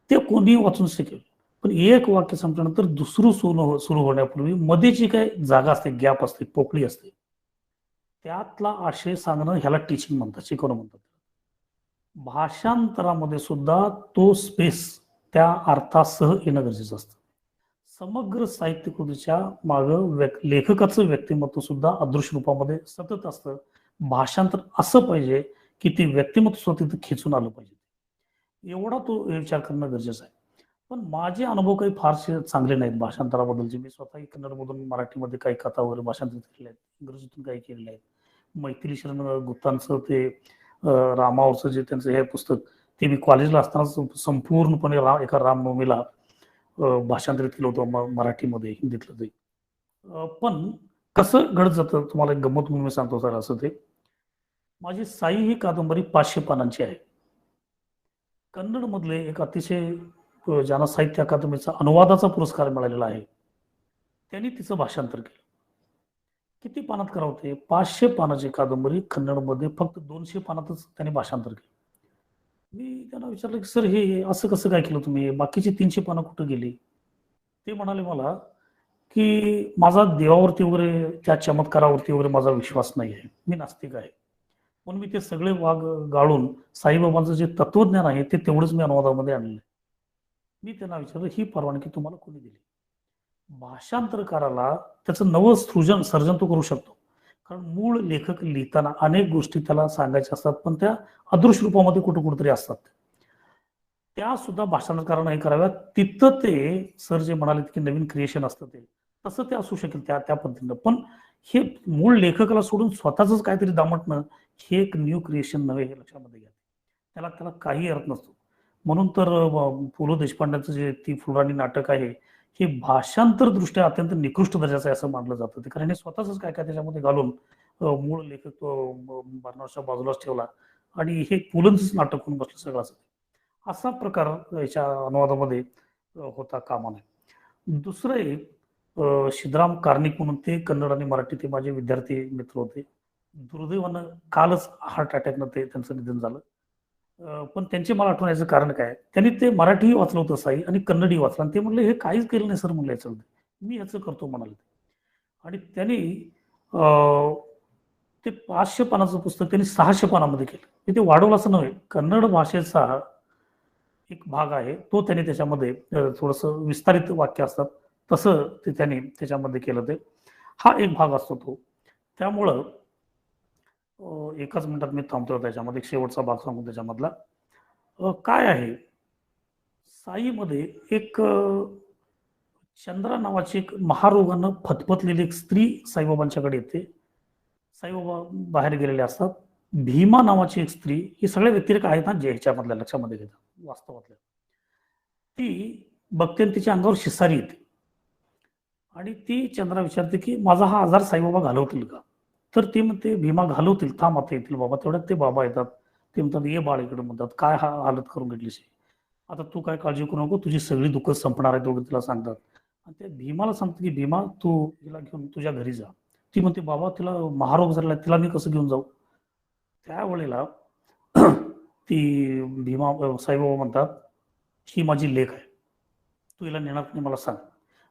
ते कोणी वाचून शिकेल, पण एक वाक्य संपल्यानंतर दुसरं सुरू होण्यापूर्वी मध्ये जी काही जागा असते, गॅप असते, पोकळी असते, त्यातला आशय सांगणं ह्याला टीचिंग म्हणतात, शिकवणं म्हणतात. भाषांतरामध्ये सुद्धा तो स्पेस त्या अर्थासह येणं गरजेचं असतं. समग्र साहित्य कृतीच्या मागं लेखकाचं व्यक्तिमत्व सुद्धा अदृश्य रूपामध्ये सतत असतं. भाषांतर असं पाहिजे की ते व्यक्तिमत्व स्वतः तिथं खेचून आलं पाहिजे, एवढा तो विचार करणं गरजेचं आहे. पण माझे अनुभव काही फारसे चांगले नाहीत भाषांतराबद्दलचे. मी स्वतःही कन्नडमधून मराठीमध्ये काही कथा वगैरे भाषांतरित केलेल्या आहेत, इंग्रजीतून काही केलेल्या आहेत. मैथिली शरण गुप्तांचं ते रामावरचं जे त्यांचं हे पुस्तक, ते मी कॉलेजला असताना संपूर्णपणे एका रामनवमीला भाषांतरित केलं होतं मराठीमध्ये, हिंदीतलं ते. पण कसं घडत जातं तुम्हाला एक गंमत म्हणून मी सांगतो सर. असं ते माझी साई ही कादंबरी 500 पानांची आहे. कन्नड मधले एक अतिशय ज्यांना साहित्य अकादमीचा अनुवादाचा पुरस्कार मिळालेला आहे, त्यांनी तिचं भाषांतर केलं. किती पानात करावं ते? 500 पानाची कादंबरी कन्नडमध्ये फक्त 200 पानातच त्यांनी भाषांतर केलं. मी त्यांना विचारलं की सर हे असं कसं काय केलं तुम्ही, बाकीची 300 पानं कुठं गेली? ते म्हणाले मला की माझा देवावरती वगैरे त्या चमत्कारावरती वगैरे माझा विश्वास नाही आहे, मी नास्तिक आहे, पण मी ते सगळे वाघ गाळून साईबाबांचं जे तत्वज्ञान आहे ते तेवढंच मी अनुवादामध्ये आणलं. मी त्यांना विचारलं ही परवानगी तुम्हाला कोणी दिली? भाषांतरकाराला त्याचं नवं सर्जन तो करू शकतो, कारण मूळ लेखक लिहिताना अनेक गोष्टी त्याला सांगायच्या असतात, पण त्या अदृश्य रूपामध्ये कुठेतरी असतात, त्या सुद्धा भाषांतरकारांना हे कराव्यात. तिथं ते सर जे म्हणाले की नवीन क्रिएशन असतं ते तसं ते असू शकेल त्या पद्धतीनं, पण हे मूळ लेखकाला सोडून स्वतःच काहीतरी दामटणं हे एक न्यू क्रिएशन नव्हे, हे लक्षामध्ये घ्या. त्याला काही अर्थ नसतो. म्हणून तर पु ल देशपांड्यांचं जे ती फुलराणी नाटक आहे हे भाषांतर दृष्ट्या अत्यंत निकृष्ट दर्जाचं आहे असं मानलं जातं. ते कारण हे स्वतःच काय त्याच्यामध्ये घालून मूळ लेखक बर्नाडशॉ बाजूलाच ठेवला आणि हे पुलंच नाटक होऊन बसलं सगळं. असा प्रकार याच्या अनुवादामध्ये होता कामा नये. दुसरं एक सिद्धराम कार्निक म्हणून, ते कन्नड आणि मराठी ते माझे विद्यार्थी मित्र होते. दुर्दैवानं कालच हार्ट अटॅकनं त्यांचं निधन झालं. पण त्यांची मला आठवण्याचं कारण काय, त्यांनी ते मराठीही वाचलं होतं साई आणि कन्नडही वाचलं, आणि ते म्हणले हे काहीच केलं नाही सर म्हणलं याच्यामध्ये, मी ह्याचं करतो म्हणाले. आणि त्यांनी ते 500 पानाचं पुस्तक त्यांनी 600 पानामध्ये केलं. ते वाढवलं असं नव्हे, कन्नड भाषेचा एक भाग आहे तो त्यांनी त्याच्यामध्ये थोडंसं विस्तारित वाक्य असतात तसं ते त्यांनी त्याच्यामध्ये केलं. ते हा एक भाग असतो तो. त्यामुळं एकाच मिनिटात मी थांबतो त्याच्यामध्ये शेवटचा भाग सांगू. त्याच्यामधला काय आहे, साईमध्ये एक चंद्रा नावाची एक महारोगानं फतफतलेली एक स्त्री साईबाबांच्याकडे येते. साईबाबा बाहेर गेलेले असतात. भीमा नावाची एक स्त्री, ही सगळ्या व्यतिरेक आहेत ना जे ह्याच्यामधल्या लक्षामध्ये घेतात वास्तवातल्या, ती बघते आणि तिच्या अंगावर शिसारी येते आणि ती चंद्रा विचारते की माझा हा आजार साईबाबा घालवतील का? तर ती म्हणते भीमा घालवतील, थांब आता येतील बाबा. तेवढ्यात ते बाबा येतात. ते म्हणतात ये बाळ इकडे, म्हणतात काय हा हालत करून घेतलीस, आता तू काय काळजी करू नको, तुझी सगळी दुःख संपणार आहे दोघं तिला सांगतात. आणि त्या भीमाला सांगते की भीमा तू हिला घेऊन तुझ्या घरी जा. ती म्हणते बाबा तिला महारोग झाला, तिला मी कसं घेऊन जाऊ? त्यावेळेला ती भीमा साईबाबा म्हणतात ही माझी लेक आहे, तू हिला नेणार नाही मला सांग.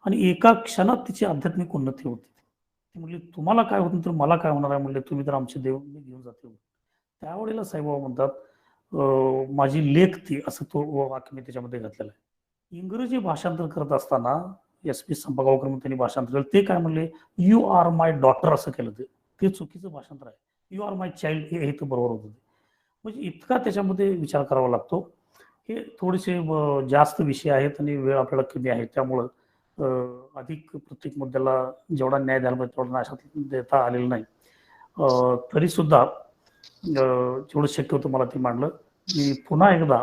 आणि एका क्षणात तिची आध्यात्मिक उन्नती होती. ती म्हणली तुम्हाला काय होतं तर मला काय होणार आहे म्हणले, तुम्ही तर आमचे देव, मी घेऊन जाते. त्यावेळेला साईबाबा म्हणतात माझी लेख ती, असं तो वाक्य मी त्याच्यामध्ये घातलेलं आहे. इंग्रजी भाषांतर करत असताना SP संपगावकर त्यांनी भाषांतर केलं. ते काय म्हणले, यू आर माय डॉटर असं केलं. ते चुकीचं भाषांतर आहे. यू आर माय चाइल्ड हे तर बरोबर होतं. म्हणजे इतका त्याच्यामध्ये विचार करावा लागतो. हे थोडेसे जास्त विषय आहेत आणि वेळ आपल्याला कमी आहे, त्यामुळं अधिक प्रत्येक मुद्द्याला जेवढा न्याय द्यायला पाहिजे तेवढा अशात देता आलेलं नाही. तरी सुद्धा जेवढं शक्य होतं मला ते मांडलं. मी पुन्हा एकदा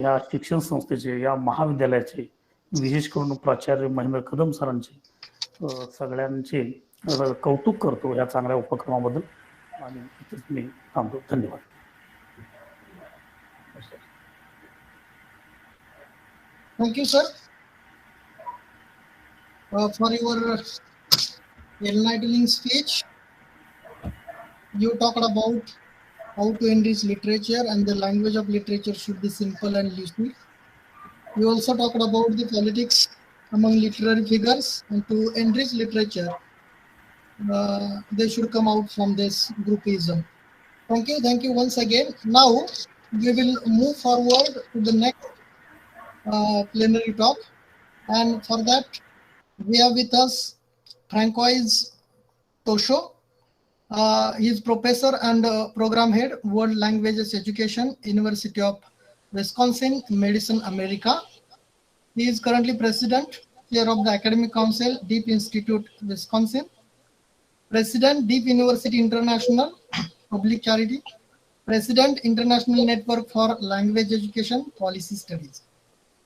या शिक्षण संस्थेचे, या महाविद्यालयाचे, विशेष करून प्राचार्य महेंद्र कदम सरांचे सगळ्यांचे कौतुक करतो या चांगल्या उपक्रमाबद्दल. आणि इथेच मी थांबतो. धन्यवाद. Thank you, sir, for your enlightening speech. You talked about how to enrich literature, and the language of literature should be simple and useful. You also talked about the politics among literary figures, and to enrich literature, they should come out from this groupism. Thank you once again. Now we will move forward to the next plenary talk, and for that we have with us Francois Tosho. He is professor and program head, World Languages Education, University of Wisconsin, Madison, America. He is currently president, chair of the Academic Council, Deep Institute, Wisconsin, president, Deep University International, Public Charity, president, International Network for Language Education, Policy Studies.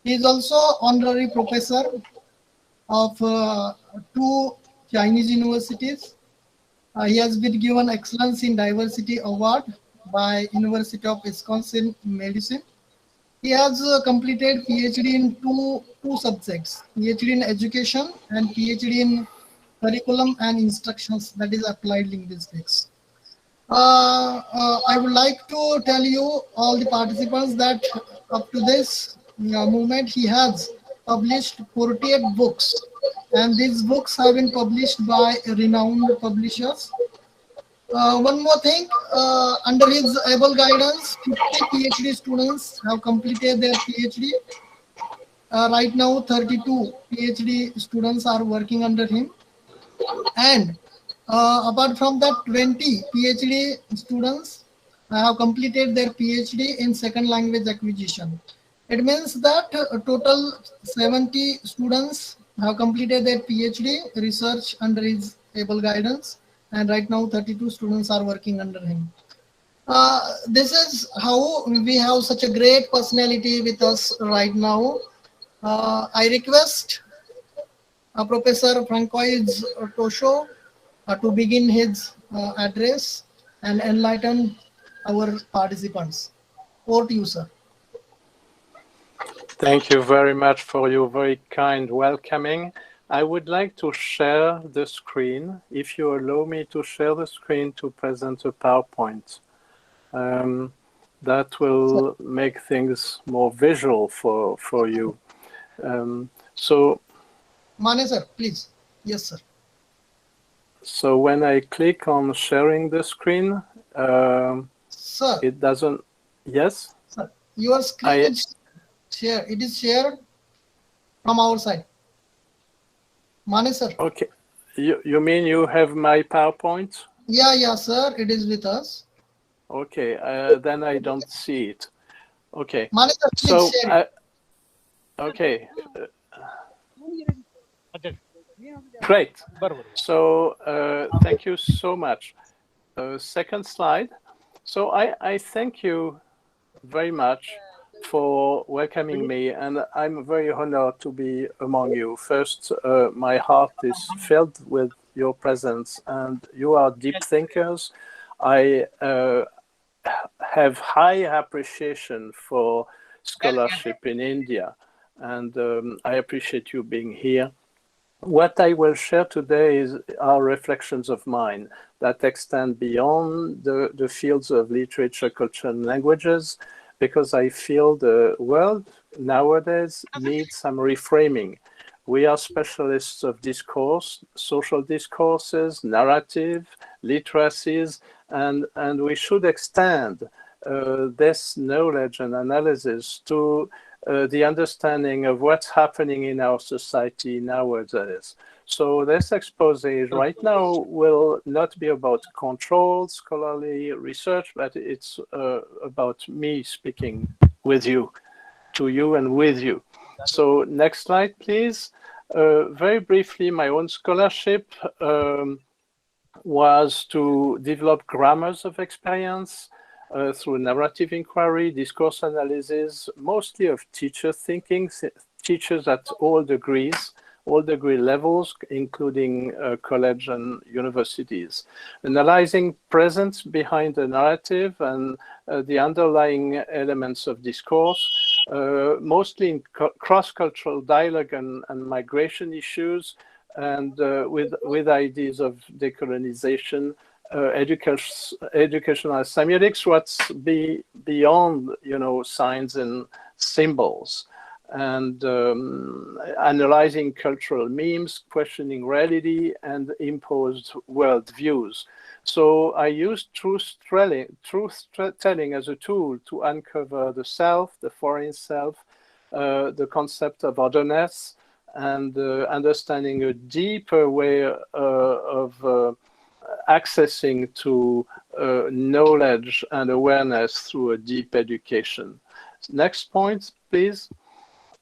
He is also honorary professor of 2 Chinese universities. He has been given Excellence in Diversity Award by University of Wisconsin, Madison. He has completed PhD in two subjects, PhD in education and PhD in curriculum and instructions, that is applied linguistics. I would like to tell you all the participants that up to this moment he has published 48 books, and these books have been published by renowned publishers. One more thing, under his able guidance, 50 PhD students have completed their PhD. Right now, 32 PhD students are working under him. And apart from that, 20 PhD students have completed their PhD in second language acquisition. It means that total 70 students have completed their PhD research under his able guidance, and right now 32 students are working under him. This is how we have such a great personality with us right now. I request Professor Francois Tosho to begin his address and enlighten our participants. Over to you, sir. Thank you very much for your very kind welcoming. I would like to share the screen, if you allow me to share the screen to present a PowerPoint. That will make things more visual for you. So, Mane sir, please. Yes, sir. So when I click on sharing the screen, sir, it doesn't. Yes. Sir, your screen is shared. It is shared from our side. Mane sir. Okay. You mean you have my PowerPoint? Yeah, sir. It is with us. Okay. Then I don't see it. Okay. Mane sir, please share it. Okay. Great. So thank you so much. Second slide. So I thank you very much for welcoming me, and I'm very honored to be among you. First, my heart is filled with your presence, and you are deep thinkers. I have high appreciation for scholarship in India, and I appreciate you being here. What I will share today are reflections of mine that extend beyond the fields of literature, culture, and languages, because I feel the world nowadays needs some reframing. We are specialists of discourse, social discourses, narrative, literacies, and we should extend this knowledge and analysis to the understanding of what's happening in our society nowadays. So this expose right now will not be about controlled scholarly research, but it's about me speaking with you, to you and with you. So next slide, please. Very briefly, my own scholarship was to develop grammars of experience, through narrative inquiry, discourse analysis, mostly of teacher thinking, teachers at all degree levels, including college and universities, analyzing presence behind the narrative and the underlying elements of discourse, mostly in cross-cultural dialogue and migration issues, and with ideas of decolonization, educational semiotics, what's beyond, signs and symbols, and analyzing cultural memes, questioning reality, and imposed worldviews. So I used truth-telling as a tool to uncover the self, the foreign self, the concept of otherness, and understanding a deeper way of accessing to knowledge and awareness through a deep education. Next point, please.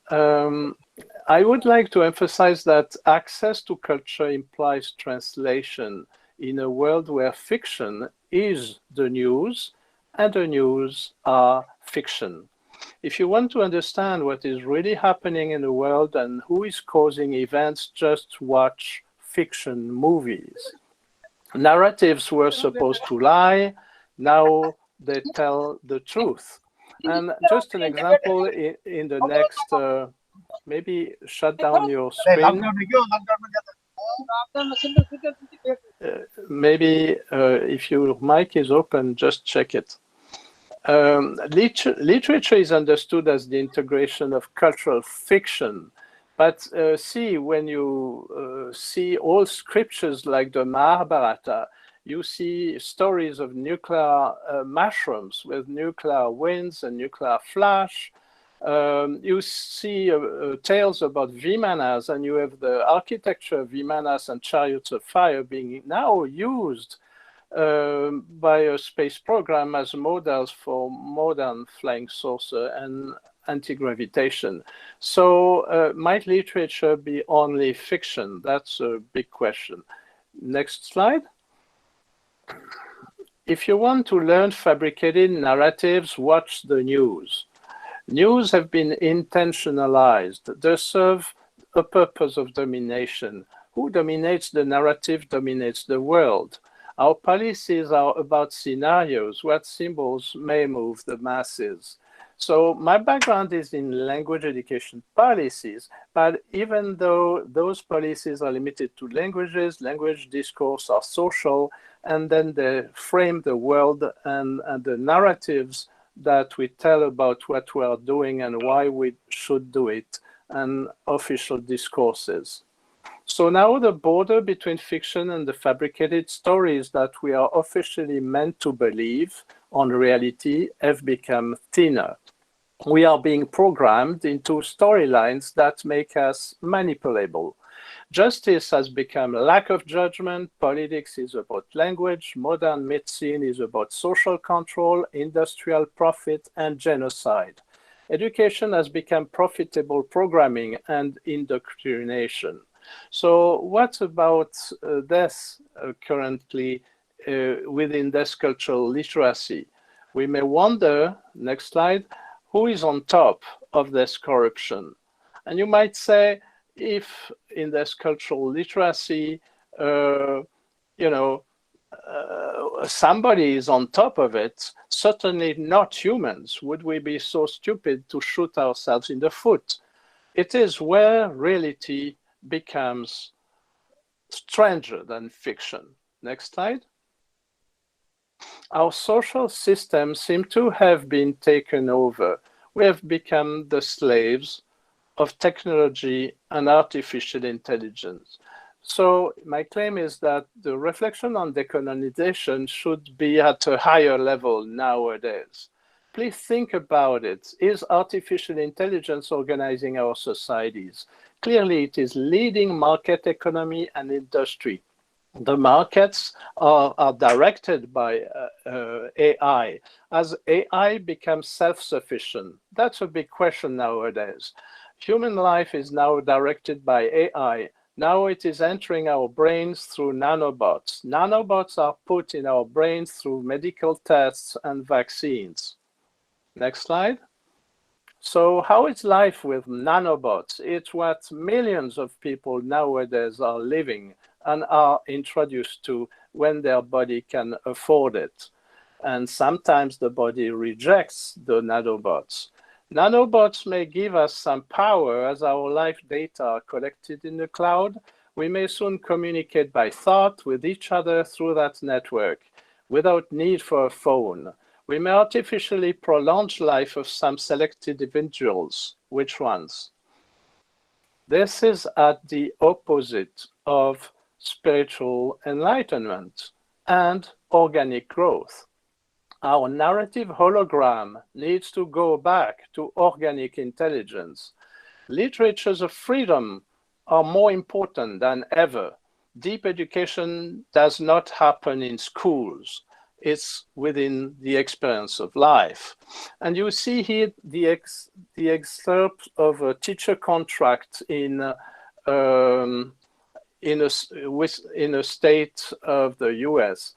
I would like to emphasize that access to culture implies translation in a world where fiction is the news and the news are fiction. If you want to understand what is really happening in the world and who is causing events, just watch fiction movies. Narratives were supposed to lie, now they tell the truth. And just an example in the next, maybe shut down your screen. Maybe if your mic is open, just check it. Literature is understood as the integration of cultural fiction. But see, when you see all scriptures like the Mahabharata, you see stories of nuclear mushrooms with nuclear winds and nuclear flash. You see tales about Vimanas, and you have the architecture of Vimanas and chariots of fire being now used by a space program as models for modern flying saucer and anti-gravitation. So might literature be only fiction? That's a big question. Next slide. If you want to learn fabricated narratives, watch the news. News have been intentionalized. They serve a purpose of domination. Who dominates the narrative dominates the world. Our policies are about scenarios, what symbols may move the masses. So my background is in language education policies, but even though those policies are limited to languages, language discourse are social, and then they frame the world and the narratives that we tell about what we are doing and why we should do it, and official discourses. So now the border between fiction and the fabricated stories that we are officially meant to believe on reality have become thinner. We are being programmed into storylines that make us manipulable. Justice has become lack of judgment, politics is about language, modern medicine is about social control, industrial profit, and genocide. Education has become profitable programming and indoctrination. So what about this currently within this cultural literacy? We may wonder, next slide, who is on top of this corruption? And you might say, if in this cultural literacy, somebody is on top of it, certainly not humans. Would we be so stupid to shoot ourselves in the foot? It is where reality becomes stranger than fiction. Next slide. Our social systems seem to have been taken over. We have become the slaves of technology and artificial intelligence. So my claim is that the reflection on decolonization should be at a higher level nowadays. Please think about it. Is artificial intelligence organizing our societies? Clearly, it is leading market economy and industry. The markets are directed by AI. As AI becomes self-sufficient, that's a big question nowadays. Human life is now directed by AI. Now it is entering our brains through nanobots. Nanobots are put in our brains through medical tests and vaccines. Next slide. So how is life with nanobots? It's what millions of people nowadays are living and are introduced to when their body can afford it. And sometimes the body rejects the nanobots. Nanobots may give us some power as our life data are collected in the cloud. We may soon communicate by thought with each other through that network without need for a phone. We may artificially prolong life of some selected individuals. Which ones? This is at the opposite of spiritual enlightenment and organic growth. Our narrative hologram needs to go back to organic intelligence. Literatures of freedom are more important than ever. Deep education does not happen in schools. It's within the experience of life. And you see here the excerpt of a teacher contract in a state of the US.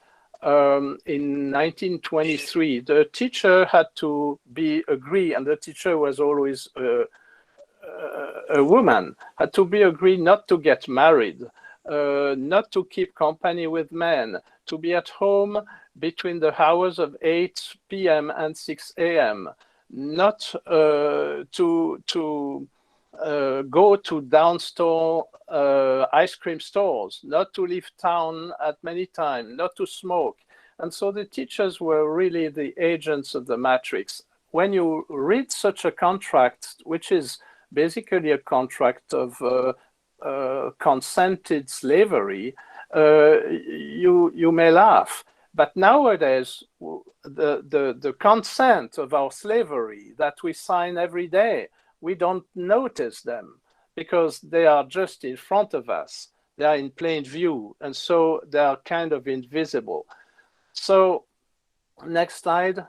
In 1923, the teacher had to agree, and the teacher was always a woman, had to agree not to get married, not to keep company with men, to be at home between the hours of 8 p.m. and 6 a.m., not to go to down-store ice cream stores, not to leave town at many times, not to smoke. And so the teachers were really the agents of the matrix. When you read such a contract, which is basically a contract of consented slavery, you may laugh. But nowadays, the consent of our slavery that we sign every day, we don't notice them because they are just in front of us. They are in plain view, and so they are kind of invisible. So, next slide.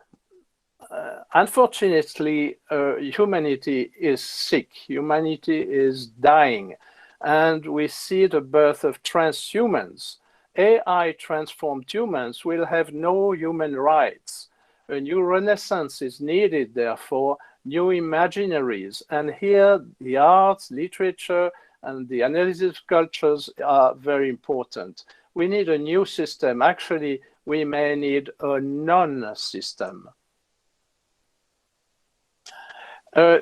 Unfortunately, humanity is sick. Humanity is dying. And we see the birth of transhumans. AI transformed humans will have no human rights. A new renaissance is needed, therefore, new imaginaries. And here, the arts, literature, and the analysis of cultures are very important. We need a new system. Actually, we may need a non-system.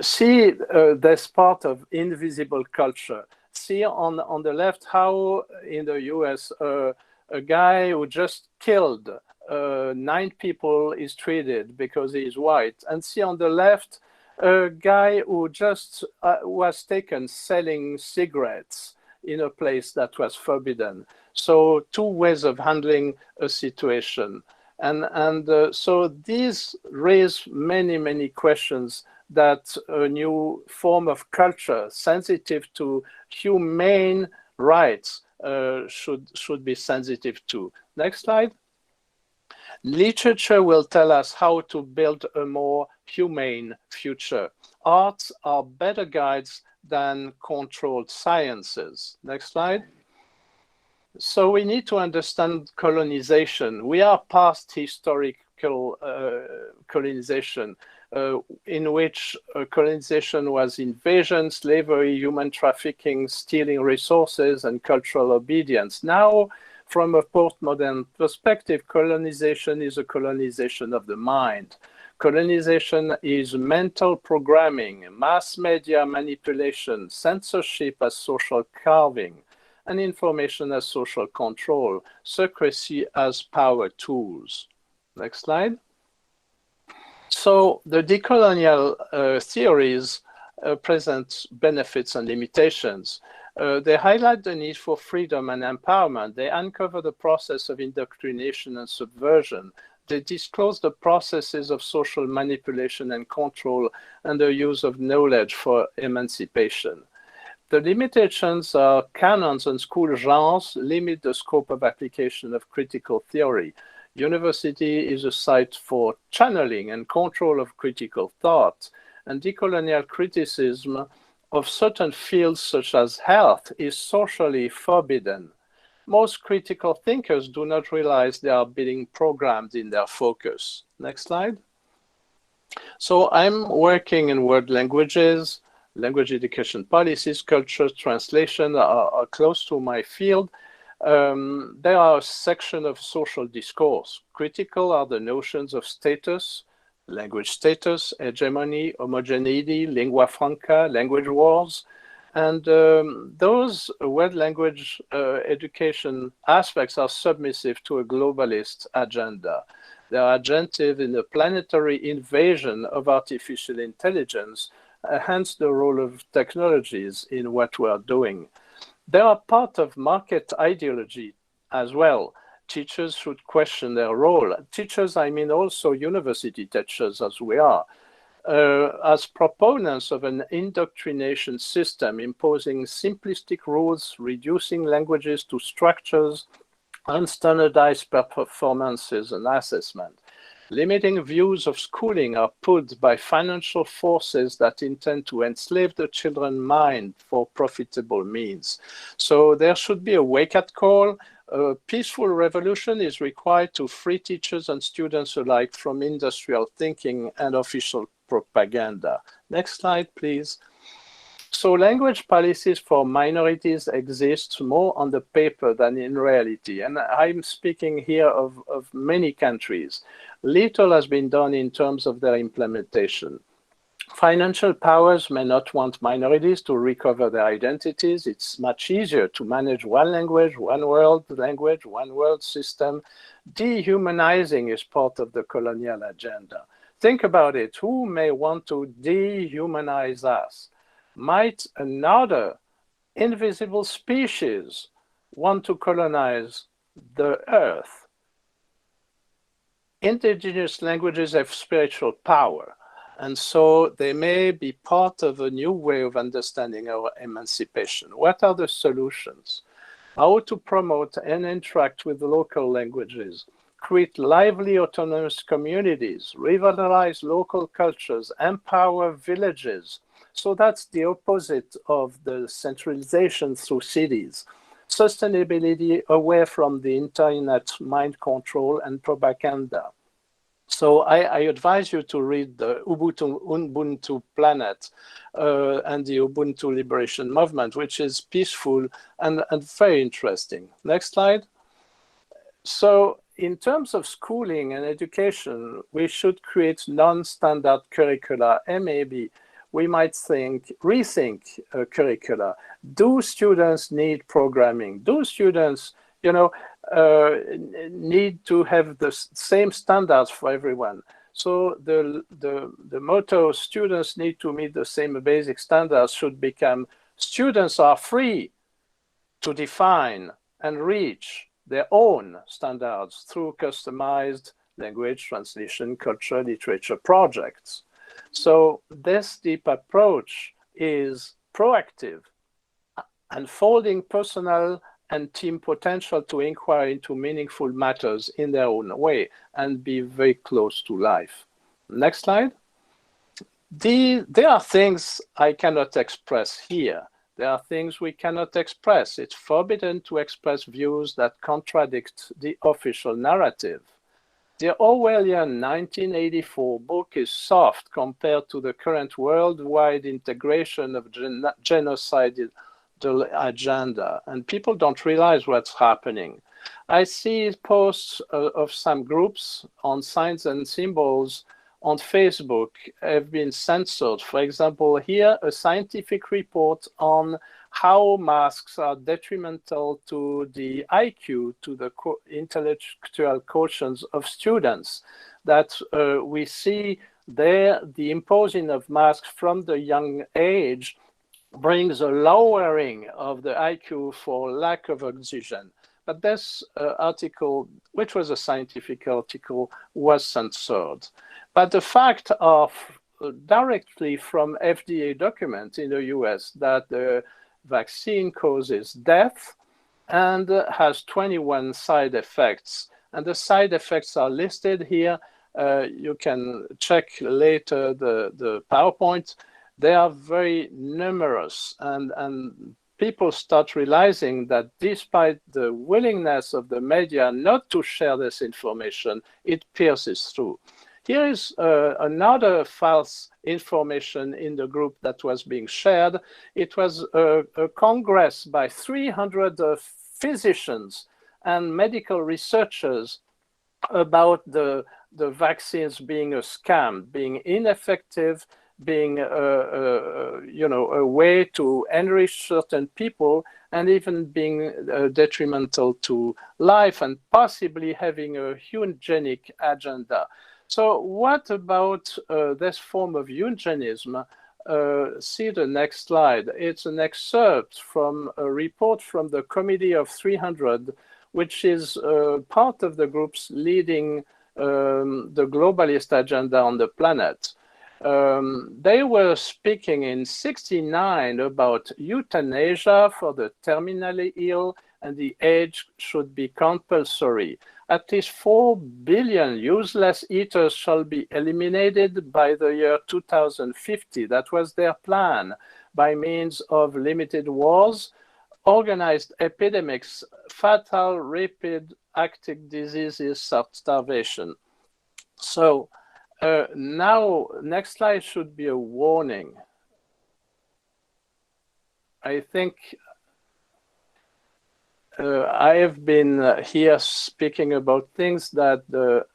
See this part of invisible culture. See on the left how in the US a guy who just killed 9 people is treated because he is white. And see on the left a guy who just was taken selling cigarettes in a place that was forbidden. So 2 ways of handling a situation. And so these raise many, many questions that a new form of culture sensitive to humane rights should be sensitive to. Next slide. Literature will tell us how to build a more humane future. Arts are better guides than controlled sciences. Next slide. So we need to understand colonization. We are past historical colonization, in which colonization was invasion, slavery, human trafficking, stealing resources, and cultural obedience. Now, from a postmodern perspective, colonization is a colonization of the mind. Colonization is mental programming, mass media manipulation, censorship as social carving, and information as social control, secrecy as power tools. Next slide. So the decolonial theories present benefits and limitations. They highlight the need for freedom and empowerment. They uncover the process of indoctrination and subversion. They disclose the processes of social manipulation and control and the use of knowledge for emancipation. The limitations are canons and school genres limit the scope of application of critical theory. University is a site for channeling and control of critical thought, and decolonial criticism of certain fields such as health is socially forbidden. Most critical thinkers do not realize they are being programmed in their focus. Next slide. So I'm working in world languages, language education policies, culture, translation are close to my field. There are a section of social discourse. Critical are the notions of status, language status, hegemony, homogeneity, lingua franca, language wars. And those world language education aspects are submissive to a globalist agenda. They are agentive in the planetary invasion of artificial intelligence, hence the role of technologies in what we are doing. They are part of market ideology as well. Teachers should question their role. Teachers, I mean also university teachers as we are, as proponents of an indoctrination system imposing simplistic rules, reducing languages to structures, unstandardized performances and assessment. Limiting views of schooling are put by financial forces that intend to enslave the children's mind for profitable means. So there should be a wake-up call. A peaceful revolution is required to free teachers and students alike from industrial thinking and official propaganda. Next slide, please. So language policies for minorities exist more on the paper than in reality. And I'm speaking here of many countries. Little has been done in terms of their implementation. Financial powers may not want minorities to recover their identities. It's much easier to manage one language, one world system. Dehumanizing is part of the colonial agenda. Think about it. Who may want to dehumanize us? Might another invisible species want to colonize the earth? Indigenous languages have spiritual power, and so they may be part of a new way of understanding our emancipation. What are the solutions? How to promote and interact with the local languages, create lively autonomous communities, revitalize local cultures, empower villages. So that's the opposite of the centralization through cities. Sustainability away from the internet mind control and propaganda. So I advise you to read the Ubuntu Planet and the Ubuntu Liberation Movement, which is peaceful and very interesting. Next slide. So in terms of schooling and education, we should create non-standard curricula, and maybe we might rethink curricula. Do students need programming? Do students, need to have the same standards for everyone? So the motto, students need to meet the same basic standards, should become, students are free to define and reach their own standards through customized language, translation, culture, literature projects. So this deep approach is proactive, unfolding personal and team potential to inquire into meaningful matters in their own way and be very close to life. Next slide. There are things I cannot express here. There are things we cannot express. It's forbidden to express views that contradict the official narrative. The Orwellian 1984 book is soft compared to the current worldwide integration of genocidal agenda, and people don't realize what's happening. I see posts of some groups on signs and symbols on Facebook have been censored. For example, here, a scientific report on how masks are detrimental to the IQ, to the intellectual quotients of students, that we see there the imposing of masks from the young age brings a lowering of the IQ for lack of oxygen. But this article, which was a scientific article, was censored. But the fact of directly from FDA document in the US that the vaccine causes death and has 21 side effects. And the side effects are listed here. You can check later the PowerPoint. They are very numerous, and people start realizing that despite the willingness of the media not to share this information, it pierces through. Here is another false information in the group that was being shared. It was a congress by 300 physicians and medical researchers about the vaccines being a scam, being ineffective, being a way to enrich certain people, and even being detrimental to life and possibly having a eugenic agenda. So what about this form of eugenism? See the next slide. It's an excerpt from a report from the Committee of 300, which is part of the groups leading the globalist agenda on the planet. They were speaking in '69 about euthanasia for the terminally ill, and the age should be compulsory. At least 4 billion useless eaters shall be eliminated by the year 2050. That was their plan, by means of limited wars, organized epidemics, fatal, rapid, active diseases, starvation. So now, next slide should be a warning. I think I have been here speaking about things that the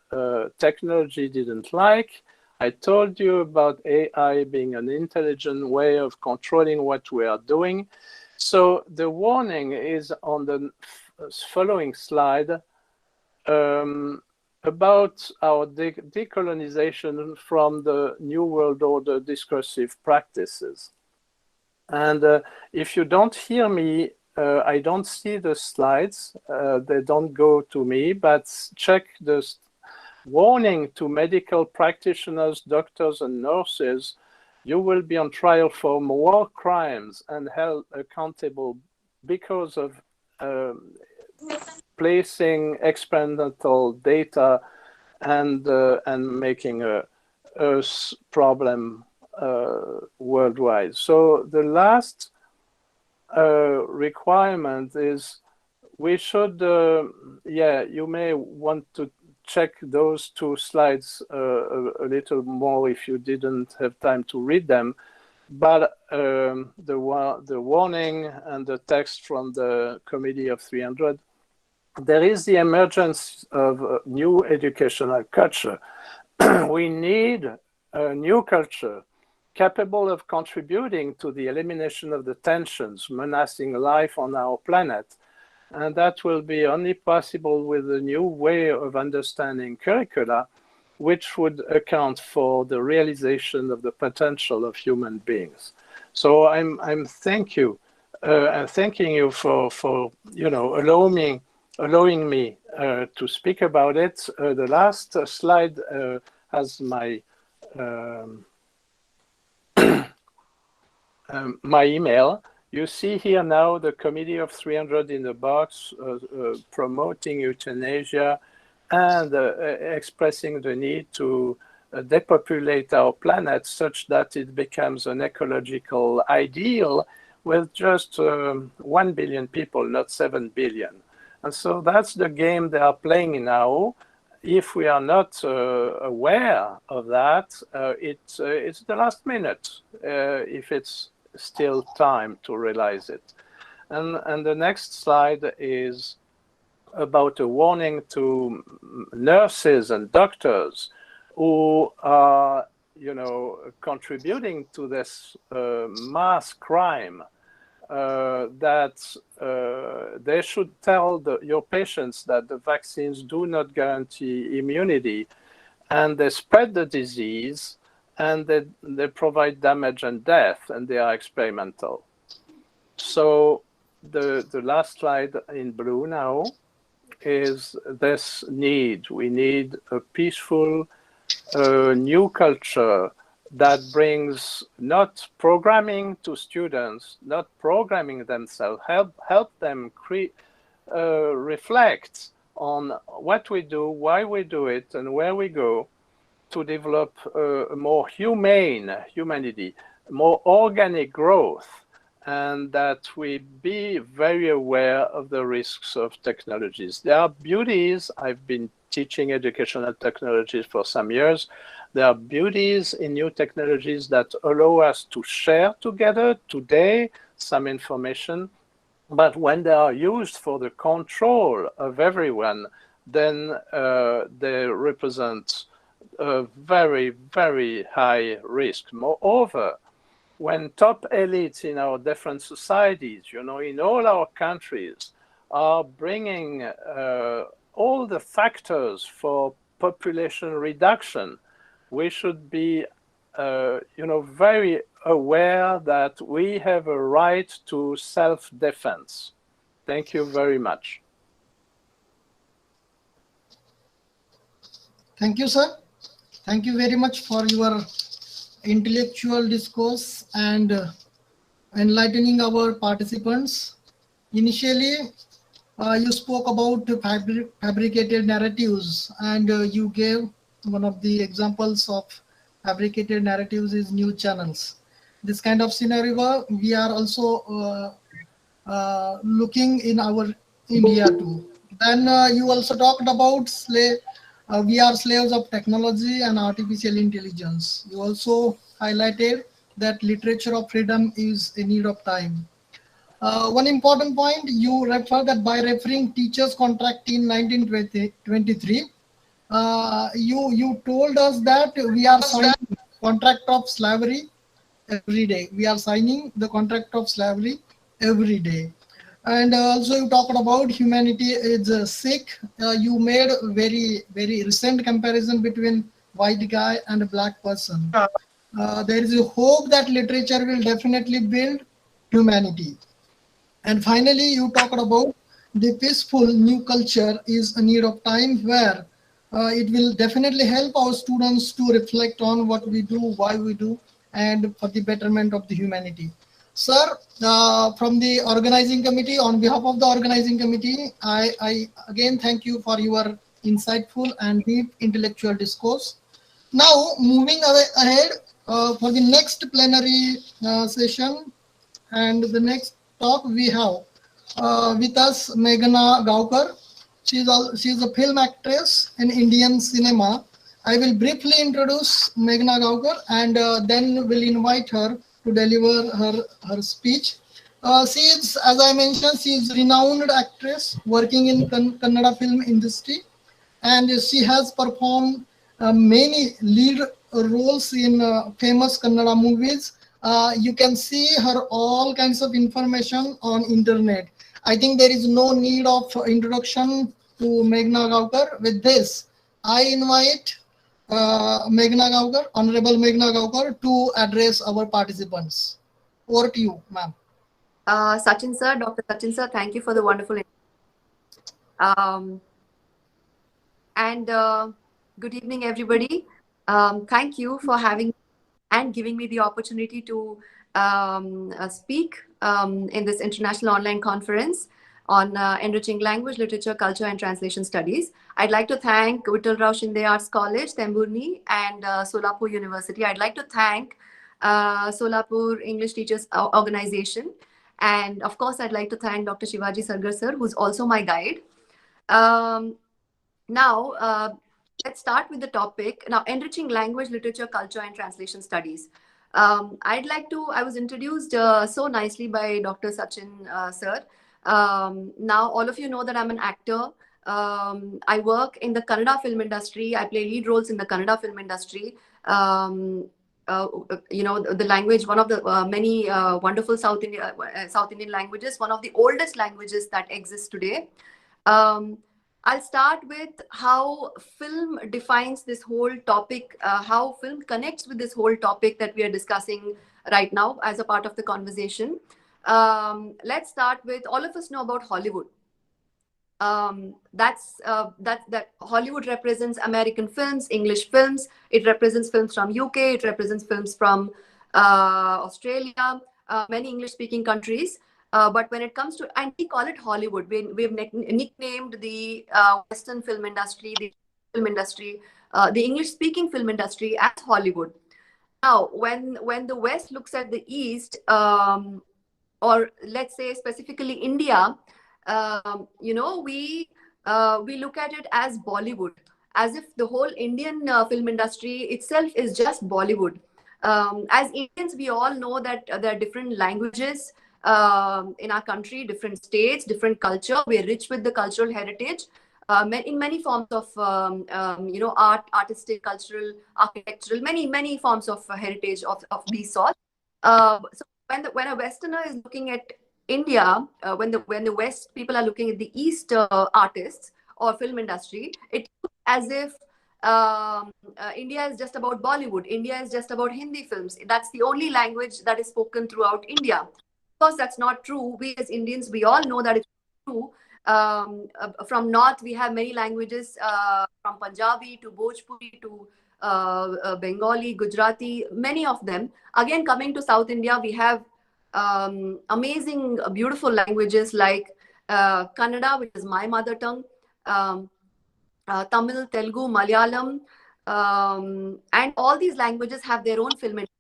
technology didn't like. I told you about AI being an intelligent way of controlling what we are doing. So the warning is on the following slide about our decolonization from the New World Order discursive practices. And if you don't hear me, I don't see the slides. They don't go to me, but check the warning to medical practitioners, doctors, and nurses. You will be on trial for war crimes and held accountable because of placing experimental data and making a problem worldwide. So the last requirement is we should, you may want to check those two slides a little more if you didn't have time to read them. But the warning and the text from the Committee of 300, there is the emergence of a new educational culture. We need a new culture capable of contributing to the elimination of the tensions menacing life on our planet. And that will be only possible with a new way of understanding curricula, which would account for the realization of the potential of human beings. So I'm thanking you for allowing me to speak about it. The last slide has my my email. You see here now the Committee of 300 in the box promoting euthanasia and expressing the need to depopulate our planet such that it becomes an ecological ideal with just 1 billion people, not 7 billion. And so that's the game they are playing now. If we are not aware of that, it's the last minute, if it's still time to realize it. And the next slide is about a warning to nurses and doctors who are, contributing to this mass crime, that they should tell your patients that the vaccines do not guarantee immunity, and they spread the disease, and they provide damage and death, and they are experimental. So the last slide in blue now is this need. We need a peaceful new culture that brings not programming to students, not programming themselves, help them reflect on what we do, why we do it, and where we go, to develop a more humane humanity, more organic growth, and that we be very aware of the risks of technologies. There are beauties. I've been teaching educational technologies for some years. There are beauties in new technologies that allow us to share together today some information, but when they are used for the control of everyone, then they represent a very, very high risk. Moreover, when top elites in our different societies, in all our countries, are bringing all the factors for population reduction, we should be, very aware that we have a right to self-defense. Thank you very much. Thank you, sir. Thank you very much for your intellectual discourse and enlightening our participants. Initially, you spoke about fabricated narratives, and you gave one of the examples of fabricated narratives is news channels. This kind of scenario we are also looking in our India too. Then you also talked about we are slaves of technology and artificial intelligence. You also highlighted that literature of freedom is a need of time. One important point, you refer that by referring teachers' contract in 1923, You told us that we are signing contract of slavery every day. We are signing the contract of slavery every day. And also you talked about humanity is sick. You made a very recent comparison between white guy and a black person. There is a hope that literature will definitely build humanity. And finally, you talked about the peaceful new culture is a need of time where it will definitely help our students to reflect on what we do, why we do, and for the betterment of the humanity. Sir, from the organizing committee, on behalf of the organizing committee, I again thank you for your insightful and deep intellectual discourse. Now, moving ahead for the next plenary session, and the next talk we have with us Meghna Gaukar. She is a film actress in Indian cinema. I will briefly introduce Meghna Gaukar and then will invite her to deliver her speech. She is, as I mentioned, she is a renowned actress working in Kannada film industry, and she has performed many lead roles in famous Kannada movies. You can see her all kinds of information on internet. I think there is no need of introduction to Meghna Gaukar. With this, I invite Meghna Gaukar, Honorable Meghna Gaukar, to address our participants. Over to you, ma'am. Sachin sir, Dr. Sachin sir, thank you for the wonderful. Good evening, everybody. Thank you for having and giving me the opportunity to speak in this international online conference on enriching language, literature, culture, and translation studies. I'd like to thank Vittal Rao Shinde Arts College, Temburni, and Solapur University. I'd like to thank Solapur English Teachers Organization. And of course, I'd like to thank Dr. Shivaji Sargar sir, who's also my guide. Now, let's start with the topic. Now, enriching language, literature, culture, and translation studies. I was introduced so nicely by Dr. Sachin sir. Now, all of you know that I'm an actor. I work in the Kannada film industry. I play lead roles in the Kannada film industry. The language, one of the many wonderful South Indian languages, one of the oldest languages that exists today. I'll start with how film defines this whole topic, how film connects with this whole topic that we are discussing right now as a part of the conversation. Let's start with, all of us know about Hollywood. That Hollywood represents American films, English films. It represents films from UK. It represents films from Australia, many English-speaking countries. But when it comes to, and we call it Hollywood, we've nicknamed the Western film industry, the English-speaking film industry as Hollywood. Now, when the West looks at the East, or let's say specifically India, we look at it as Bollywood, as if the whole Indian film industry itself is just Bollywood. As Indians, we all know that there are different languages in our country, different states, different culture. We're rich with the cultural heritage in many forms of, art, artistic, cultural, architectural, many forms of heritage of these sorts. So when a Westerner is looking at India, when the West people are looking at the East artists or film industry, it looks as if India is just about Bollywood. India is just about Hindi films. That's the only language that is spoken throughout India. Of course, that's not true. We as Indians, we all know that it's true. From North, we have many languages, from Punjabi to Bhojpuri to Bengali, Gujarati, many of them. Again, coming to South India, we have amazing, beautiful languages like Kannada, which is my mother tongue, Tamil, Telugu, Malayalam, and all these languages have their own film industry.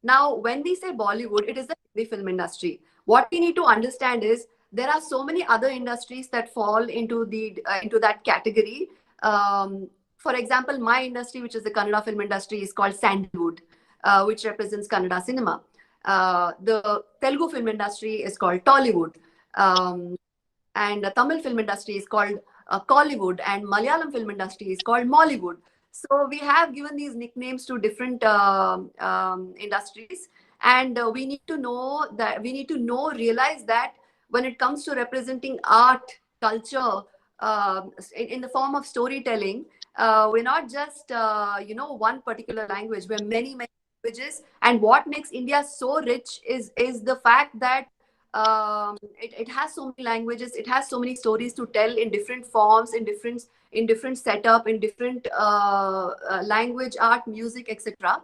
Now, when we say Bollywood, it is the Hindi film industry. What we need to understand is there are so many other industries that fall into that category. For example, my industry, which is the Kannada film industry, is called Sandalwood, which represents Kannada cinema. The Telugu film industry is called Tollywood, and the Tamil film industry is called Kollywood, and Malayalam film industry is called Mollywood. So we have given these nicknames to different industries, and we need to realize that when it comes to representing art, culture, in the form of storytelling, we're not just one particular language. We're many languages, and what makes India so rich is the fact that it has so many languages, it has so many stories to tell in different forms, in different setup, in different language, art, music, etc.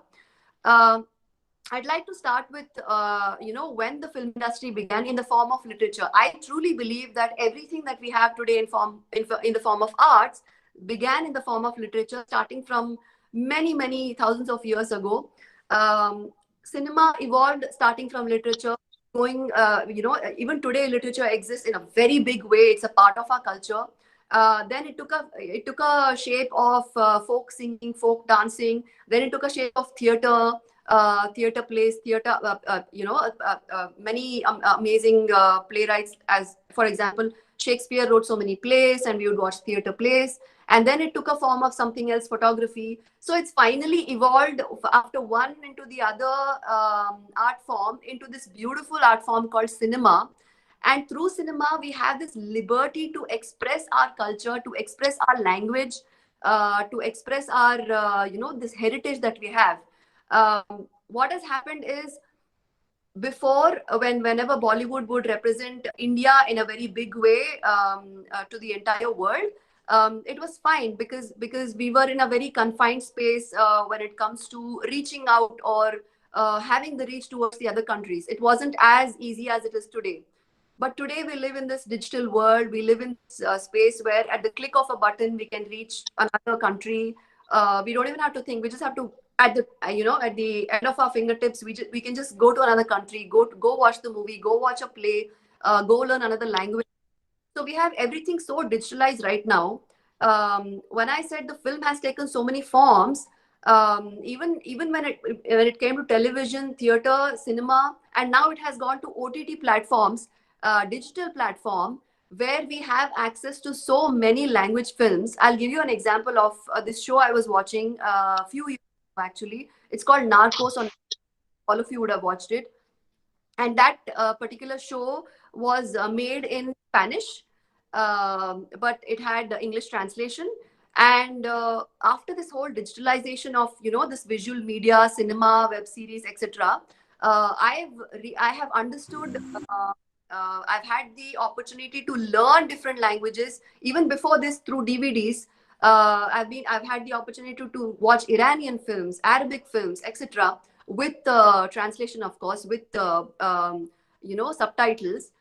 I'd like to start with when the film industry began in the form of literature. I truly believe that everything that we have today in the form of arts began in the form of literature, starting from many thousands of years ago. Cinema evolved starting from literature, going even today literature exists in a very big way. It's a part of our culture. Then it took a shape of folk singing, folk dancing. Then it took a shape of theater, theater plays, many amazing playwrights. As for example, Shakespeare wrote so many plays, and we would watch theater plays. And then it took a form of something else, photography. So it's finally evolved after one into the other art form, into this beautiful art form called cinema. And through cinema, we have this liberty to express our culture, to express our language, to express our, this heritage that we have. What has happened is, before, whenever Bollywood would represent India in a very big way to the entire world, it was fine because we were in a very confined space when it comes to reaching out or having the reach towards the other countries. It wasn't as easy as it is today. But today we live in this digital world. We live in this space where at the click of a button, we can reach another country. We don't even have to think. We just have to, at the end of our fingertips, we can just go to another country, go watch the movie, go watch a play, go learn another language. So we have everything so digitalized right now. When I said the film has taken so many forms, even when it came to television, theater, cinema, and now it has gone to OTT platforms, digital platform, where we have access to so many language films. I'll give you an example of this show I was watching a few years ago, actually. It's called Narcos. All of you would have watched it. And that particular show was made in Spanish, but it had the English translation. And after this whole digitalization of this visual media, cinema, web series, etc., I have understood. I've had the opportunity to learn different languages even before this through DVDs. I've had the opportunity to watch Iranian films, Arabic films, etc., with translation, of course, with subtitles.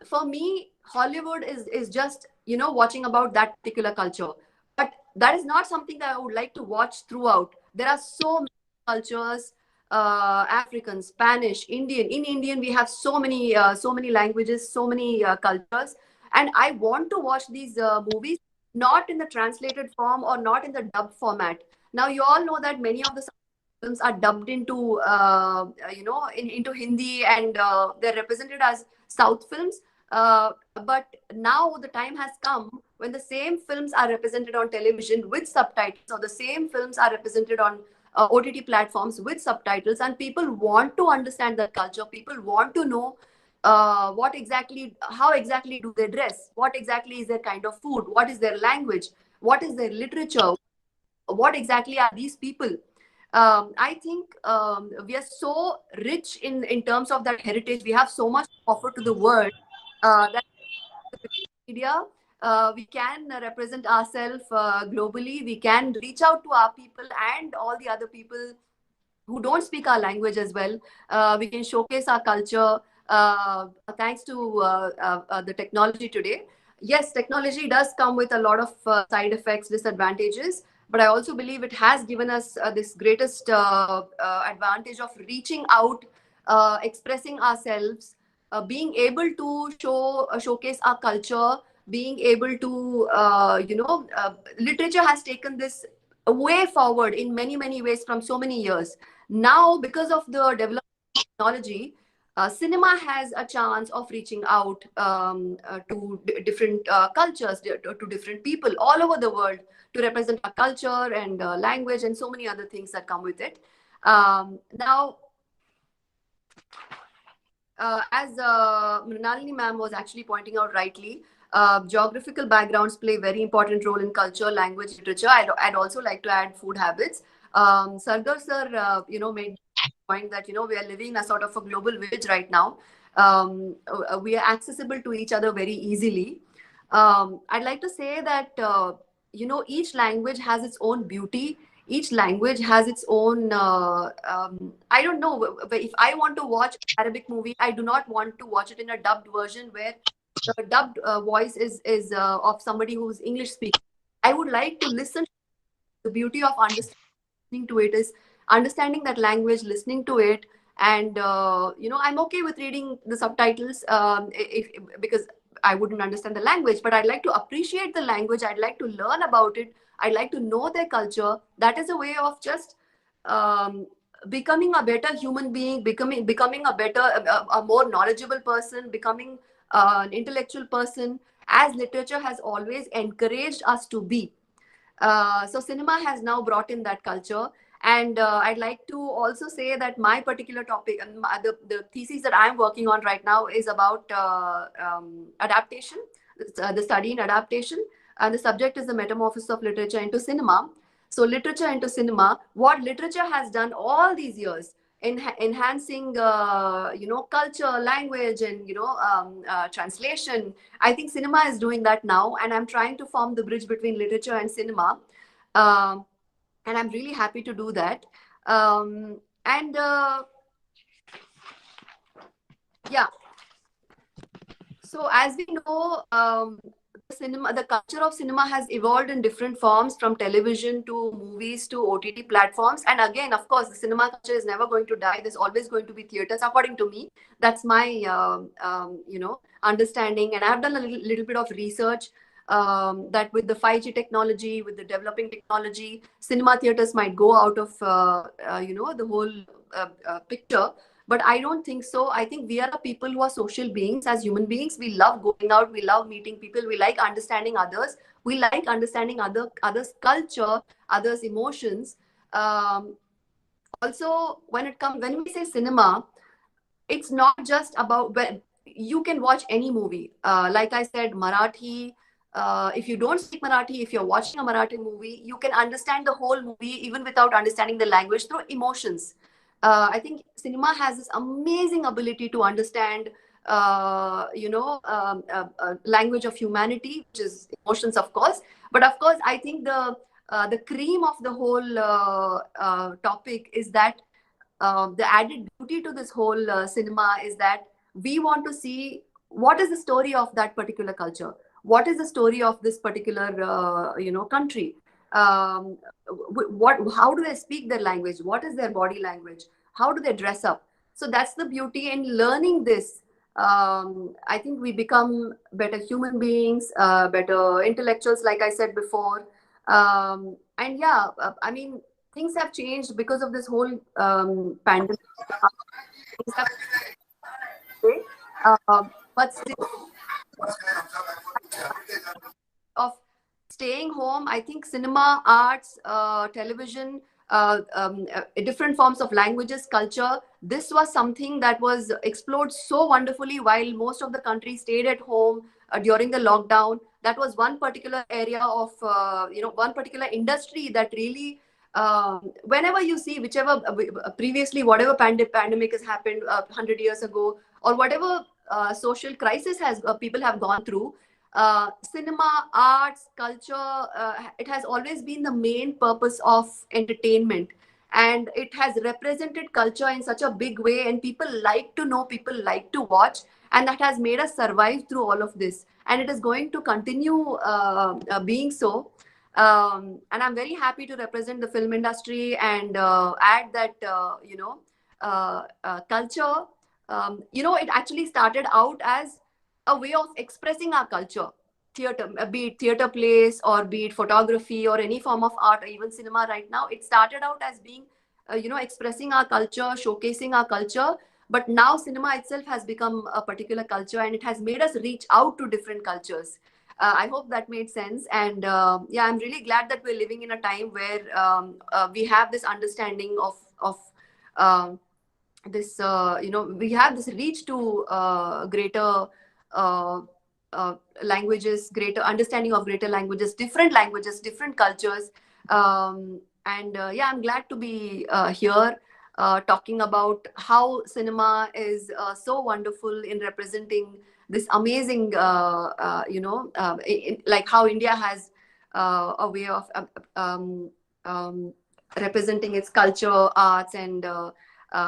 For me, Hollywood is just watching about that particular culture, but that is not something that I would like to watch throughout. There are so many cultures. African, Spanish, Indian. In Indian, we have so many languages, so many cultures, and I want to watch these movies not in the translated form or not in the dubbed format. Now, you all know that many of the films are dubbed into into Hindi, and they're represented as South films. But now the time has come when the same films are represented on television with subtitles, or the same films are represented on OTT platforms with subtitles, and people want to understand that culture. People want to know how exactly do they dress, what exactly is their kind of food, what is their language, what is their literature, what exactly are these people. I think we are so rich in terms of that heritage. We have so much to offer to the world that media, we can represent ourselves globally. We can reach out to our people and all the other people who don't speak our language as well. We can showcase our culture thanks to the technology today. Yes, technology does come with a lot of side effects, disadvantages, but I also believe it has given us this greatest advantage of reaching out, expressing ourselves, being able to showcase our culture, being able to, literature has taken this way forward in many ways from so many years. Now, because of the development of technology, Cinema has a chance of reaching out to different cultures, to different people all over the world, to represent our culture and language and so many other things that come with it. Now, as Mrinalini ma'am was actually pointing out rightly, geographical backgrounds play a very important role in culture, language, literature. I'd also like to add food habits. Sardar sir, made point that we are living in a sort of a global village right now. We are accessible to each other very easily. I'd like to say that each language has its own beauty. Each language has its own. I don't know if I want to watch Arabic movie, I do not want to watch it in a dubbed version where the dubbed voice is of somebody who's English speaking. I would like to listen. The beauty of understanding to it is understanding that language, listening to it, and I'm okay with reading the subtitles because I wouldn't understand the language, but I'd like to appreciate the language. I'd like to learn about it. I'd like to know their culture. That is a way of just becoming a better human being, becoming a better, a more knowledgeable person, becoming an intellectual person, as literature has always encouraged us to be. So cinema has now brought in that culture. And I'd like to also say that my particular topic, the thesis that I'm working on right now is about adaptation, the study in adaptation. And the subject is the metamorphosis of literature into cinema. So literature into cinema, what literature has done all these years in enhancing, culture, language, and, translation. I think cinema is doing that now. And I'm trying to form the bridge between literature and cinema. And I'm really happy to do that. Yeah. So as we know, the culture of cinema has evolved in different forms, from television to movies to OTT platforms. And again, of course, the cinema culture is never going to die. There's always going to be theaters, according to me. That's my, understanding. And I've done a little bit of research that with the 5G technology, with the developing technology, cinema theaters might go out of, the whole picture. But I don't think so. I think we are people who are social beings. As human beings, we love going out. We love meeting people. We like understanding others. We like understanding others' culture, others' emotions. Also, when we say cinema, it's not just about, you can watch any movie. Like I said, Marathi. If you don't speak Marathi, if you're watching a Marathi movie, you can understand the whole movie even without understanding the language through emotions. I think cinema has this amazing ability to understand, language of humanity, which is emotions, of course. But of course, I think the cream of the whole topic is that the added beauty to this whole cinema is that we want to see what is the story of that particular culture. What is the story of this particular, country? How do they speak their language? What is their body language? How do they dress up? So that's the beauty in learning this. I think we become better human beings, better intellectuals, like I said before. Things have changed because of this whole pandemic. But still, of staying home, I think cinema, arts, television, different forms of languages, culture, this was something that was explored so wonderfully while most of the country stayed at home during the lockdown. That was one particular area of, one particular industry that really, whenever you see previously, whatever pandemic has happened 100 years ago, or whatever social crisis people have gone through, cinema, arts, culture, it has always been the main purpose of entertainment, and it has represented culture in such a big way, and people like to know, people like to watch, and that has made us survive through all of this, and it is going to continue being so. And I'm very happy to represent the film industry and add that culture. It actually started out as a way of expressing our culture. Theater, be it theater plays or be it photography or any form of art or even cinema right now, it started out as being, expressing our culture, showcasing our culture. But now cinema itself has become a particular culture, and it has made us reach out to different cultures. I hope that made sense. And yeah, I'm really glad that we're living in a time where we have this understanding of this, we have this reach to greater languages, greater understanding of greater languages, different cultures. And yeah, I'm glad to be here talking about how cinema is so wonderful in representing this amazing, like how India has a way of representing its culture, arts, and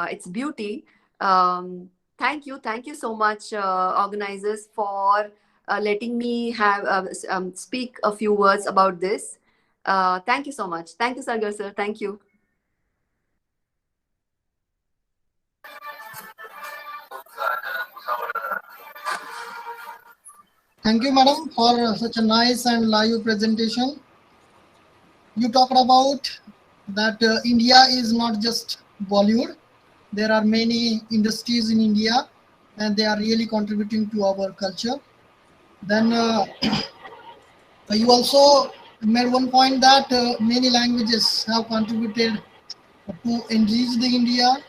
its beauty. Thank you so much, organizers, for letting me have speak a few words about this. Thank you so much. Thank you, Sagar sir. Thank you. Thank you, madam, for such a nice and live presentation. You talked about that India is not just Bollywood. There are many industries in India, and they are really contributing to our culture. Then you also made one point that many languages have contributed to enrich the India.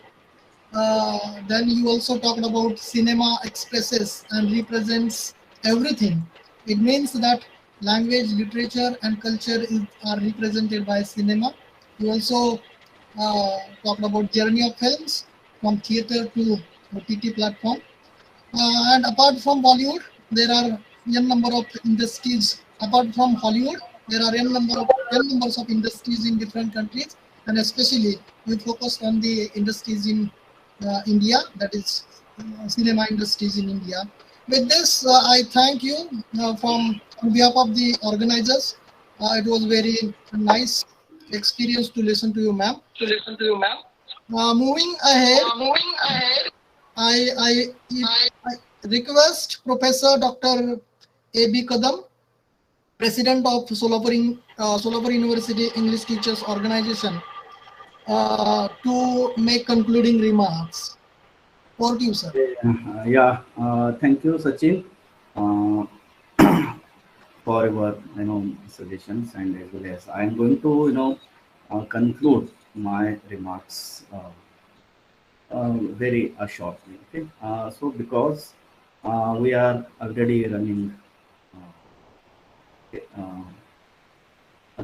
Then you also talked about cinema expresses and represents everything. It means that language, literature, and culture are represented by cinema. You also talked about journey of films from theater to OTT platform. And apart from Bollywood, there are n number of industries. Apart from Hollywood, there are n numbers of industries in different countries, and especially we focused on the industries in India, that is cinema industries in India. With this, I thank you on behalf of the organizers. It was very nice experience to listen to you, ma'am. Moving ahead, I request Professor Dr. A.B. Kadam, President of Solapur University English Teachers Organization, to make concluding remarks. Over to you, sir. Thank you, Sachin, for your suggestions, and as well as I am going to conclude my remarks very shortly. Okay, so because we are already running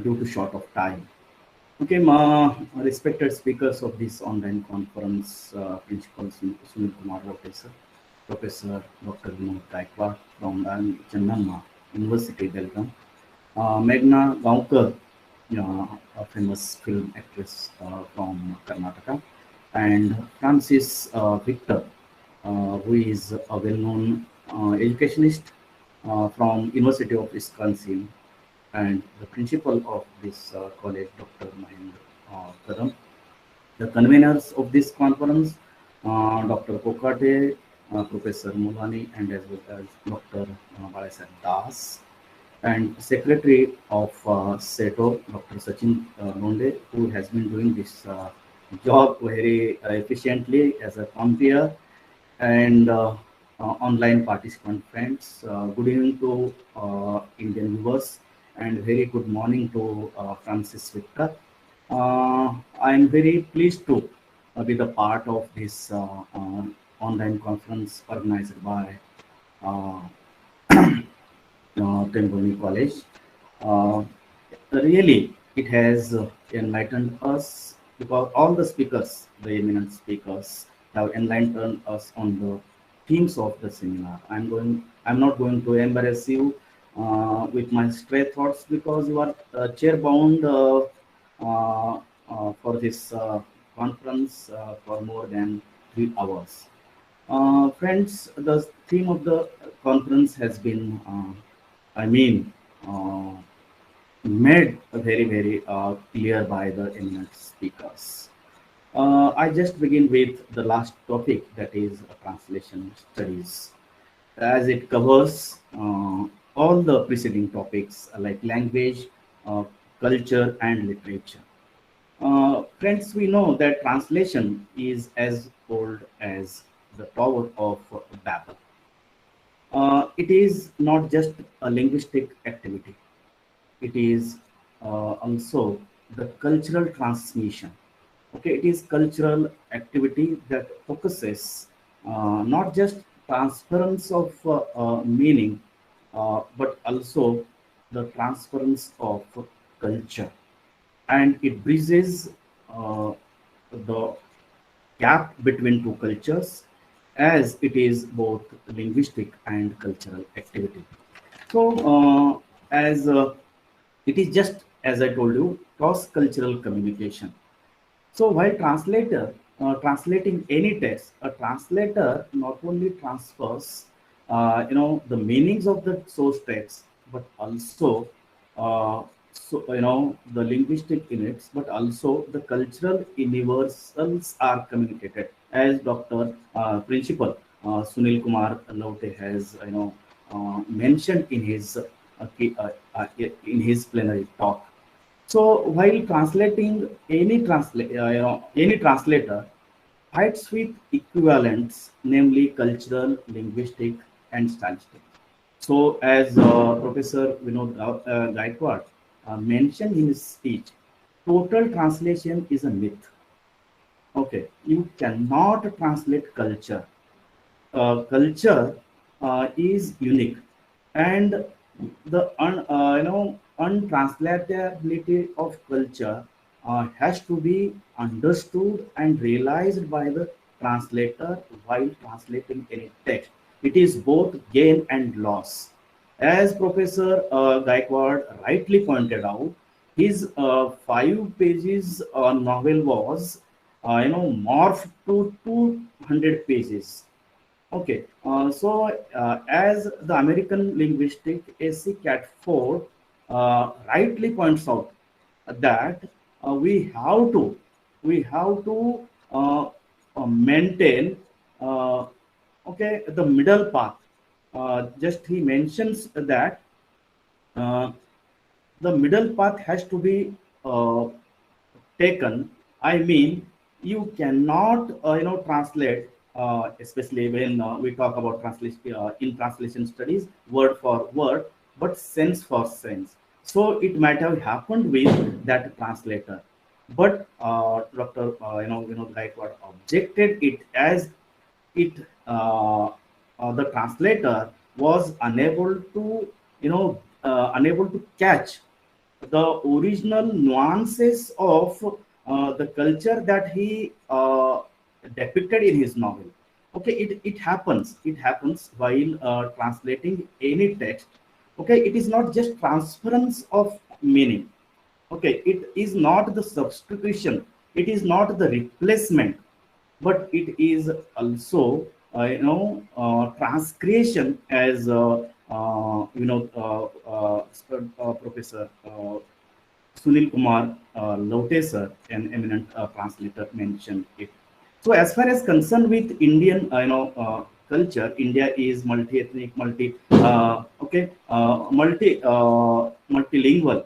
due to short of time. Okay, respected speakers of this online conference, Principal Sunil Kumar Professor Dr. Vinod Gaikwad from Chennamma University, Belgium, Meghna Gaonkar, a famous film actress from Karnataka, and Francis Victor, who is a well-known educationist from University of Wisconsin, and the principal of this college, Dr. Mahendra Kadam. The conveners of this conference, Dr. Kokate, Professor Mulani, and as well as Dr. Balasar Das, and Secretary of SETO, Dr. Sachin Londe, who has been doing this job very efficiently as a compeer, and online participant friends. Good evening to Indian viewers, and very good morning to Francis Victor. I am very pleased to be the part of this online conference organized by Temboni College. Really, it has enlightened us, because all the speakers, the eminent speakers, have enlightened us on the themes of the seminar. I'm not going to embarrass you with my stray thoughts, because you are chair bound for this conference for more than 3 hours. Friends, the theme of the conference has been, made very clear by the eminent speakers. I just begin with the last topic, that is translation studies, as it covers all the preceding topics like language, culture, and literature. Friends, we know that translation is as old as the Tower of Babel. It is not just a linguistic activity. It is also the cultural transmission. Okay, it is cultural activity that focuses not just transference of meaning, but also the transference of culture, and it bridges the gap between two cultures, as it is both linguistic and cultural activity. So, as it is just as I told you, cross-cultural communication. So while translating any text, a translator not only transfers, the meanings of the source text, but also, the linguistic units, but also the cultural universals are communicated, as Dr. Principal Sunil Kumar Laute has, mentioned in his plenary talk. So while translating, any translator fights with equivalents, namely cultural, linguistic, and stylistic. So as Professor Vinod Gaikwad mentioned in his speech, total translation is a myth. Okay, you cannot translate culture. Culture is unique, and the untranslatability of culture has to be understood and realized by the translator while translating any text. It is both gain and loss. As Professor Gaikwad rightly pointed out, his 5 pages novel was morphed to 200 pages. Okay, as the American linguistic A.C. Catford rightly points out that we have to maintain the middle path. Just he mentions that the middle path has to be taken. I mean, you cannot translate, especially when we talk about translation in translation studies, word for word, but sense for sense. So it might have happened with that translator, but Dr. Vinod Gaikwad objected it as it the translator was unable to catch the original nuances of the culture that he depicted in his novel. Okay, it happens while translating any text. Okay, it is not just transference of meaning. Okay, it is not the substitution, it is not the replacement, but it is also transgression, as Professor Sunil Kumar Laute sir, an eminent translator, mentioned it. So as far as concerned with Indian culture, India is multi-ethnic, multilingual.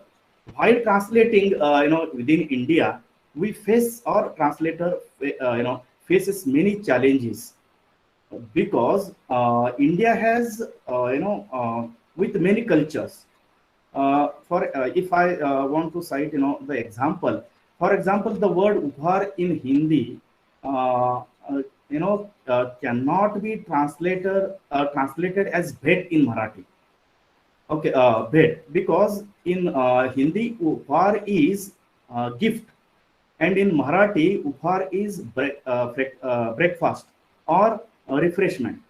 While translating within India, we face, or translator faces many challenges, because India has with many cultures. If I want to cite the example, for example, the word upar in Hindi cannot be translated as bed in Marathi. Okay, bed, because in Hindi upar is gift, and in Marathi upar is breakfast or refreshment.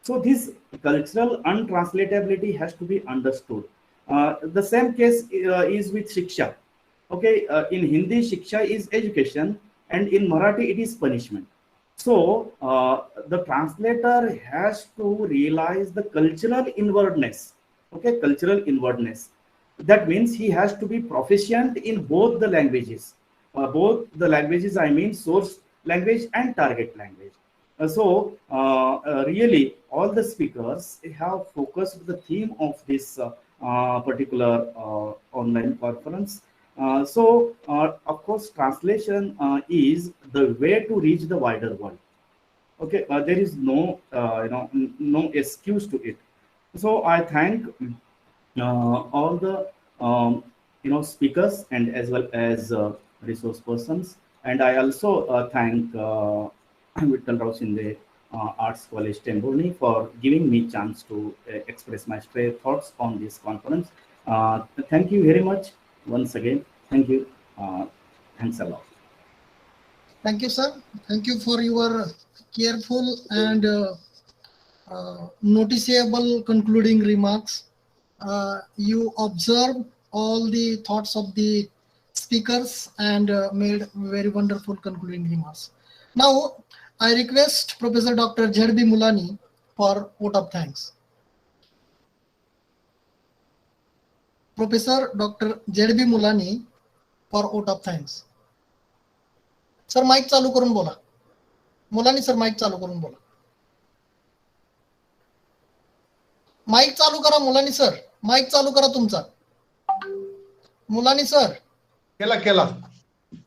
So this cultural untranslatability has to be understood. The same case is with shiksha. Okay, in Hindi shiksha is education, and in Marathi it is punishment. So the translator has to realize the cultural inwardness. Okay, cultural inwardness. That means he has to be proficient in both the languages. Both the languages, I mean source language and target language. Really, all the speakers have focused the theme of this particular online conference. Of course, translation is the way to reach the wider world. Okay, there is no no excuse to it. So I thank all the speakers and as well as resource persons, and I also thank Vittal Rao Shinde Arts College Temburni for giving me chance to express my stray thoughts on this conference. Thank you very much once again. Thank you. Thanks a lot. Thank you, sir. Thank you for your careful and noticeable concluding remarks. You observed all the thoughts of the speakers and made very wonderful concluding remarks. Now, I request Professor Dr. Z.B. Mulani for vote of thanks. Professor Dr. Z.B. Mulani for vote of thanks. Sir mike चालू करून बोला. मुलांनी sir mike चालू करून बोला. Mic चालू करा मुलांनी सर. माइक चालू करा तुमचा. मुलांनी सर. केला.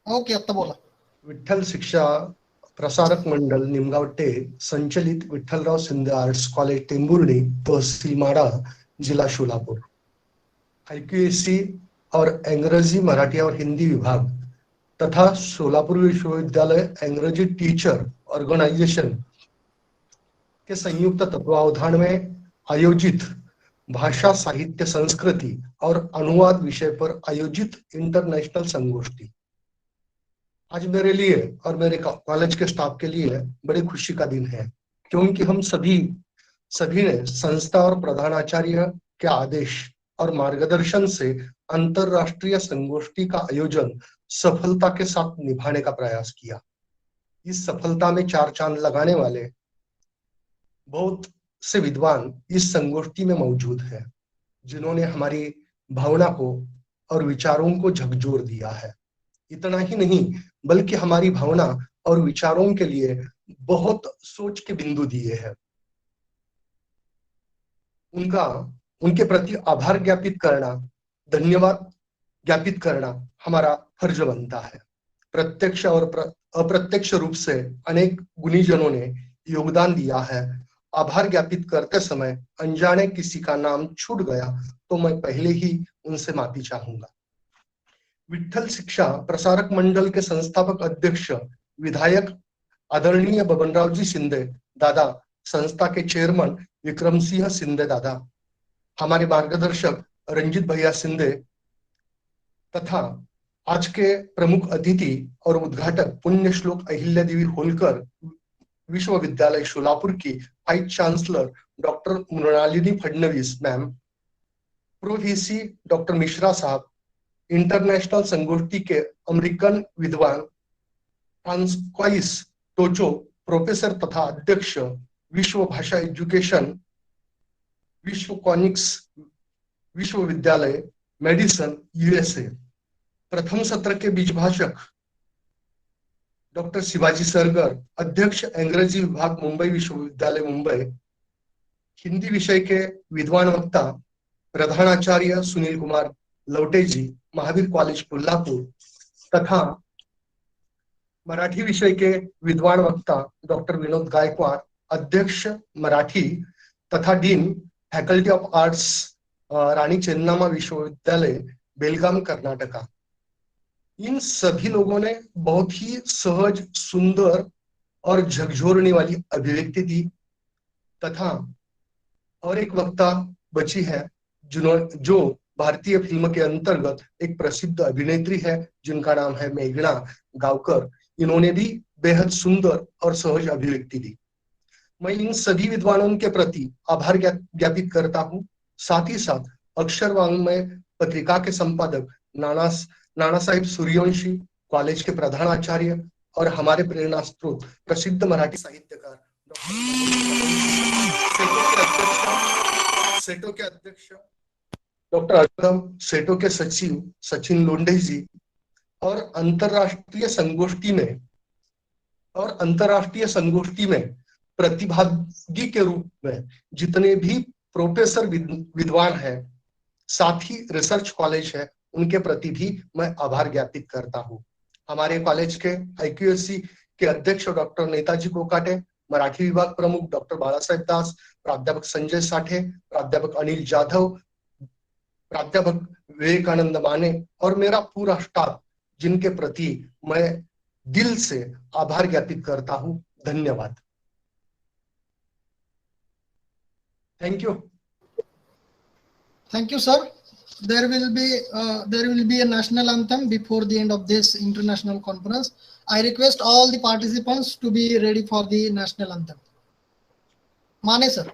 ओके, आता बोला. विठ्ठल शिक्षा प्रसारक मंडल निमगावटे संचलित विठ्ठलराव शिंदे आर्ट्स कॉलेज टेंभुर्णी, तहसील माडा, जिला शोलापुर. IQAC और अंग्रेजी, मराठी और हिंदी विभाग तथा सोलापुर विश्वविद्यालय अंग्रेजी टीचर ऑर्गेनाइजेशन के संयुक्त तत्वावधान में आयोजित भाषा, साहित्य, संस्कृति और अनुवाद विषय पर आयोजित इंटरनेशनल संगोष्ठी आज मेरे लिए और मेरे कॉलेज के स्टाफ के लिए बड़ी खुशी का दिन है, क्योंकि हम सभी ने संस्था और प्रधानाचार्य के आदेश और मार्गदर्शन से अंतरराष्ट्रीय संगोष्ठी का आयोजन सफलता के साथ निभाने का प्रयास किया। इस सफलता में चार चांद लगाने वाले बहुत से विद्वान इस संगोष्ठी में मौजूद हैं, जिन्होंने हमारी भावना को और विचारों को झकझोर दिया है। इतना ही नहीं, बल्कि हमारी भावना और विचारों के लिए बहुत सोच के बिंदु दिए हैं। उनके प्रति आभार ज्ञापित करना, धन्यवाद ज्ञापित करना हमारा फर्ज बनता है। प्रत्यक्ष और अप्रत्यक्ष रूप से अनेक गुणीजनों ने योगदान दिया है। आभार ज्ञापित करते समय अनजाने किसी का नाम छूट गया तो मैं पहले ही उनसे माफी चाहूंगा। विठ्ठल शिक्षा प्रसारक मंडल के संस्थापक अध्यक्ष विधायक आदरणीय बबनरावजी शिंदे दादा, संस्था के चेयरमैन विक्रम सिंह शिंदे दादा, हमारे मार्गदर्शक रंजित भैया शिंदे तथा आज के प्रमुख अतिथि और उद्घाटक पुण्य श्लोक अहिल्या देवी होलकर विश्वविद्यालय शोलापुर की vice chancellor doctor Mrinalini Fadnavis ma'am, pro VC doctor Mishra साहब, इंटरनेशनल संगोष्ठी के अमेरिकन विद्वान फ्रांस्कोइस टोचो प्रोफेसर तथा अध्यक्ष विश्व भाषा एजुकेशन विश्वकॉनिक्स विश्वविद्यालय मेडिसन USA, प्रथम सत्र के बीजभाषक डॉक्टर शिवाजी सरगर, अध्यक्ष अंग्रेजी विभाग मुंबई विश्वविद्यालय मुंबई, हिंदी विषय के विद्वान वक्ता प्रधानाचार्य सुनील कुमार लवटे जी, महावीर कॉलेज कोल्हापुर, तथा मराठी विषय के विद्वान वक्ता डॉक्टर विनोद गायकवाड, अध्यक्ष मराठी तथा dean faculty of arts Rani Chennamma विश्वविद्यालय बेलगाम कर्नाटका। इन सभी लोगों ने बहुत ही सहज, सुंदर और झकझोरने वाली अभिव्यक्ति दी तथा और एक वक्ता बची है जो भारतीय फिल्म के अंतर्गत एक प्रसिद्ध अभिनेत्री है, जिनका नाम है मेघना गावकर। इन्होंने भी बेहद सुंदर और सहज अभिव्यक्ति दी। मैं इन सभी विद्वानों के प्रति आभार ज्ञापित करता हूँ। साथ ही साथ अक्षर वांग्मय पत्रिका के संपादक नाना साहिब सूर्यवंशी, कॉलेज के प्रधानाचार्य और हमारे प्रेरणा स्रोत प्रसिद्ध मराठी साहित्यकार सेटो के अध्यक्ष डॉक्टर अगम, सेटो के सचिव सचिन लोंढे जी और अंतरराष्ट्रीय संगोष्ठी में प्रतिभागी के रूप में जितने भी प्रोफेसर विद्वान हैं, साथ ही रिसर्च कॉलेज है, उनके प्रति भी मैं आभार ज्ञापित करता हूँ। हमारे कॉलेज के IQAC के अध्यक्ष डॉक्टर नेताजी कोकाटे, मराठी विभाग प्रमुख डॉक्टर बाळासाहेब दास, प्राध्यापक संजय साठे, प्राध्यापक अनिल जाधव, प्राध्यापक विवेकानंद माने और मेरा पूरा स्टाफ, जिनके प्रति मैं दिल से आभार ज्ञापित करता हूं। धन्यवाद। Thank you. Thank you, sir. There will be a national anthem before the end of this international conference. I request all the participants to be ready for the national anthem. Mane, sir.